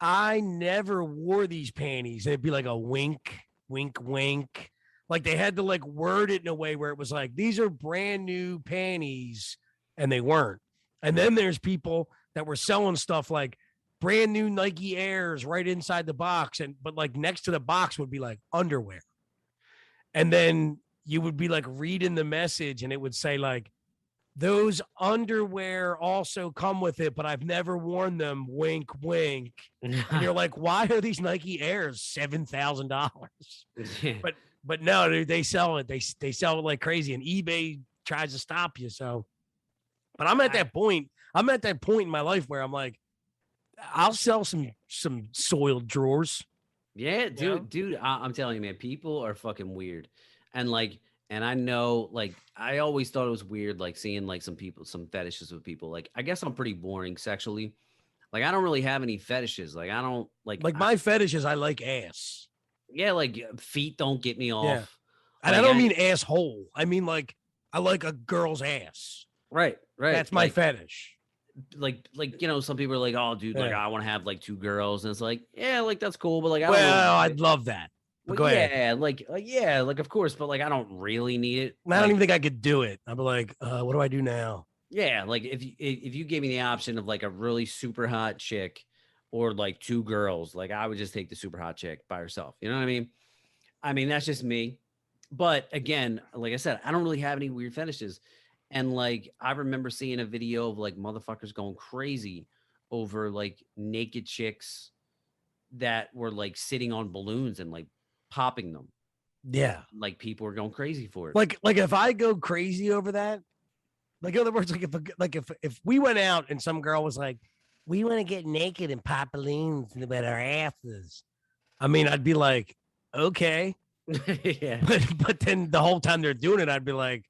I never wore these panties. And it'd be like a wink, wink, wink. Like they had to like word it in a way where it was like, these are brand new panties, and they weren't. And then there's people that were selling stuff like brand new Nike Airs right inside the box. But like next to the box would be like underwear. And then you would be like reading the message and it would say like, those underwear also come with it, but I've never worn them. Wink, wink. And you're like, why are these Nike Airs $7,000? But no, dude, they sell it. They sell it like crazy, and eBay tries to stop you. So, but I'm at that point. I'm at that point in my life where I'm like, I'll sell some soiled drawers. Yeah, dude, I'm telling you, man, people are fucking weird. And like, and I know, like, I always thought it was weird, like seeing like some fetishes with people. Like, I guess I'm pretty boring sexually. Like, I don't really have any fetishes. Like, I don't like my fetish is I like ass. Yeah, like feet don't get me off. Yeah. And like, I don't mean asshole. I mean like I like a girl's ass. Right. That's my fetish. Like some people are like, oh, dude, like I want to have like two girls, and it's like, yeah, like that's cool, but like, I don't I'd love that. But go ahead. Yeah, like of course, but like I don't really need it. I don't even think I could do it. I'd be like, what do I do now? Yeah, like if you gave me the option of like a really super hot chick or like two girls. Like I would just take the super hot chick by herself. You know what I mean? I mean, that's just me. But again, like I said, I don't really have any weird fetishes. And like I remember seeing a video of like motherfuckers going crazy over like naked chicks that were like sitting on balloons and like popping them. Yeah. Like people were going crazy for it. Like if I go crazy over that, like in other words, like if we went out and some girl was like, we want to get naked and pop balloons about our asses. I mean, I'd be like, okay. Yeah. But then the whole time they're doing it, I'd be like,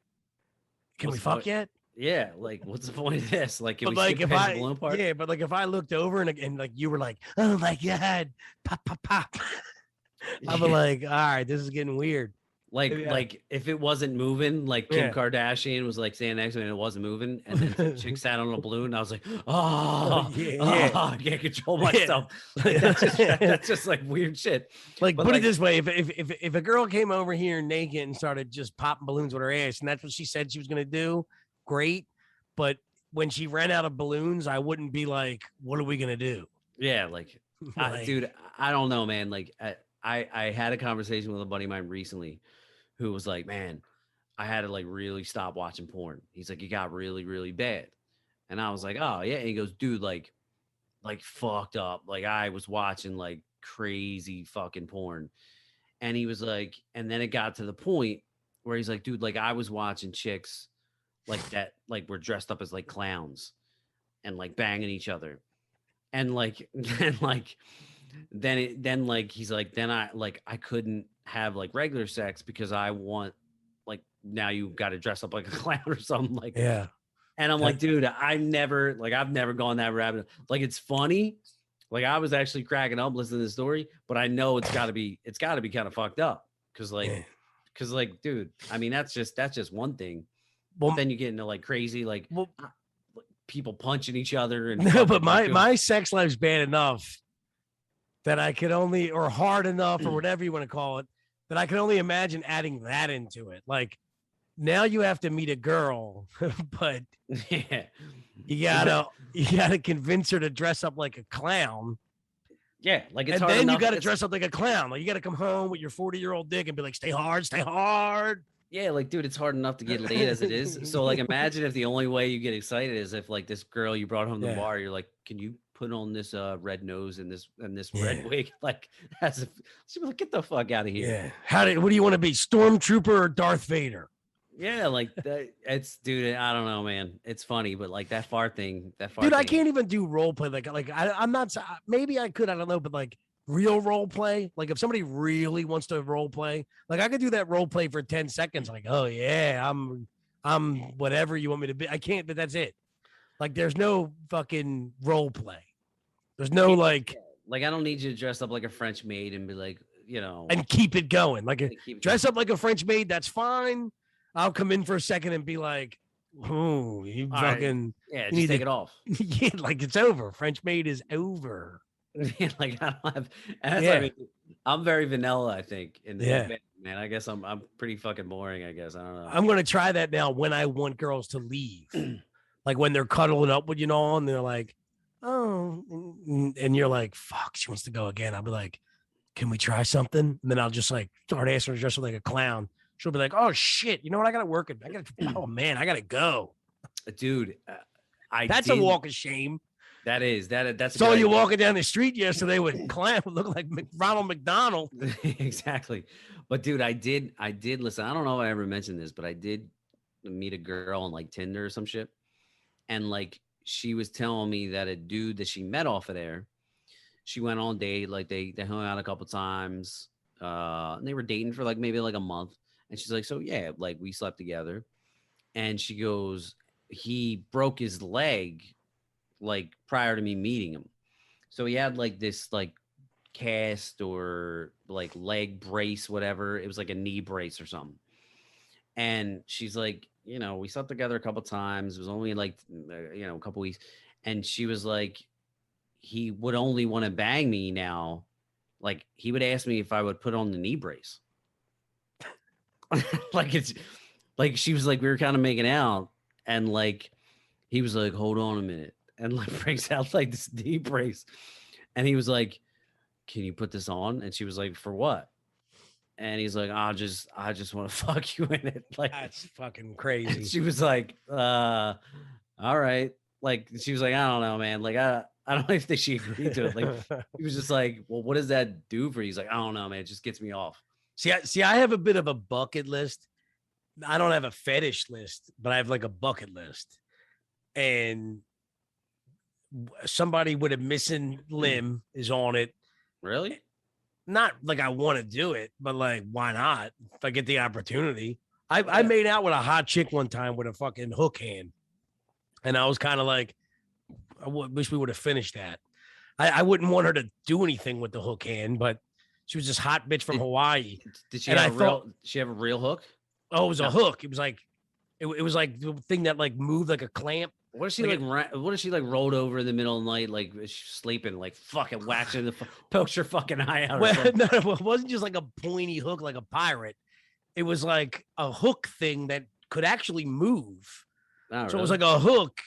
can What's we the fuck point? yet? Yeah, like what's the point of this? Like, can But we like skip if past I the balloon part? yeah, but like if I looked over and like you were like, oh my god, pop pop pop, I'd be like, all right, this is getting weird. Like if it wasn't moving, like Kim Yeah. Kardashian was like standing next to me and it wasn't moving, and then some chick sat on a balloon, I was like, oh, Yeah. I can't control Yeah. myself. Like, that's just like weird shit. Like But put it like, this way, if a girl came over here naked and started just popping balloons with her ass, and that's what she said she was gonna do, great. But when she ran out of balloons, I wouldn't be like, what are we gonna do? yeah, like, Like, dude, I don't know, man. Like, I had a conversation with a buddy of mine recently who was like, man, I had to like really stop watching porn. He's like, it got really, really bad. And I was like, oh yeah. And he goes, dude, like fucked up. Like I was watching like crazy fucking porn. And he was like, and then it got to the point where he's like, dude, like I was watching chicks like that, like were dressed up as like clowns and like banging each other. And like, then like he's like, then I couldn't have like regular sex because I want like now you got to dress up like a clown or something like. yeah. And I'm like, dude, I've never gone that rabbit. Like it's funny. Like I was actually cracking up listening to the story, but I know it's got to be kind of fucked up because like, dude, I mean that's just one thing. Well, But then you get into like crazy like people punching each other and no, but my sex life's bad enough that I could only, or hard enough, or whatever you want to call it, that I can only imagine adding that into it. Like now you have to meet a girl, but yeah, you gotta convince her to dress up like a clown. Yeah, like it's and hard then enough. You got to dress up like a clown. Like you got to come home with your 40-year-old dick and be like, stay hard, stay hard. Yeah, like dude, it's hard enough to get laid as it is. So like imagine if the only way you get excited is if like this girl you brought home to the bar, you're like, can you put on this red nose and this red wig? Like that's she'd be like, get the fuck out of here. Yeah. What do you want to be? Stormtrooper or Darth Vader? Yeah, like that. It's dude. I don't know, man. It's funny, but like that fart thing. Dude, I can't even do role play. Like I'm not. Maybe I could. I don't know, but like real role play. Like if somebody really wants to role play, like I could do that role play for 10 seconds. Like, oh yeah, I'm whatever you want me to be. I can't, but that's it. Like there's no fucking role play. There's no like I don't need you to dress up like a French maid and be like, you know, and keep it going. Like dress up like a French maid. That's fine. I'll come in for a second and be like, "Oh, you fucking just take it off." Yeah, like it's over. French maid is over. Like I don't have. I mean, I'm very vanilla. I think. Man. I guess I'm pretty fucking boring. I guess I don't know. I'm gonna try that now when I want girls to leave, like when they're cuddling up with you all, and they're like, "Oh," and you're like, "Fuck, she wants to go again." I'll be like, "Can we try something?" And then I'll just like start asking her to dress up like a clown. She'll be like, "Oh shit, you know what? I gotta work it. Oh man, I gotta go." Dude, that's a walk of shame. That's saw you walking down the street yesterday with clown look like Ronald McDonald. Exactly. But dude, I did listen. I don't know if I ever mentioned this, but I did meet a girl on like Tinder or some shit. And like she was telling me that a dude that she met off of there, she went on a date, like they hung out a couple times. And they were dating for like maybe like a month. And she's like, so yeah, like we slept together. And she goes, he broke his leg like prior to me meeting him. So he had like this like cast or like leg brace, whatever. It was like a knee brace or something. And she's like, you know, we slept together a couple times. It was only like, you know, a couple weeks. And she was like, he would only want to bang me now. Like he would ask me if I would put on the knee brace. Like it's like she was like, we were kind of making out, and like he was like, hold on a minute, and like breaks out like this knee brace, And he was like, "Can you put this on?" And she was like, "For what?" And he's like, I just want to fuck you in it. Like, That's fucking and crazy. she was like, all right. Like, she was like, I don't know, man. Like, I don't even think she agreed to it. Like, he was just like, well, what does that do for you? He's like, I don't know, man. It just gets me off. See, I have a bit of a bucket list. I don't have a fetish list, but I have like a bucket list. And somebody with a missing limb is on it. Really? Not like I want to do it, but like, why not? If I get the opportunity. I Yeah. made out with a hot chick one time with a fucking hook hand. And I was kind of like, wish we would have finished that. I wouldn't want her to do anything with the hook hand, but she was this hot bitch from Hawaii. Did she And have I a thought, real? She have a real hook? oh, it was No. a hook. It was like, it was like the thing that like moved like a clamp. What if she what if she like rolled over in the middle of the night, like she's sleeping, like fucking whacks her in the pokes her fucking eye out? Well, no, it wasn't just like a pointy hook like a pirate. It was like a hook thing that could actually move. Oh, so it was like a hook,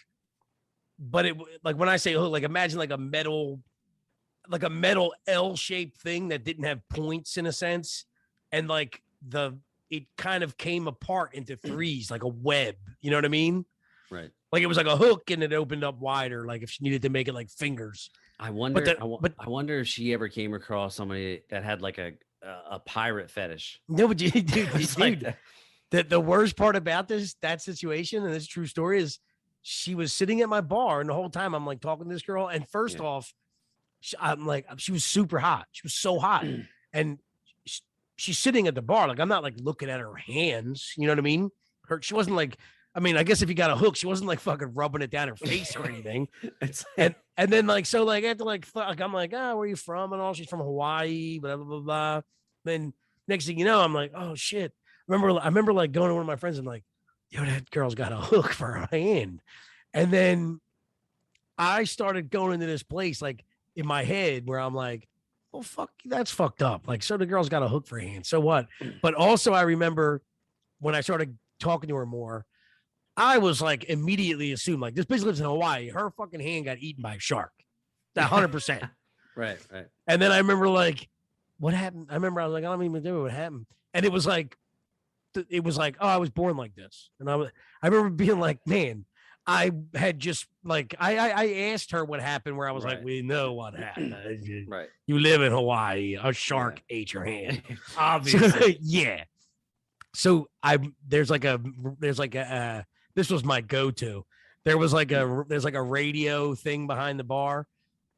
but it like when I say hook, like imagine like a metal L-shaped thing that didn't have points in a sense, and like it kind of came apart into threes like a web. You know what I mean? Right. Like it was like a hook and it opened up wider, like if she needed to make it like fingers. I wonder. I wonder if she ever came across somebody that had like a pirate fetish. No, but dude, Like the worst part about that situation, and this true story, is she was sitting at my bar, and the whole time I'm like talking to this girl, and first off, I'm like, she was super hot. She was so hot, and she's sitting at the bar. Like I'm not like looking at her hands. You know what I mean? She wasn't like. I mean, I guess if you got a hook, she wasn't like fucking rubbing it down her face or anything. and then like so like after like I'm like, where are you from? And all, she's from Hawaii, blah blah blah blah. Then next thing you know, I'm like, oh shit. I remember like going to one of my friends and like, yo, that girl's got a hook for her hand. And then I started going into this place like in my head where I'm like, well, fuck, that's fucked up. Like, so the girl's got a hook for her hand. So what? But also I remember when I started talking to her more, I was like immediately assumed like this bitch lives in Hawaii. Her fucking hand got eaten by a shark. 100%. Right. And then I remember like, what happened? I remember I was like, I don't even know what happened. And it was like, oh, I was born like this. And I remember being like, man, I had just like, I asked her what happened where I was like, we know what happened. Right. You live in Hawaii. A shark ate your hand. Obviously. So, yeah. So there's like a this was my go-to. There's like a radio thing behind the bar.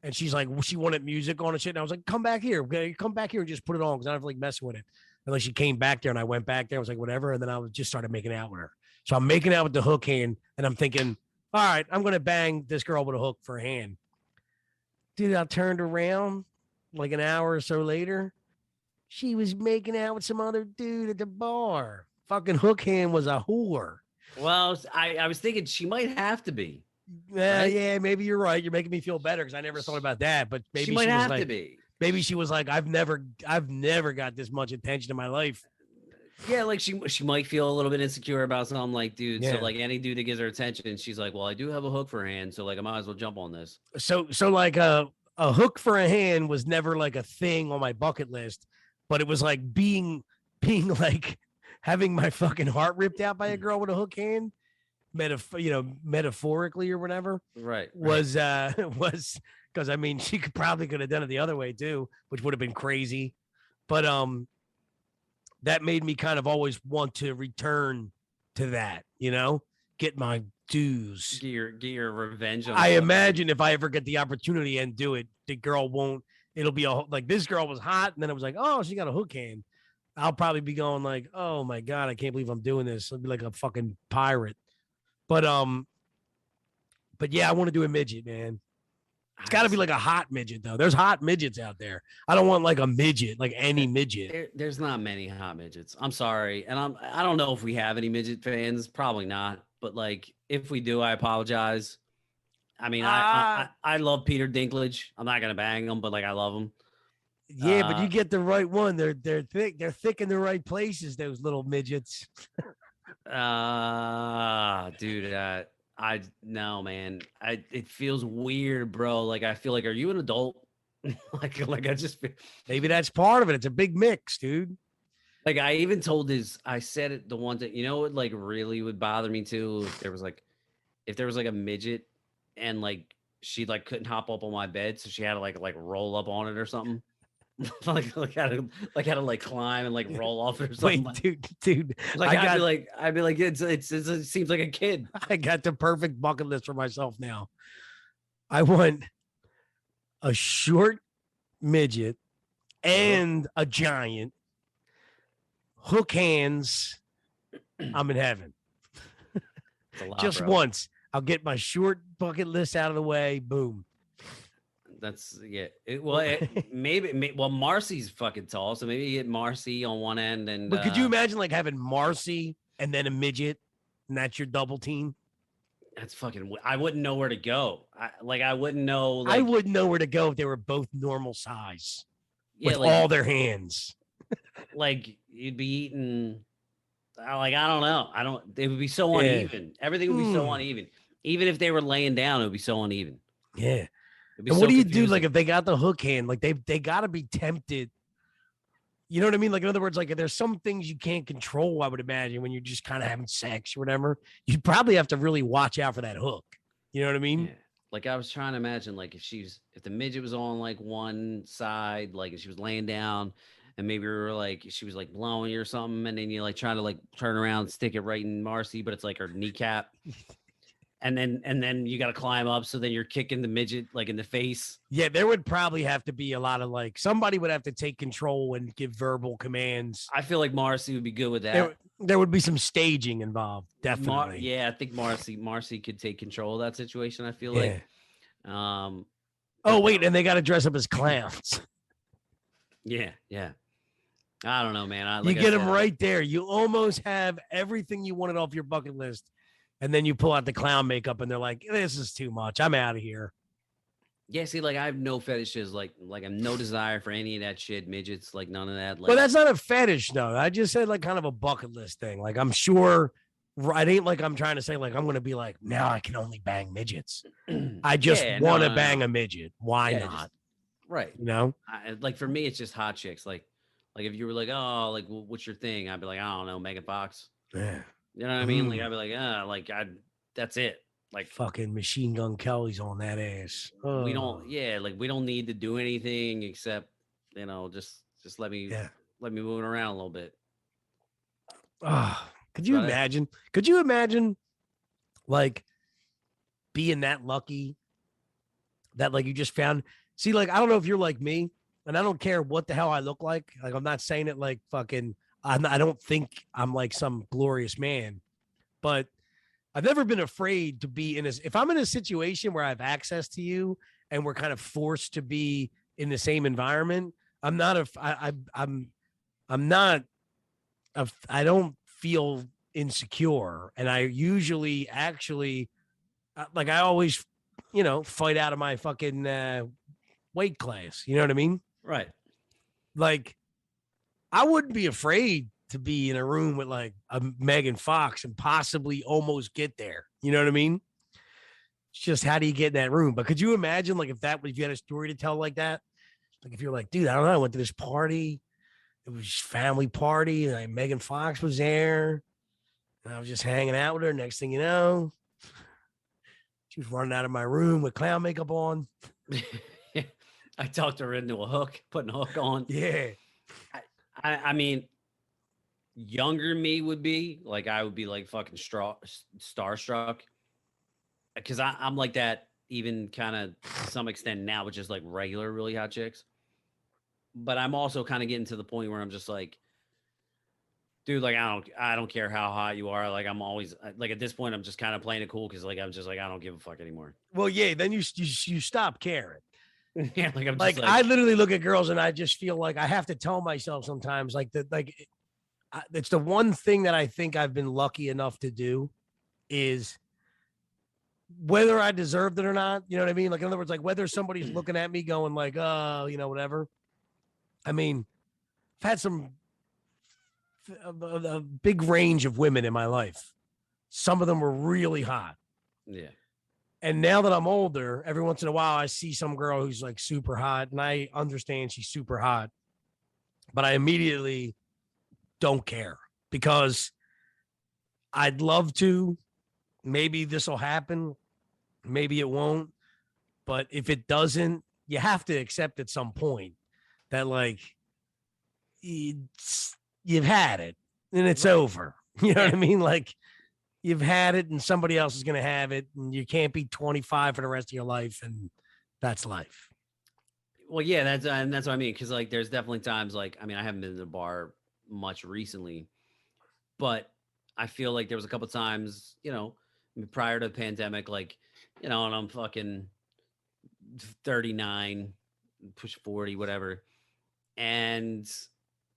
And she's like, she wanted music on and shit. And I was like, come back here and just put it on. Cause I don't have like messing with it. And like she came back there and I went back there. I was like, whatever. And then I just started making out with her. So I'm making out with the hook hand and I'm thinking, all right, I'm going to bang this girl with a hook for a hand. Dude, I turned around like an hour or so later. She was making out with some other dude at the bar. Fucking hook hand was a whore. Well, I was thinking she might have to be. Right? Yeah, maybe you're right. You're making me feel better because I never thought about that. But maybe she might have like, to be. Maybe she was like, I've never got this much attention in my life. Yeah, like she might feel a little bit insecure about something, like, dude. Yeah. So like any dude that gives her attention, she's like, well, I do have a hook for a hand, so like I might as well jump on this. So like a hook for a hand was never like a thing on my bucket list, but it was like being like having my fucking heart ripped out by a girl with a hook hand, metaphorically or whatever. Right. Was because I mean she could have done it the other way too, which would have been crazy. But that made me kind of always want to return to that, get my dues. Get your revenge on I imagine if I ever get the opportunity and do it, the girl won't. It'll be like this girl was hot, and then it was like, oh, she got a hook hand. I'll probably be going like, oh my God, I can't believe I'm doing this. I'll be like a fucking pirate. But yeah, I want to do a midget, man. It's got to be like a hot midget, though. There's hot midgets out there. I don't want like a midget, like any midget. There's not many hot midgets. I'm sorry. And I don't know if we have any midget fans. Probably not. But like, if we do, I apologize. I mean, I love Peter Dinklage. I'm not going to bang him, but like, I love him. Yeah, but you get the right one. They're thick. They're thick in the right places, those little midgets. Dude, no, man. It feels weird, bro. Like I feel like, are you an adult? like I just Maybe that's part of it. It's a big mix, dude. like I even told I said it the ones that what like really would bother me too if there was like a midget and like she like couldn't hop up on my bed, so she had to like roll up on it or something. like had to like climb and like roll off it or something. Wait, dude. Like I'd be like it seems like a kid. I got the perfect bucket list for myself now. I want a short midget and a giant. Hook hands. I'm in heaven. Just once. I'll get my short bucket list out of the way. Boom. That's maybe Marcy's fucking tall, so maybe you get Marcy on one end and. But could you imagine like having Marcy and then a midget, and that's your double team? That's fucking. I wouldn't know where to go. I wouldn't know. Like, I wouldn't know where to go if they were both normal size. Yeah, with all their hands. Like you'd be eating. Like I don't know. It would be so uneven. Everything would be so uneven. Even if they were laying down, it would be so uneven. Yeah. And what do you do? Like if they got the hook hand, like they got to be tempted. You know what I mean? Like in other words, like there's some things you can't control. I would imagine when you're just kind of having sex or whatever, you'd probably have to really watch out for that hook. You know what I mean? Yeah. Like I was trying to imagine, like if the midget was on like one side, like if she was laying down, and maybe we were like she was like blowing you or something, and then you like try to like turn around, stick it right in Marcy, but it's like her kneecap. And then you got to climb up. So then you're kicking the midget like in the face. Yeah, there would probably have to be a lot of like somebody would have to take control and give verbal commands. I feel like Marcy would be good with that. There would be some staging involved, definitely. I think Marcy could take control of that situation. I feel like. Oh wait, and they got to dress up as clowns. Yeah. I don't know, man. You get them right there. You almost have everything you wanted off your bucket list. And then you pull out the clown makeup and they're like, this is too much. I'm out of here. Yeah, see, like I have no fetishes, like I'm no desire for any of that shit, midgets, like none of that. Like, well, that's not a fetish, though. I just said like kind of a bucket list thing. Like I'm sure it ain't like I'm trying to say like I'm gonna be like, now I can only bang midgets. I just want to bang a midget. Why not? Right. You know? Like for me, it's just hot chicks. Like if you were like, oh, like what's your thing? I'd be like, I don't know, Megan Fox. Yeah. You know what I mean? Like I'd be like, that's it. Like fucking Machine Gun Kelly's on that ass. We don't need to do anything except, just let me move it around a little bit. Could you imagine? Could you imagine like being that lucky that like you just found, see, like, I don't know if you're like me and I don't care what the hell I look like. Like, I'm not saying it like fucking, I don't think I'm like some glorious man, but I've never been afraid to be if I'm in a situation where I have access to you and we're kind of forced to be in the same environment, I don't feel insecure. And I usually actually, like I always, fight out of my fucking weight class. You know what I mean? Right. Like I wouldn't be afraid to be in a room with like a Megan Fox and possibly almost get there. You know what I mean? It's just, how do you get in that room? But could you imagine like if you had a story to tell like that? Like if you're like, dude, I don't know, I went to this party. It was just family party. And like, Megan Fox was there. And I was just hanging out with her. Next thing you know, she was running out of my room with clown makeup on. I talked her into a hook, putting a hook on. Yeah. I mean, younger me would be like, I would be like fucking starstruck, because I'm like that even kind of to some extent now, with just like regular really hot chicks. But I'm also kind of getting to the point where I'm just like, dude, like I don't care how hot you are. Like I'm always like, at this point, I'm just kind of playing it cool because like I'm just like, I don't give a fuck anymore. Well, yeah, then you stop caring. Yeah, like I'm like, just like, I literally look at girls and I just feel like I have to tell myself sometimes like that, like it's the one thing that I think I've been lucky enough to do is whether I deserved it or not. You know what I mean? Like in other words, like whether somebody's looking at me going like, oh, whatever. I mean, I've had a big range of women in my life. Some of them were really hot. Yeah. And now that I'm older, every once in a while I see some girl who's like super hot, and I understand she's super hot, but I immediately don't care because I'd love to. Maybe this will happen. Maybe it won't. But if it doesn't, you have to accept at some point that like you've had it and it's over. You know what I mean? Like you've had it and somebody else is going to have it, and you can't be 25 for the rest of your life. And that's life. Well, yeah, that's what I mean. Cause like, there's definitely times like, I mean, I haven't been to the bar much recently, but I feel like there was a couple times, prior to the pandemic, like, and I'm fucking 39, push 40, whatever. And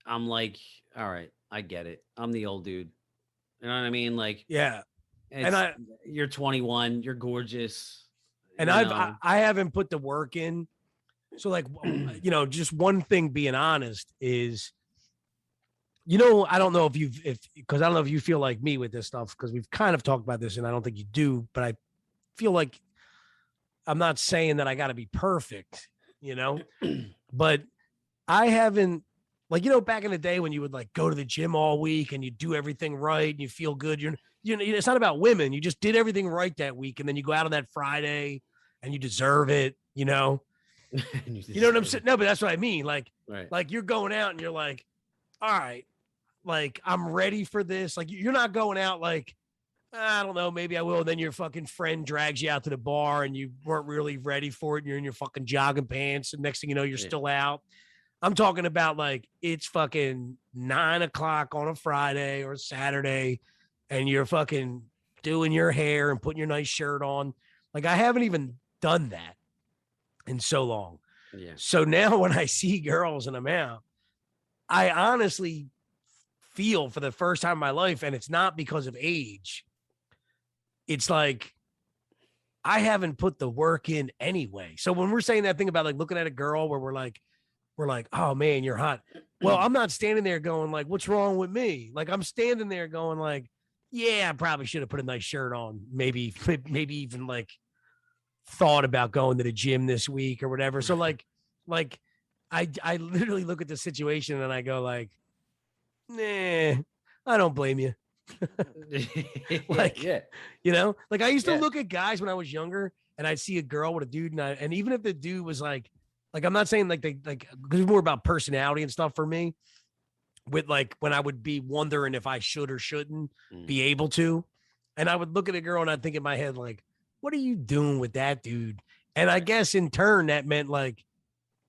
I'm like, all right, I get it. I'm the old dude. You know what I mean? Like, Yeah. it's, you're 21, you're gorgeous. And I haven't put the work in. So like, just one thing being honest is, I don't know because I don't know if you feel like me with this stuff, because we've kind of talked about this and I don't think you do, but I feel like I'm not saying that I got to be perfect, but I haven't, like, back in the day when you would like go to the gym all week and you do everything right and you feel good. It's not about women. You just did everything right that week. And then you go out on that Friday and you deserve it, You know what I'm saying? No, but that's what I mean. Like, right. Like you're going out and you're like, all right, like I'm ready for this. Like you're not going out like, I don't know, maybe I will. And then your fucking friend drags you out to the bar and you weren't really ready for it. And you're in your fucking jogging pants. And next thing you know, you're still out. I'm talking about like it's fucking 9:00 on a Friday or Saturday, and you're fucking doing your hair and putting your nice shirt on. Like I haven't even done that in so long. Yeah. So now when I see girls and I'm out, I honestly feel for the first time in my life, and it's not because of age. It's like I haven't put the work in anyway. So when we're saying that thing about like looking at a girl where we're like, oh man, you're hot. Well, I'm not standing there going like, what's wrong with me? Like I'm standing there going like, yeah, I probably should have put a nice shirt on. Maybe even like thought about going to the gym this week or whatever. So like I literally look at the situation and I go like, nah, I don't blame you. Like, yeah. Like I used to look at guys when I was younger and I'd see a girl with a dude and even if the dude was like I'm not saying like because it's more about personality and stuff for me, with like when I would be wondering if I should or shouldn't be able to. And I would look at a girl and I'd think in my head, like, what are you doing with that dude? And I guess in turn that meant like,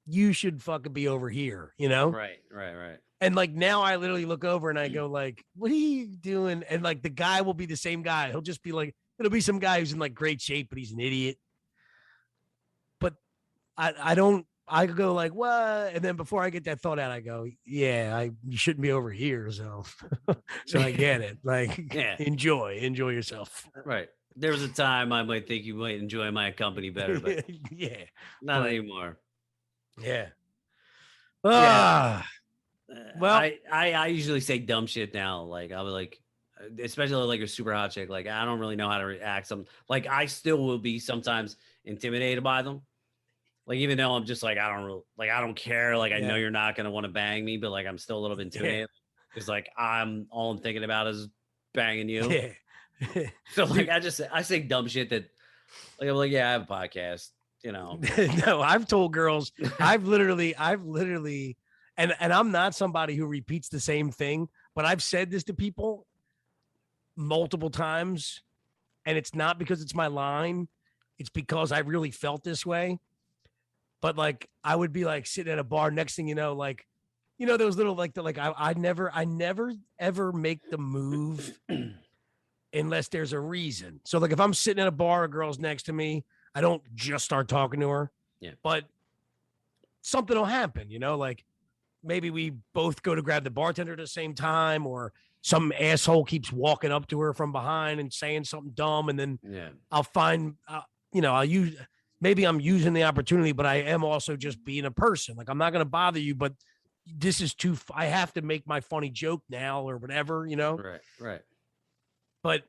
you should fucking be over here, Right. And like now I literally look over and I go like, what are you doing? And like the guy will be the same guy. He'll just be like, it'll be some guy who's in like great shape, but he's an idiot. But I go like, what? And then before I get that thought out, I go, yeah, you shouldn't be over here. So, so I get it. Like, enjoy yourself. Right. There was a time I might think you might enjoy my company better, but yeah, not anymore. Yeah. Well, I usually say dumb shit now. Like I'll be like, especially like a super hot chick. Like I don't really know how to react. Like I still will be sometimes intimidated by them. Like even though I'm just like I don't care. Like I know you're not gonna want to bang me, but like I'm still a little bit intimidated. It's like all I'm thinking about is banging you. Yeah. So like I say dumb shit that like I'm like, yeah, I have a podcast. No, I've told girls, I've literally, and I'm not somebody who repeats the same thing, but I've said this to people multiple times, and it's not because it's my line. It's because I really felt this way. But like, I would be like sitting at a bar, next thing you know, like, those little, I never ever make the move unless there's a reason. So like, if I'm sitting at a bar, a girl's next to me, I don't just start talking to her. Yeah. But something will happen, like maybe we both go to grab the bartender at the same time, or some asshole keeps walking up to her from behind and saying something dumb. And then I'll find, maybe I'm using the opportunity, but I am also just being a person. Like, I'm not going to bother you, but this is I have to make my funny joke now or whatever, Right. But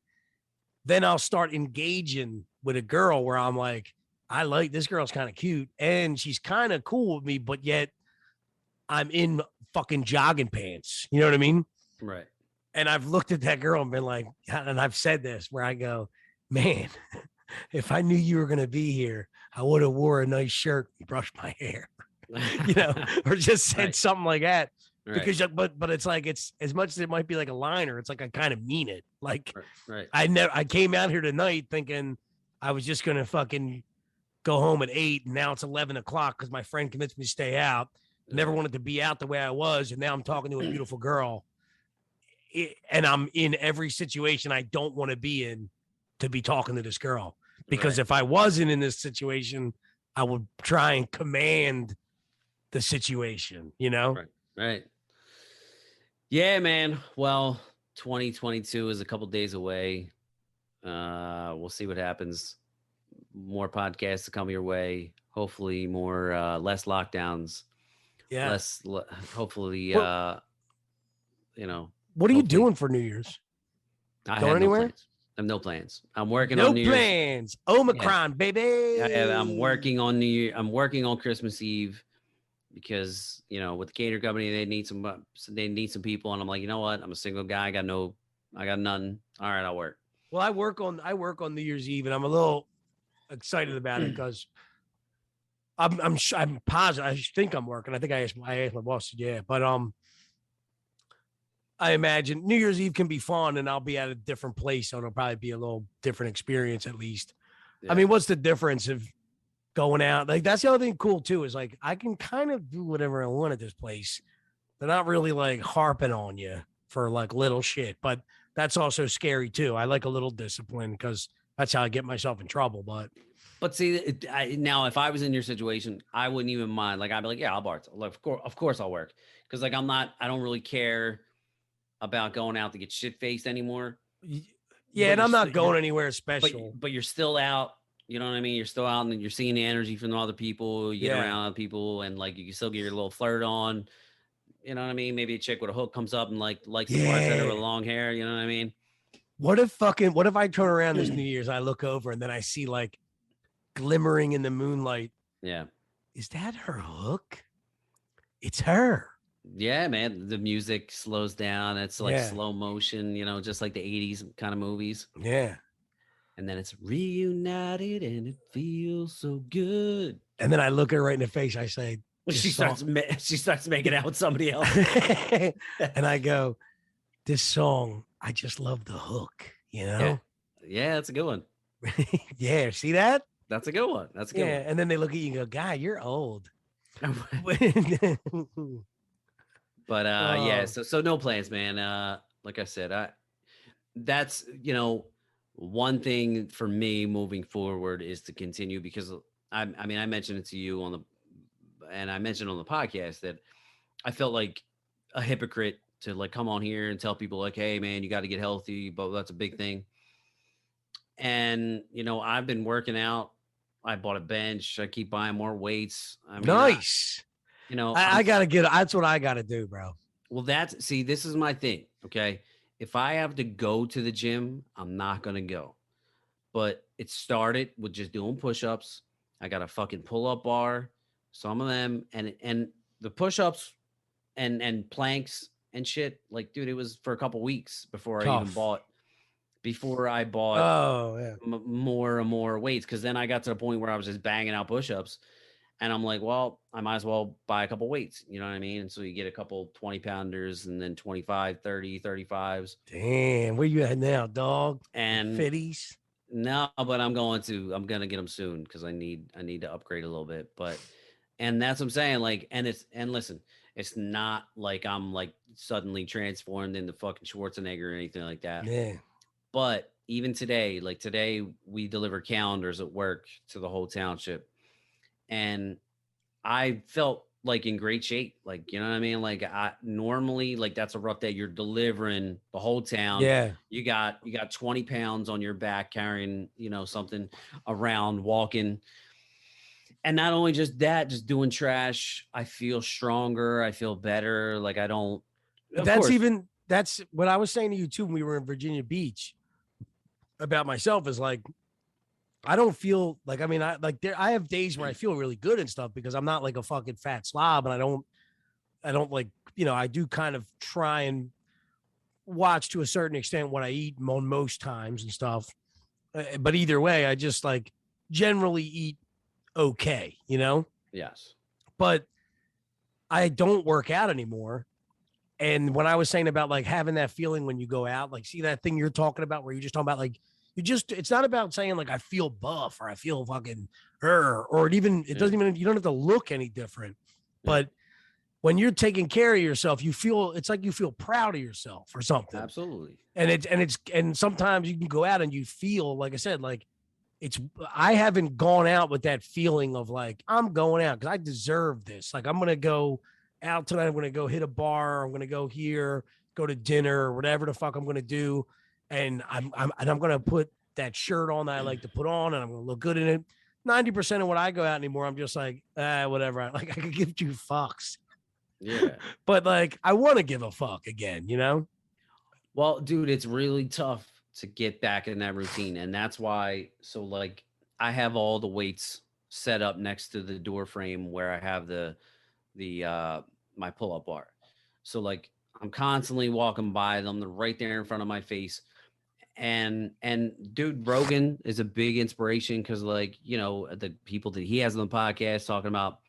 then I'll start engaging with a girl where I'm like, I like this girl's kind of cute and she's kind of cool with me, but yet I'm in fucking jogging pants. You know what I mean? Right. And I've looked at that girl and been like, and I've said this where I go, man, if I knew you were going to be here, I would have wore a nice shirt and brushed my hair, or just said Right. something like that. Right. Because, but it's like, it's as much as it might be like a liner. It's like, I kind of mean it. Like right. I came out here tonight thinking I was just going to fucking go home at 8. And now it's 11 o'clock because my friend convinced me to stay out. Never wanted to be out the way I was. And now I'm talking to a beautiful girl. And I'm in every situation I don't want to be in to be talking to this girl. Because if I wasn't in this situation, I would try and command the situation, Right. Yeah, man. Well, 2022 is a couple days away. We'll see what happens. More podcasts to come your way. Hopefully more less lockdowns. Yeah. Hopefully What are you doing for New Year's? Going anywhere? I have no plans. I'm working on New Year's. No plans. Omicron, baby. I'm working on New Year. I'm working on Christmas Eve because with the cater company they need some people, and I'm like, you know what? I'm a single guy. I got nothing. All right, I'll work. Well, I work on New Year's Eve, and I'm a little excited about it because I'm positive. I think I'm working. I think I asked my boss, yeah, but I imagine New Year's Eve can be fun, and I'll be at a different place, so it'll probably be a little different experience at least. Yeah. I mean, what's the difference of going out? Like, that's the other thing cool too, is like I can kind of do whatever I want at this place. They're not really like harping on you for like little shit, but that's also scary too. I like a little discipline because that's how I get myself in trouble. But see, now if I was in your situation, I wouldn't even mind. Like, I'd be like, yeah, I'll bartend. Like, of course I'll work. Cause like, I don't really care about going out to get shit faced anymore. Yeah. And I'm not going anywhere special, but you're still out. You know what I mean? You're still out and you're seeing the energy from other people. You get around other people and like, you can still get your little flirt on. You know what I mean? Maybe a chick with a hook comes up and likes the bartender with long hair. You know what I mean? What if I turn around this New Year's, I look over and then I see like glimmering in the moonlight. Yeah. Is that her hook? It's her. Yeah, man. The music slows down. It's like slow motion, just like the 80s kind of movies. Yeah. And then it's reunited and it feels so good. And then I look her right in the face. I say, she starts making out with somebody else. And I go, this song, I just love the hook, Yeah, that's a good one. Yeah. See that? That's a good one. That's a good one. And then they look at you and go, "Guy, you're old." But yeah, so no plans, man. Like I said, that's one thing for me moving forward is to continue, because I mentioned it to you and I mentioned on the podcast that I felt like a hypocrite to like come on here and tell people like, hey man, you got to get healthy, but that's a big thing. And I've been working out. I bought a bench. I keep buying more weights. Nice. I gotta that's what I gotta do, bro. Well, this is my thing. Okay. If I have to go to the gym, I'm not gonna go. But it started with just doing push-ups. I got a fucking pull-up bar, some of them, and the push-ups and planks and shit. Like, dude, it was for a couple weeks before I bought more and more weights, because then I got to the point where I was just banging out push-ups. And I'm like, well, I might as well buy a couple weights. You know what I mean? And so you get a couple 20 pounders and then 25, 30, 35s. Damn, where you at now, dog? And 50s? No, but I'm going to get them soon because I need to upgrade a little bit. And that's what I'm saying. Like, and listen, it's not like I'm like suddenly transformed into fucking Schwarzenegger or anything like that. Yeah. But even today, we deliver calendars at work to the whole township. And I felt like in great shape. Like, you know what I mean? Like, I normally, like, that's a rough day. You're delivering the whole town. Yeah. You got 20 pounds on your back carrying, something around, walking. And not only just that, just doing trash. I feel stronger. I feel better. Like, I don't. That's what I was saying to you too when we were in Virginia Beach about myself, is like, I don't feel like, I mean, I have days where I feel really good and stuff because I'm not like a fucking fat slob, and I don't like, I do kind of try and watch to a certain extent what I eat on most times and stuff. But either way, I just like generally eat okay, Yes. but I don't work out anymore. And when I was saying about like having that feeling when you go out, like, see that thing you're talking about where you're just talking about like, it's not about saying like I feel buff or I feel fucking or it doesn't even, you don't have to look any different. But when you're taking care of yourself, it's like you feel proud of yourself or something. Absolutely. And sometimes you can go out and you feel, like I said, like I haven't gone out with that feeling of like, I'm going out because I deserve this. Like, I'm going to go out tonight. I'm going to go hit a bar. I'm going to go here, go to dinner, or whatever the fuck I'm going to do. And I'm going to put that shirt on that I like to put on, and I'm going to look good in it. 90% of when I go out anymore, I'm just like, whatever. Like, I could give two fucks. Yeah. But like, I want to give a fuck again, Well, dude, it's really tough to get back in that routine. And that's why, so like, I have all the weights set up next to the door frame where I have my pull-up bar. So like, I'm constantly walking by them. They're right there in front of my face. And dude, Rogan is a big inspiration because like, the people that he has on the podcast talking about,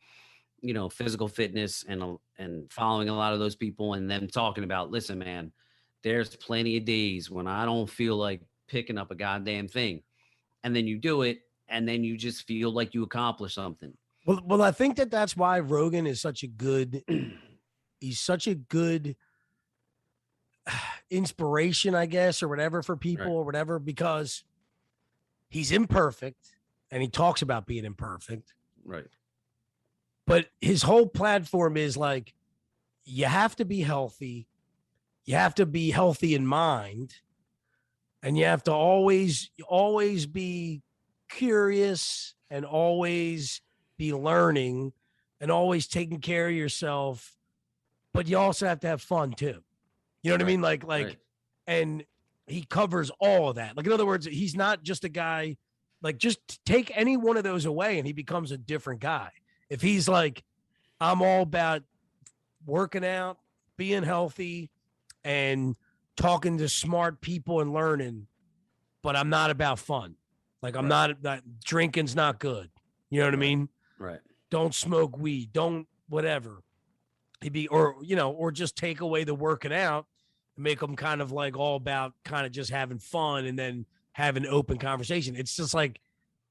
physical fitness and following a lot of those people and them talking about, listen, man, there's plenty of days when I don't feel like picking up a goddamn thing. And then you do it, and then you just feel like you accomplished something. Well, I think that's why Rogan is such a good, he's such a good inspiration, I guess, or whatever for people or whatever, because he's imperfect and he talks about being imperfect. Right. But his whole platform is like, you have to be healthy. You have to be healthy in mind. And you have to always be curious and always be learning and always taking care of yourself. But you also have to have fun too. You know what I mean? Like, and he covers all of that. Like, in other words, he's not just a guy, like, just take any one of those away and he becomes a different guy. If he's like, I'm all about working out, being healthy, and talking to smart people and learning, but I'm not about fun. Like, I'm not drinking's not good. You know what I mean? Right. Don't smoke weed. Don't whatever. Or just take away the working out and make them kind of like all about kind of just having fun and then have an open conversation. It's just like,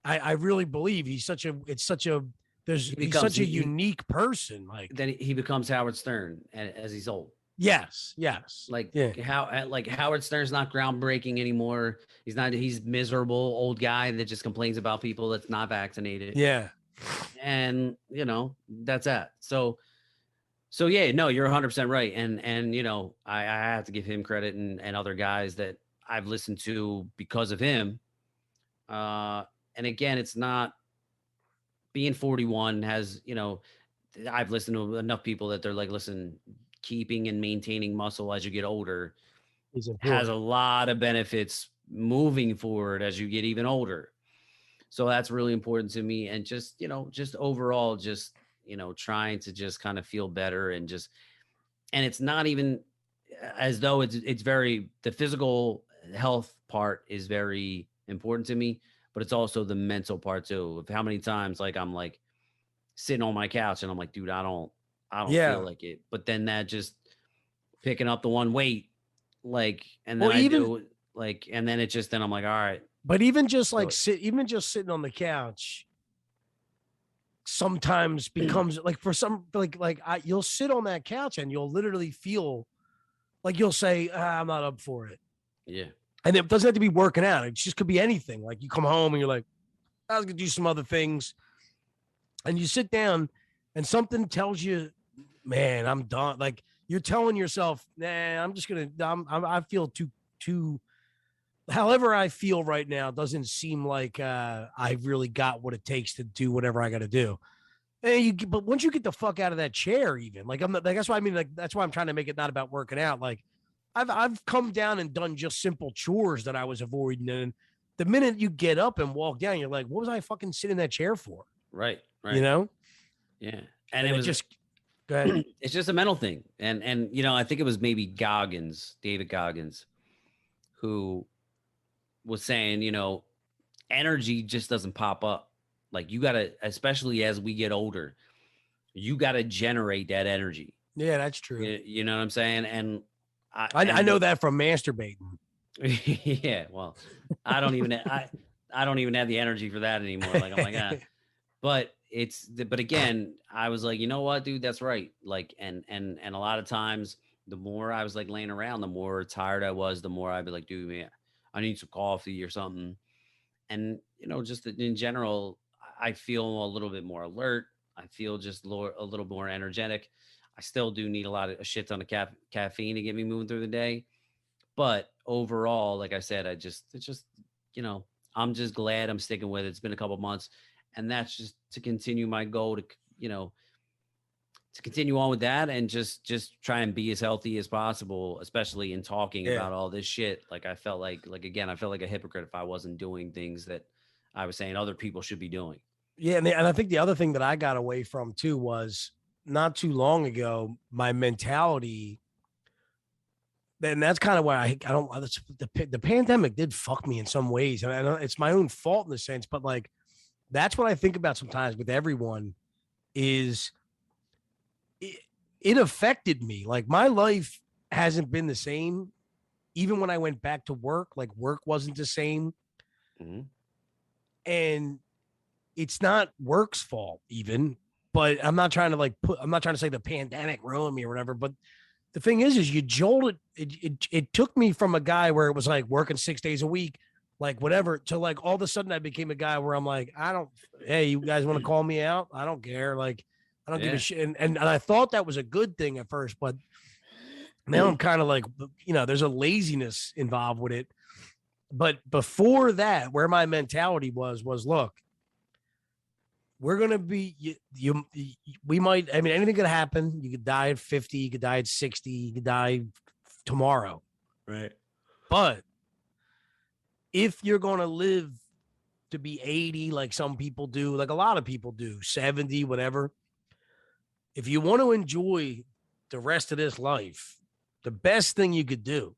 I really believe he's such a unique person. Like, then he becomes Howard Stern as he's old. Yes. Like Howard Stern's not groundbreaking anymore. He's miserable old guy that just complains about people that's not vaccinated. Yeah. And that's that. So yeah, no, you're 100% right. And I have to give him credit and other guys that I've listened to because of him. And again, it's not being 41 has, I've listened to enough people that they're like, listen, keeping and maintaining muscle as you get older has a lot of benefits moving forward as you get even older. So that's really important to me. And just overall, trying to just kind of feel better and it's not even as though it's very, the physical health part is very important to me, but it's also the mental part too, of how many times like I'm like sitting on my couch and I'm like, dude, I don't feel like it. But then that just picking up the one weight, like, and then and then then I'm like, all right. But even just like sitting on the couch sometimes becomes like for some, you'll sit on that couch and you'll literally feel like you'll say, I'm not up for it. Yeah. And it doesn't have to be working out. It just could be anything. Like you come home and you're like, I was going to do some other things. And you sit down and something tells you, man, I'm done. Like you're telling yourself, nah, I'm just going to, I feel too, however I feel right now doesn't seem like I really got what it takes to do whatever I got to do. And but once you get the fuck out of that chair, even like that's why I mean, like, that's why I'm trying to make it not about working out. Like I've come down and done just simple chores that I was avoiding. And the minute you get up and walk down, you're like, what was I fucking sitting in that chair for? Right. You know? Yeah. And it was just, go ahead. It's just a mental thing. And, you know, I think it was maybe David Goggins, who was saying, you know, energy just doesn't pop up. Like you got to, especially as we get older, you got to generate that energy. Yeah, that's true. You know what I'm saying? And I know that from masturbating. Yeah, well, I don't even have the energy for that anymore. Like, oh my God. But but again, I was like, you know what, dude, that's right. Like, and a lot of times the more I was like laying around, the more tired I was, the more I'd be like, dude, man, I need some coffee or something. And, you know, just in general, I feel a little bit more alert. I feel just a little more energetic. I still do need a shit ton of caffeine to get me moving through the day. But overall, like I said, it's just, you know, I'm just glad I'm sticking with it. It's been a couple months, and that's just to continue my goal to, you know, to continue on with that and just try and be as healthy as possible, especially in talking about all this shit. Like I felt like a hypocrite if I wasn't doing things that I was saying other people should be doing. Yeah. And I think the other thing that I got away from too was not too long ago, my mentality. And that's kind of why I don't, the pandemic did fuck me in some ways. And I know it's my own fault in a sense, but like, that's what I think about sometimes with everyone is it affected me. Like my life hasn't been the same. Even when I went back to work, like work wasn't the same. Mm-hmm. And it's not work's fault even, but I'm not trying to say the pandemic ruined me or whatever, but the thing is you jolted it took me from a guy where it was like working 6 days a week, like whatever, to like all of a sudden I became a guy where I'm like, hey, you guys want to call me out? I don't care. Like, I don't give a shit. And I thought that was a good thing at first, but now I'm kind of like, you know, there's a laziness involved with it. But before that, where my mentality was look, we're going to be, we might, I mean, anything could happen. You could die at 50, you could die at 60, you could die tomorrow. Right. But if you're going to live to be 80, like some people do, like a lot of people do, 70, whatever, if you want to enjoy the rest of this life, the best thing you could do,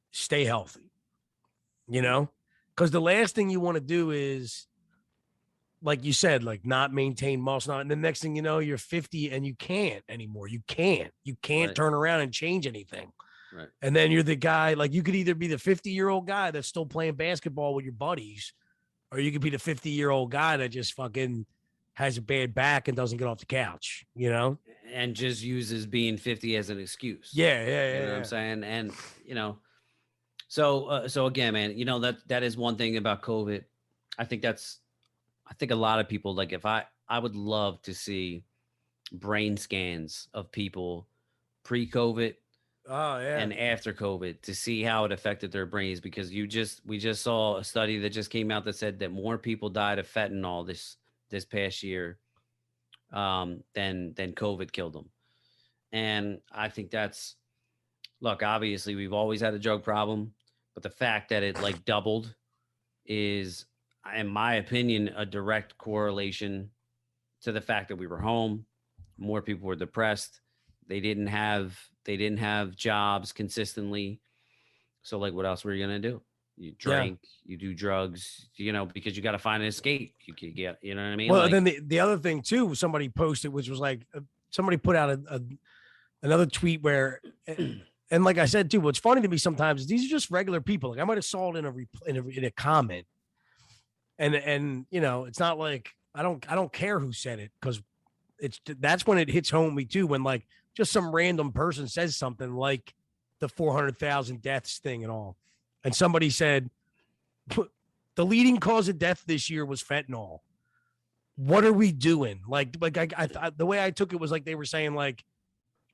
stay healthy, you know, because the last thing you want to do is, like you said, like not maintain muscle. And the next thing you know, you're 50 and you can't anymore. You can't Right. turn around and change anything. Right. And then you're the guy, like you could either be the 50-year-old guy that's still playing basketball with your buddies, or you could be the 50-year-old guy that just fucking has a bad back and doesn't get off the couch, you know? And just uses being 50 as an excuse. Yeah. You know what I'm saying? And, you know, so again, man, you know, that is one thing about COVID. I think a lot of people, like if I would love to see brain scans of people pre-COVID and after COVID to see how it affected their brains, because we just saw a study that just came out that said that more people died of fentanyl this past year than COVID killed them. And I think look, obviously we've always had a drug problem, but the fact that it like doubled is, in my opinion, a direct correlation to the fact that we were home. More people were depressed. They didn't have jobs consistently. So like, what else were you going to do? You drink, you do drugs, you know, because you got to find an escape. You could get, you know what I mean? Well, like, then the other thing too, somebody posted, which was like, somebody put out another tweet where, and like I said too, what's funny to me sometimes is these are just regular people. Like I might've saw it in a comment. And you know, it's not like I don't care who said it, because that's when it hits home me too, when like just some random person says something like the 400,000 deaths thing and all, and somebody said the leading cause of death this year was fentanyl. What are we doing? Like I the way I took it was like they were saying, like,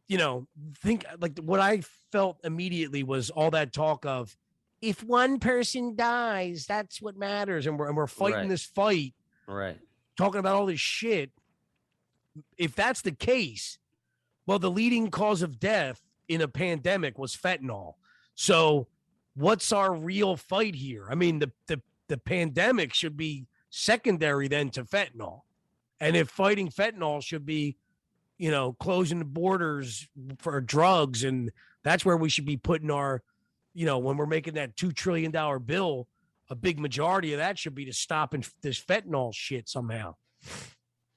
you know, think like what I felt immediately was all that talk of, if one person dies, that's what matters. And we're fighting this fight, right, talking about all this shit. If that's the case, well, the leading cause of death in a pandemic was fentanyl. So what's our real fight here? I mean, the pandemic should be secondary then to fentanyl. And if fighting fentanyl should be, closing the borders for drugs, and that's where we should be putting our, when we're making that $2 trillion bill, a big majority of that should be to stopping this fentanyl shit somehow.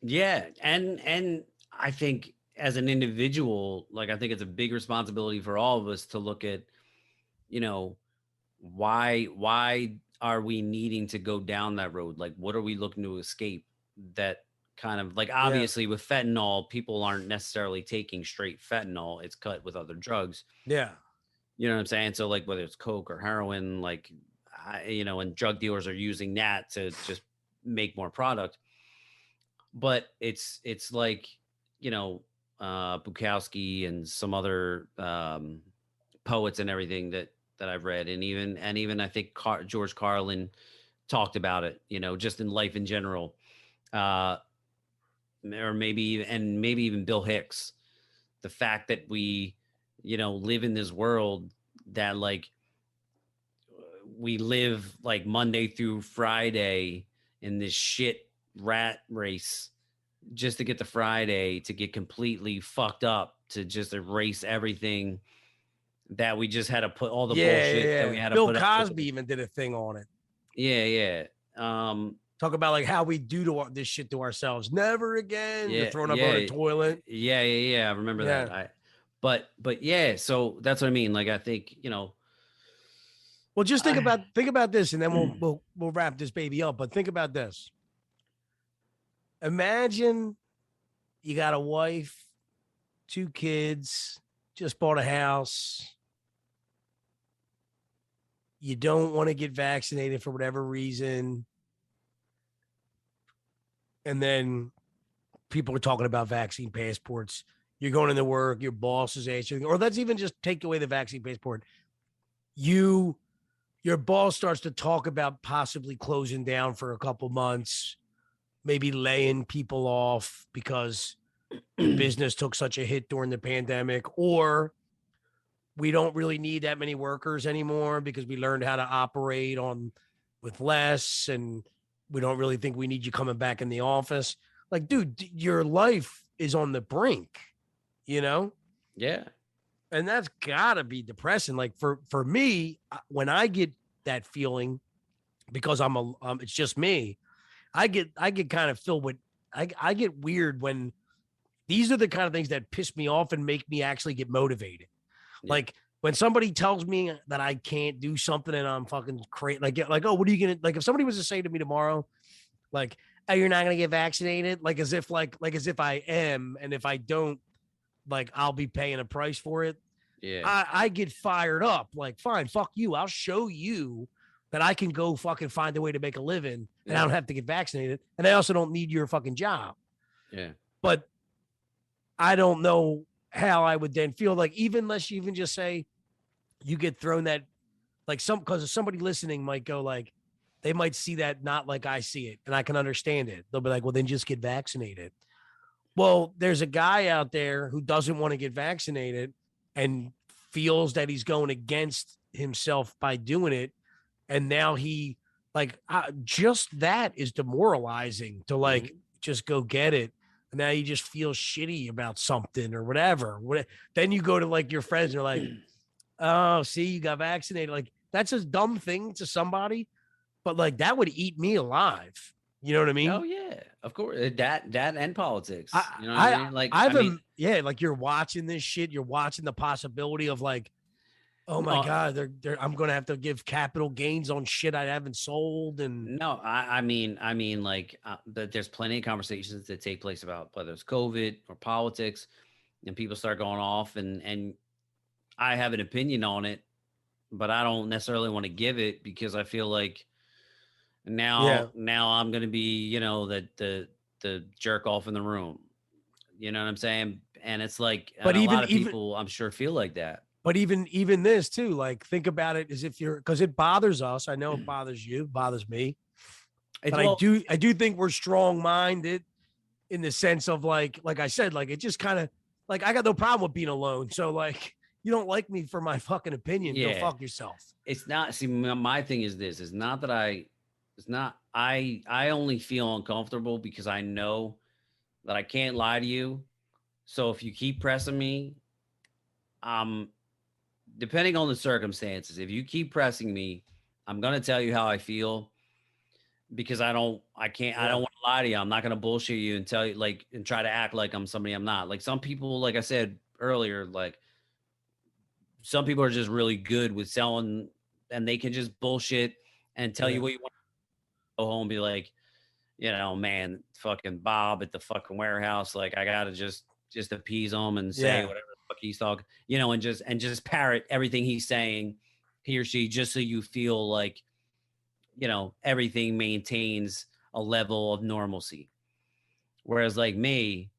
Yeah. And I think as an individual, like, I think it's a big responsibility for all of us to look at, why are we needing to go down that road? Like, what are we looking to escape? That kind of like, obviously with fentanyl, people aren't necessarily taking straight fentanyl. It's cut with other drugs. Yeah. You know what I'm saying? So like whether it's coke or heroin, like, and drug dealers are using that to just make more product. But it's like, Bukowski and some other poets and everything that I've read. And even I think George Carlin talked about it, just in life in general. Or maybe even Bill Hicks, the fact that we, live in this world that, like, we live like Monday through Friday in this shit rat race just to get to Friday, to get completely fucked up, to just erase everything that we just had to put all the bullshit that we had to put Bill Cosby even did a thing on it. Yeah. Talk about like how we do this shit to ourselves. Never again. You're throwing up on a toilet. Yeah. I remember that. But yeah, so that's what I mean. Like, I think, well, just think about this, and then we'll wrap this baby up. But think about this. Imagine you got a wife, 2 kids, just bought a house. You don't want to get vaccinated for whatever reason. And then people are talking about vaccine passports. You're going into work, your boss is asking, or let's even just take away the vaccine passport. Your boss starts to talk about possibly closing down for a couple months, maybe laying people off because business took such a hit during the pandemic, or we don't really need that many workers anymore because we learned how to operate with less, and we don't really think we need you coming back in the office. Like, dude, your life is on the brink, Yeah. And that's gotta be depressing. Like for me, when I get that feeling, because it's just me, I get kind of filled with, I get weird when these are the kind of things that piss me off and make me actually get motivated. Yeah. Like when somebody tells me that I can't do something and I'm fucking crazy, like, oh, what are you going to, like, if somebody was to say to me tomorrow, like, oh, you're not going to get vaccinated. Like as if I am. And if I don't, like, I'll be paying a price for it. Yeah. I get fired up. Like, fine, fuck you. I'll show you that I can go fucking find a way to make a living and I don't have to get vaccinated. And I also don't need your fucking job. Yeah. But I don't know how I would then feel, like, even unless you even just say you get thrown that, like, because somebody listening might go, like, they might see that not like I see it, and I can understand it. They'll be like, well, then just get vaccinated. Well, there's a guy out there who doesn't want to get vaccinated and feels that he's going against himself by doing it. And now he, like, just that is demoralizing to, like, just go get it. And now you just feel shitty about something or whatever. Then you go to, like, your friends and they're like, oh, see, you got vaccinated. Like, that's a dumb thing to somebody, but, like, that would eat me alive. You know what I mean? Oh yeah, of course. That and politics. You know what I mean? Like, like, you're watching this shit. You're watching the possibility of, like, oh my God, I'm gonna have to give capital gains on shit I haven't sold. And no, I mean, like, there's plenty of conversations that take place about whether it's COVID or politics, and people start going off, and I have an opinion on it, but I don't necessarily want to give it because I feel like now I'm gonna be, the jerk off in the room. You know what I'm saying? And it's like, but a lot of people, I'm sure, feel like that. But even this too, like, think about it as if because it bothers us. I know it bothers you, bothers me. But I do think we're strong-minded in the sense of, like I said, like, it just kind of, like, I got no problem with being alone. So, like, you don't like me for my fucking opinion. Go Yeah. fuck yourself. It's not. See, my thing is this. It's not that I only feel uncomfortable because I know that I can't lie to you. So if you keep pressing me, depending on the circumstances, if you keep pressing me, I'm gonna tell you how I feel because I don't want to lie to you. I'm not gonna bullshit you and tell you and try to act like I'm somebody I'm not. Like some people, like I said earlier, like some people are just really good with selling and they can just bullshit and tell you what you want to go home and be like, man, fucking Bob at the fucking warehouse. Like I gotta just appease him and say whatever the fuck he's talking, and just parrot everything he's saying, he or she, just so you feel like, everything maintains a level of normalcy. Whereas like me,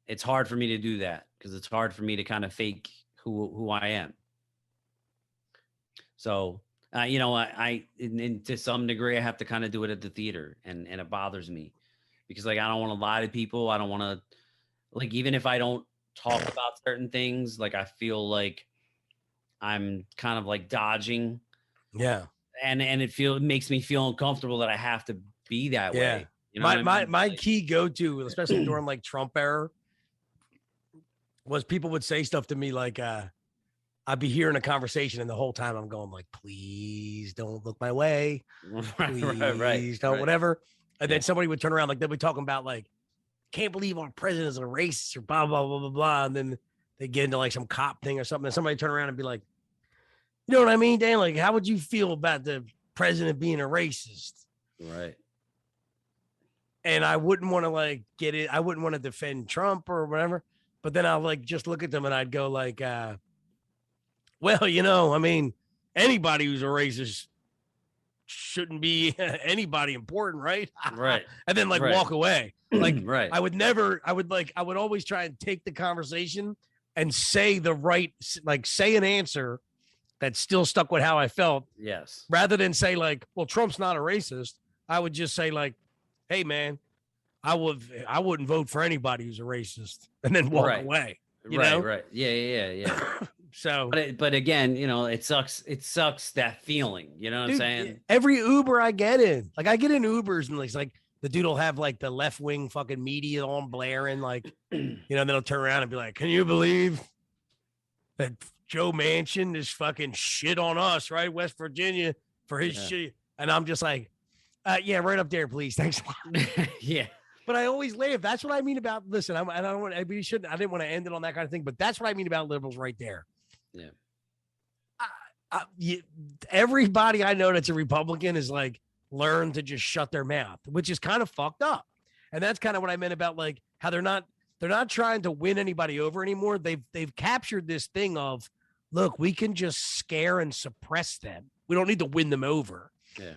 it's hard for me to do that because it's hard for me to kind of fake who I am. So, I to some degree, I have to kind of do it at the theater and it bothers me because like, I don't want to lie to people. I don't want to even if I don't talk about certain things, like I feel like I'm kind of like dodging. Yeah. And it makes me feel uncomfortable that I have to be that way. My key go-to, especially during like Trump era, was people would say stuff to me like, I'd be hearing a conversation and the whole time I'm going like, please don't look my way. Please don't, whatever. And then somebody would turn around, like they'll be talking about like, can't believe our president is a racist or blah, blah, blah, blah, blah. And then they get into like some cop thing or something. And somebody turn around and be like, you know what I mean, Dan? Like, how would you feel about the president being a racist? Right. And I wouldn't want to like get it. I wouldn't want to defend Trump or whatever. But then I'll like just look at them and I'd go like, well, I mean, anybody who's a racist shouldn't be anybody important, right? Right. And then like walk away. Like right. I would always try and take the conversation and say say an answer that still stuck with how I felt. Yes. Rather than say like, well, Trump's not a racist. I would just say like, hey man, I wouldn't vote for anybody who's a racist and then walk away. You know? Right. Yeah. So, but again, it sucks. It sucks that feeling. You know what I'm saying? Every Uber I get in, like I get in Ubers and it's like the dude will have like the left wing fucking media on blaring, like, then he'll turn around and be like, can you believe that Joe Manchin is fucking shit on us, right? West Virginia for his shit. And I'm just like, yeah, right up there, please. Thanks a lot. Yeah. But I always laugh. That's what I mean about, listen, I don't want, I didn't want to end it on that kind of thing, but that's what I mean about liberals right there. Yeah. Everybody I know that's a Republican is like, learn to just shut their mouth, which is kind of fucked up. And that's kind of what I meant about like how they're not trying to win anybody over anymore. They've captured this thing of, look, we can just scare and suppress them. We don't need to win them over. Yeah.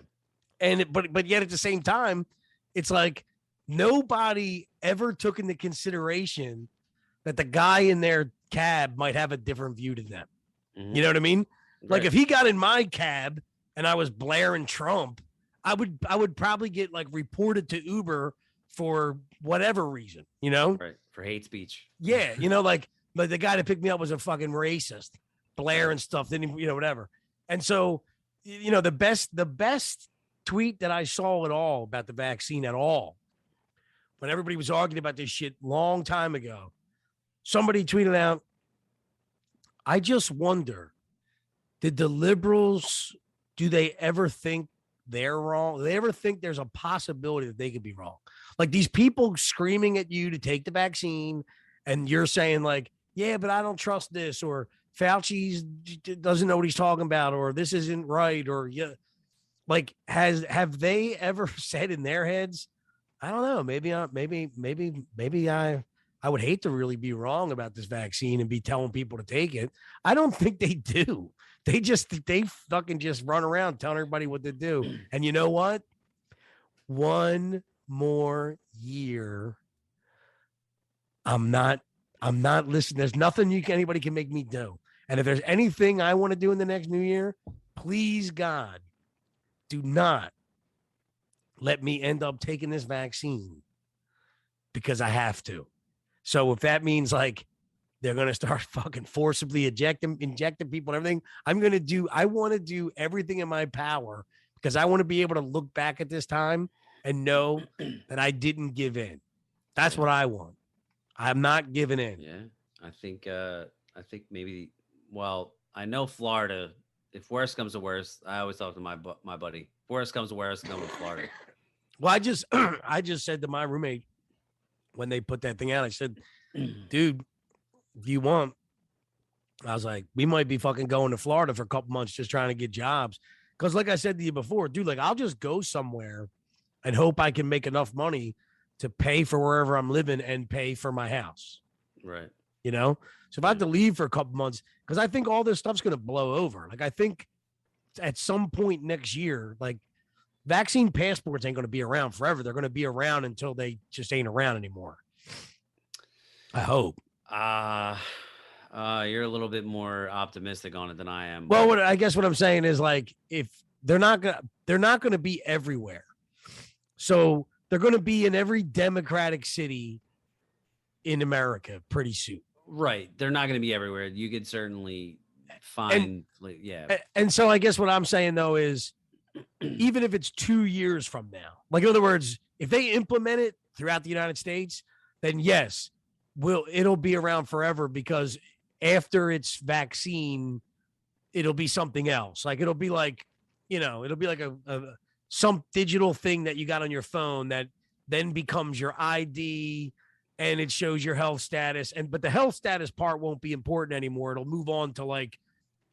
And but yet at the same time, it's like nobody ever took into consideration that the guy in their cab might have a different view to them. Mm-hmm. You know what I mean? Right. Like if he got in my cab and I was blaring Trump, I would probably get like reported to Uber for whatever reason, Right. For hate speech. Yeah. Like the guy that picked me up was a fucking racist, blaring stuff, didn't even, whatever. And so, the best tweet that I saw at all about the vaccine at all, when everybody was arguing about this shit long time ago, somebody tweeted out, I just wonder, did the liberals, do they ever think they're wrong? Do they ever think there's a possibility that they could be wrong? Like these people screaming at you to take the vaccine and you're saying like, yeah, but I don't trust this, or Fauci doesn't know what he's talking about, or this isn't right, or yeah. Like, have they ever said in their heads, I don't know, maybe I would hate to really be wrong about this vaccine and be telling people to take it. I don't think they do. They fucking just run around telling everybody what to do. And you know what? One more year. I'm not listening. There's nothing anybody can make me do. And if there's anything I want to do in the next new year, please God, do not let me end up taking this vaccine because I have to. So if that means like They're going to start fucking forcibly injecting people and everything. I want to do everything in my power because I want to be able to look back at this time and know that I didn't give in. That's what I want. I'm not giving in. Yeah. I think maybe, well, I know Florida, if worst comes to worst, I always talk to my buddy. If worst comes to worst, come to Florida. Well, I just said to my roommate when they put that thing out, I said, dude, if you want, I was like, we might be fucking going to Florida for a couple months just trying to get jobs. Because like I said to you before, dude, like I'll just go somewhere and hope I can make enough money to pay for wherever I'm living and pay for my house. Right. You know? So if I have to leave for a couple months, because I think all this stuff's going to blow over. Like I think at some point next year, like vaccine passports ain't going to be around forever. They're going to be around until they just ain't around anymore. I hope. You're a little bit more optimistic on it than I am. Well, I guess what I'm saying is like if they're not going to be everywhere. So they're going to be in every Democratic city in America pretty soon. Right. They're not going to be everywhere. You could certainly find, yeah. And so I guess what I'm saying though is even if it's 2 years from now, like in other words, if they implement it throughout the United States, then yes, it'll be around forever because after it's vaccine, it'll be something else. Like it'll be like, it'll be like some digital thing that you got on your phone that then becomes your ID and it shows your health status. But the health status part won't be important anymore. It'll move on to like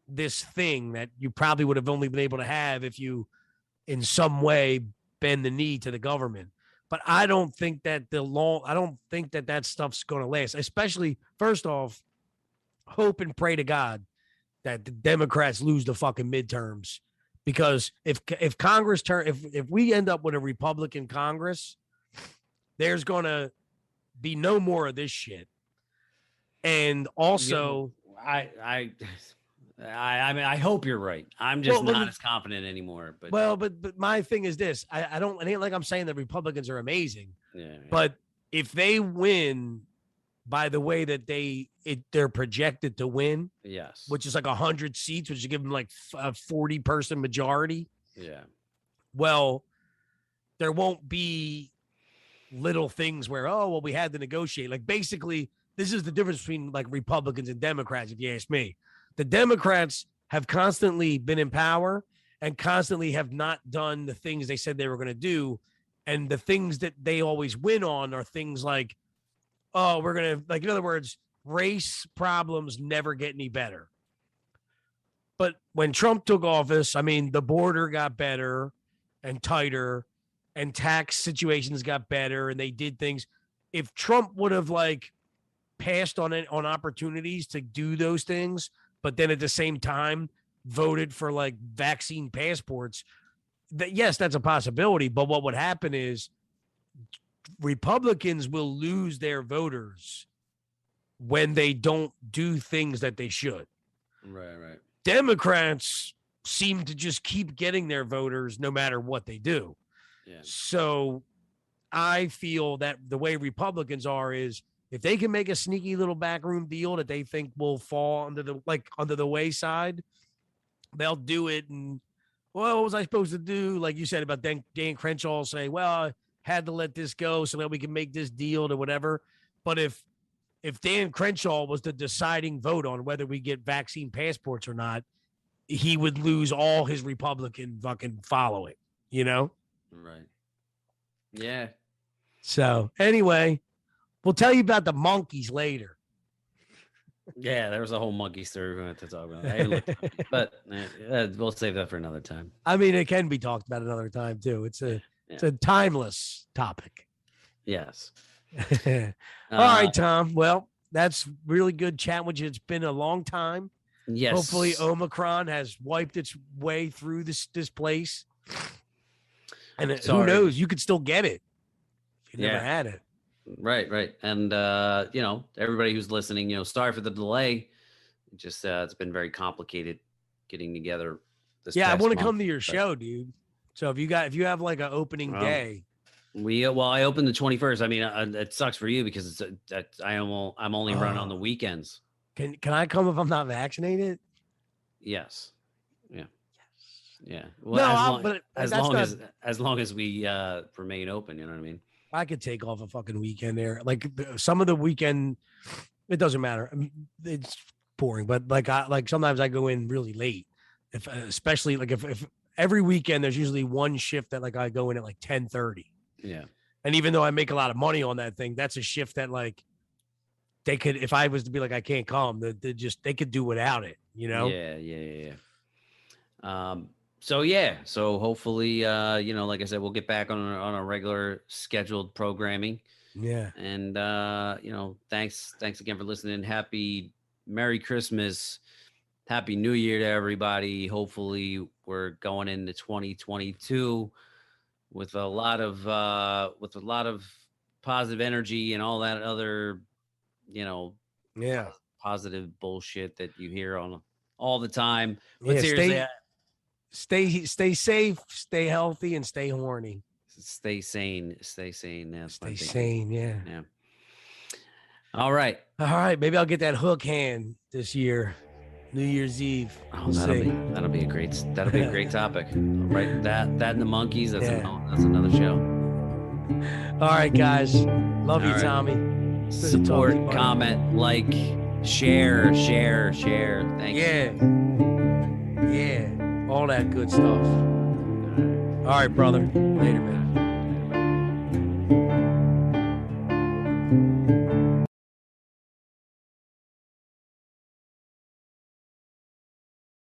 this thing that you probably would have only been able to have if you in some way bend the knee to the government. But I don't think that that stuff's going to last, especially first off, hope and pray to God that the Democrats lose the fucking midterms. Because if Congress if we end up with a Republican Congress, there's going to be no more of this shit. And also, I mean, I hope you're right. I'm just not as confident anymore. But but my thing is this: I don't. It ain't like I'm saying that Republicans are amazing. Yeah. But if they win by the way that they're projected to win, yes, which is like 100 seats, which you give them like a 40-person majority. Yeah. Well, there won't be little things where we had to negotiate. Like basically, this is the difference between like Republicans and Democrats. If you ask me, the Democrats have constantly been in power and constantly have not done the things they said they were going to do, and the things that they always win on are things like, we're going to, like, in other words, race problems never get any better. But when Trump took office, I mean, the border got better and tighter and tax situations got better and they did things. If Trump would have like passed on opportunities to do those things, but then at the same time voted for like vaccine passports, yes, that's a possibility. But what would happen is Republicans will lose their voters when they don't do things that they should. Right. Democrats seem to just keep getting their voters no matter what they do. Yeah. So I feel that the way Republicans are is if they can make a sneaky little backroom deal that they think will fall under the wayside, they'll do it. And what was I supposed to do? Like you said about Dan Crenshaw saying, well, I had to let this go so that we can make this deal to whatever. But if Dan Crenshaw was the deciding vote on whether we get vaccine passports or not, he would lose all his Republican fucking following, Right. Yeah. So anyway, we'll tell you about the monkeys later. Yeah, there was a whole monkey story we wanted to talk about. But we'll save that for another time. I mean, it can be talked about another time too. It's a timeless topic. Yes. All right, Tom. Well, that's really good chat with you. It's been a long time. Yes. Hopefully Omicron has wiped its way through this place. And who knows? You could still get it if you never had it. Right. And, everybody who's listening, sorry for the delay. Just it's been very complicated getting together. I want to come to your show, dude. So if you have like an opening day, I opened the 21st. I mean, it sucks for you because I'm only running on the weekends. Can I come if I'm not vaccinated? Yes. Yeah. Yeah. Well, no, as long as we remain open, you know what I mean? I could take off a fucking weekend there. Like some of the weekend, it doesn't matter. I mean, it's boring, but like sometimes I go in really late. If especially like if every weekend there's usually one shift that like I go in at like 10:30. Yeah. And even though I make a lot of money on that thing, that's a shift that like they could, if I was to be like I can't come, they could do without it, you know? Yeah. So hopefully, like I said, we'll get back on a regular scheduled programming. Yeah. And thanks again for listening. Happy Merry Christmas, Happy New Year to everybody. Hopefully, we're going into 2022 with a lot of positive energy and all that other, positive bullshit that you hear on all the time. But seriously, stay safe, stay healthy, and stay horny. Stay sane. That's stay sane. Yeah. All right. Maybe I'll get that hook hand this year, New Year's Eve. That'll be a great topic. Right. That and the monkeys. That's another show. All right, guys. Love you, Tommy. Support, comment, like, share. Thank you. Yeah. All that good stuff. All right, brother. Later, man.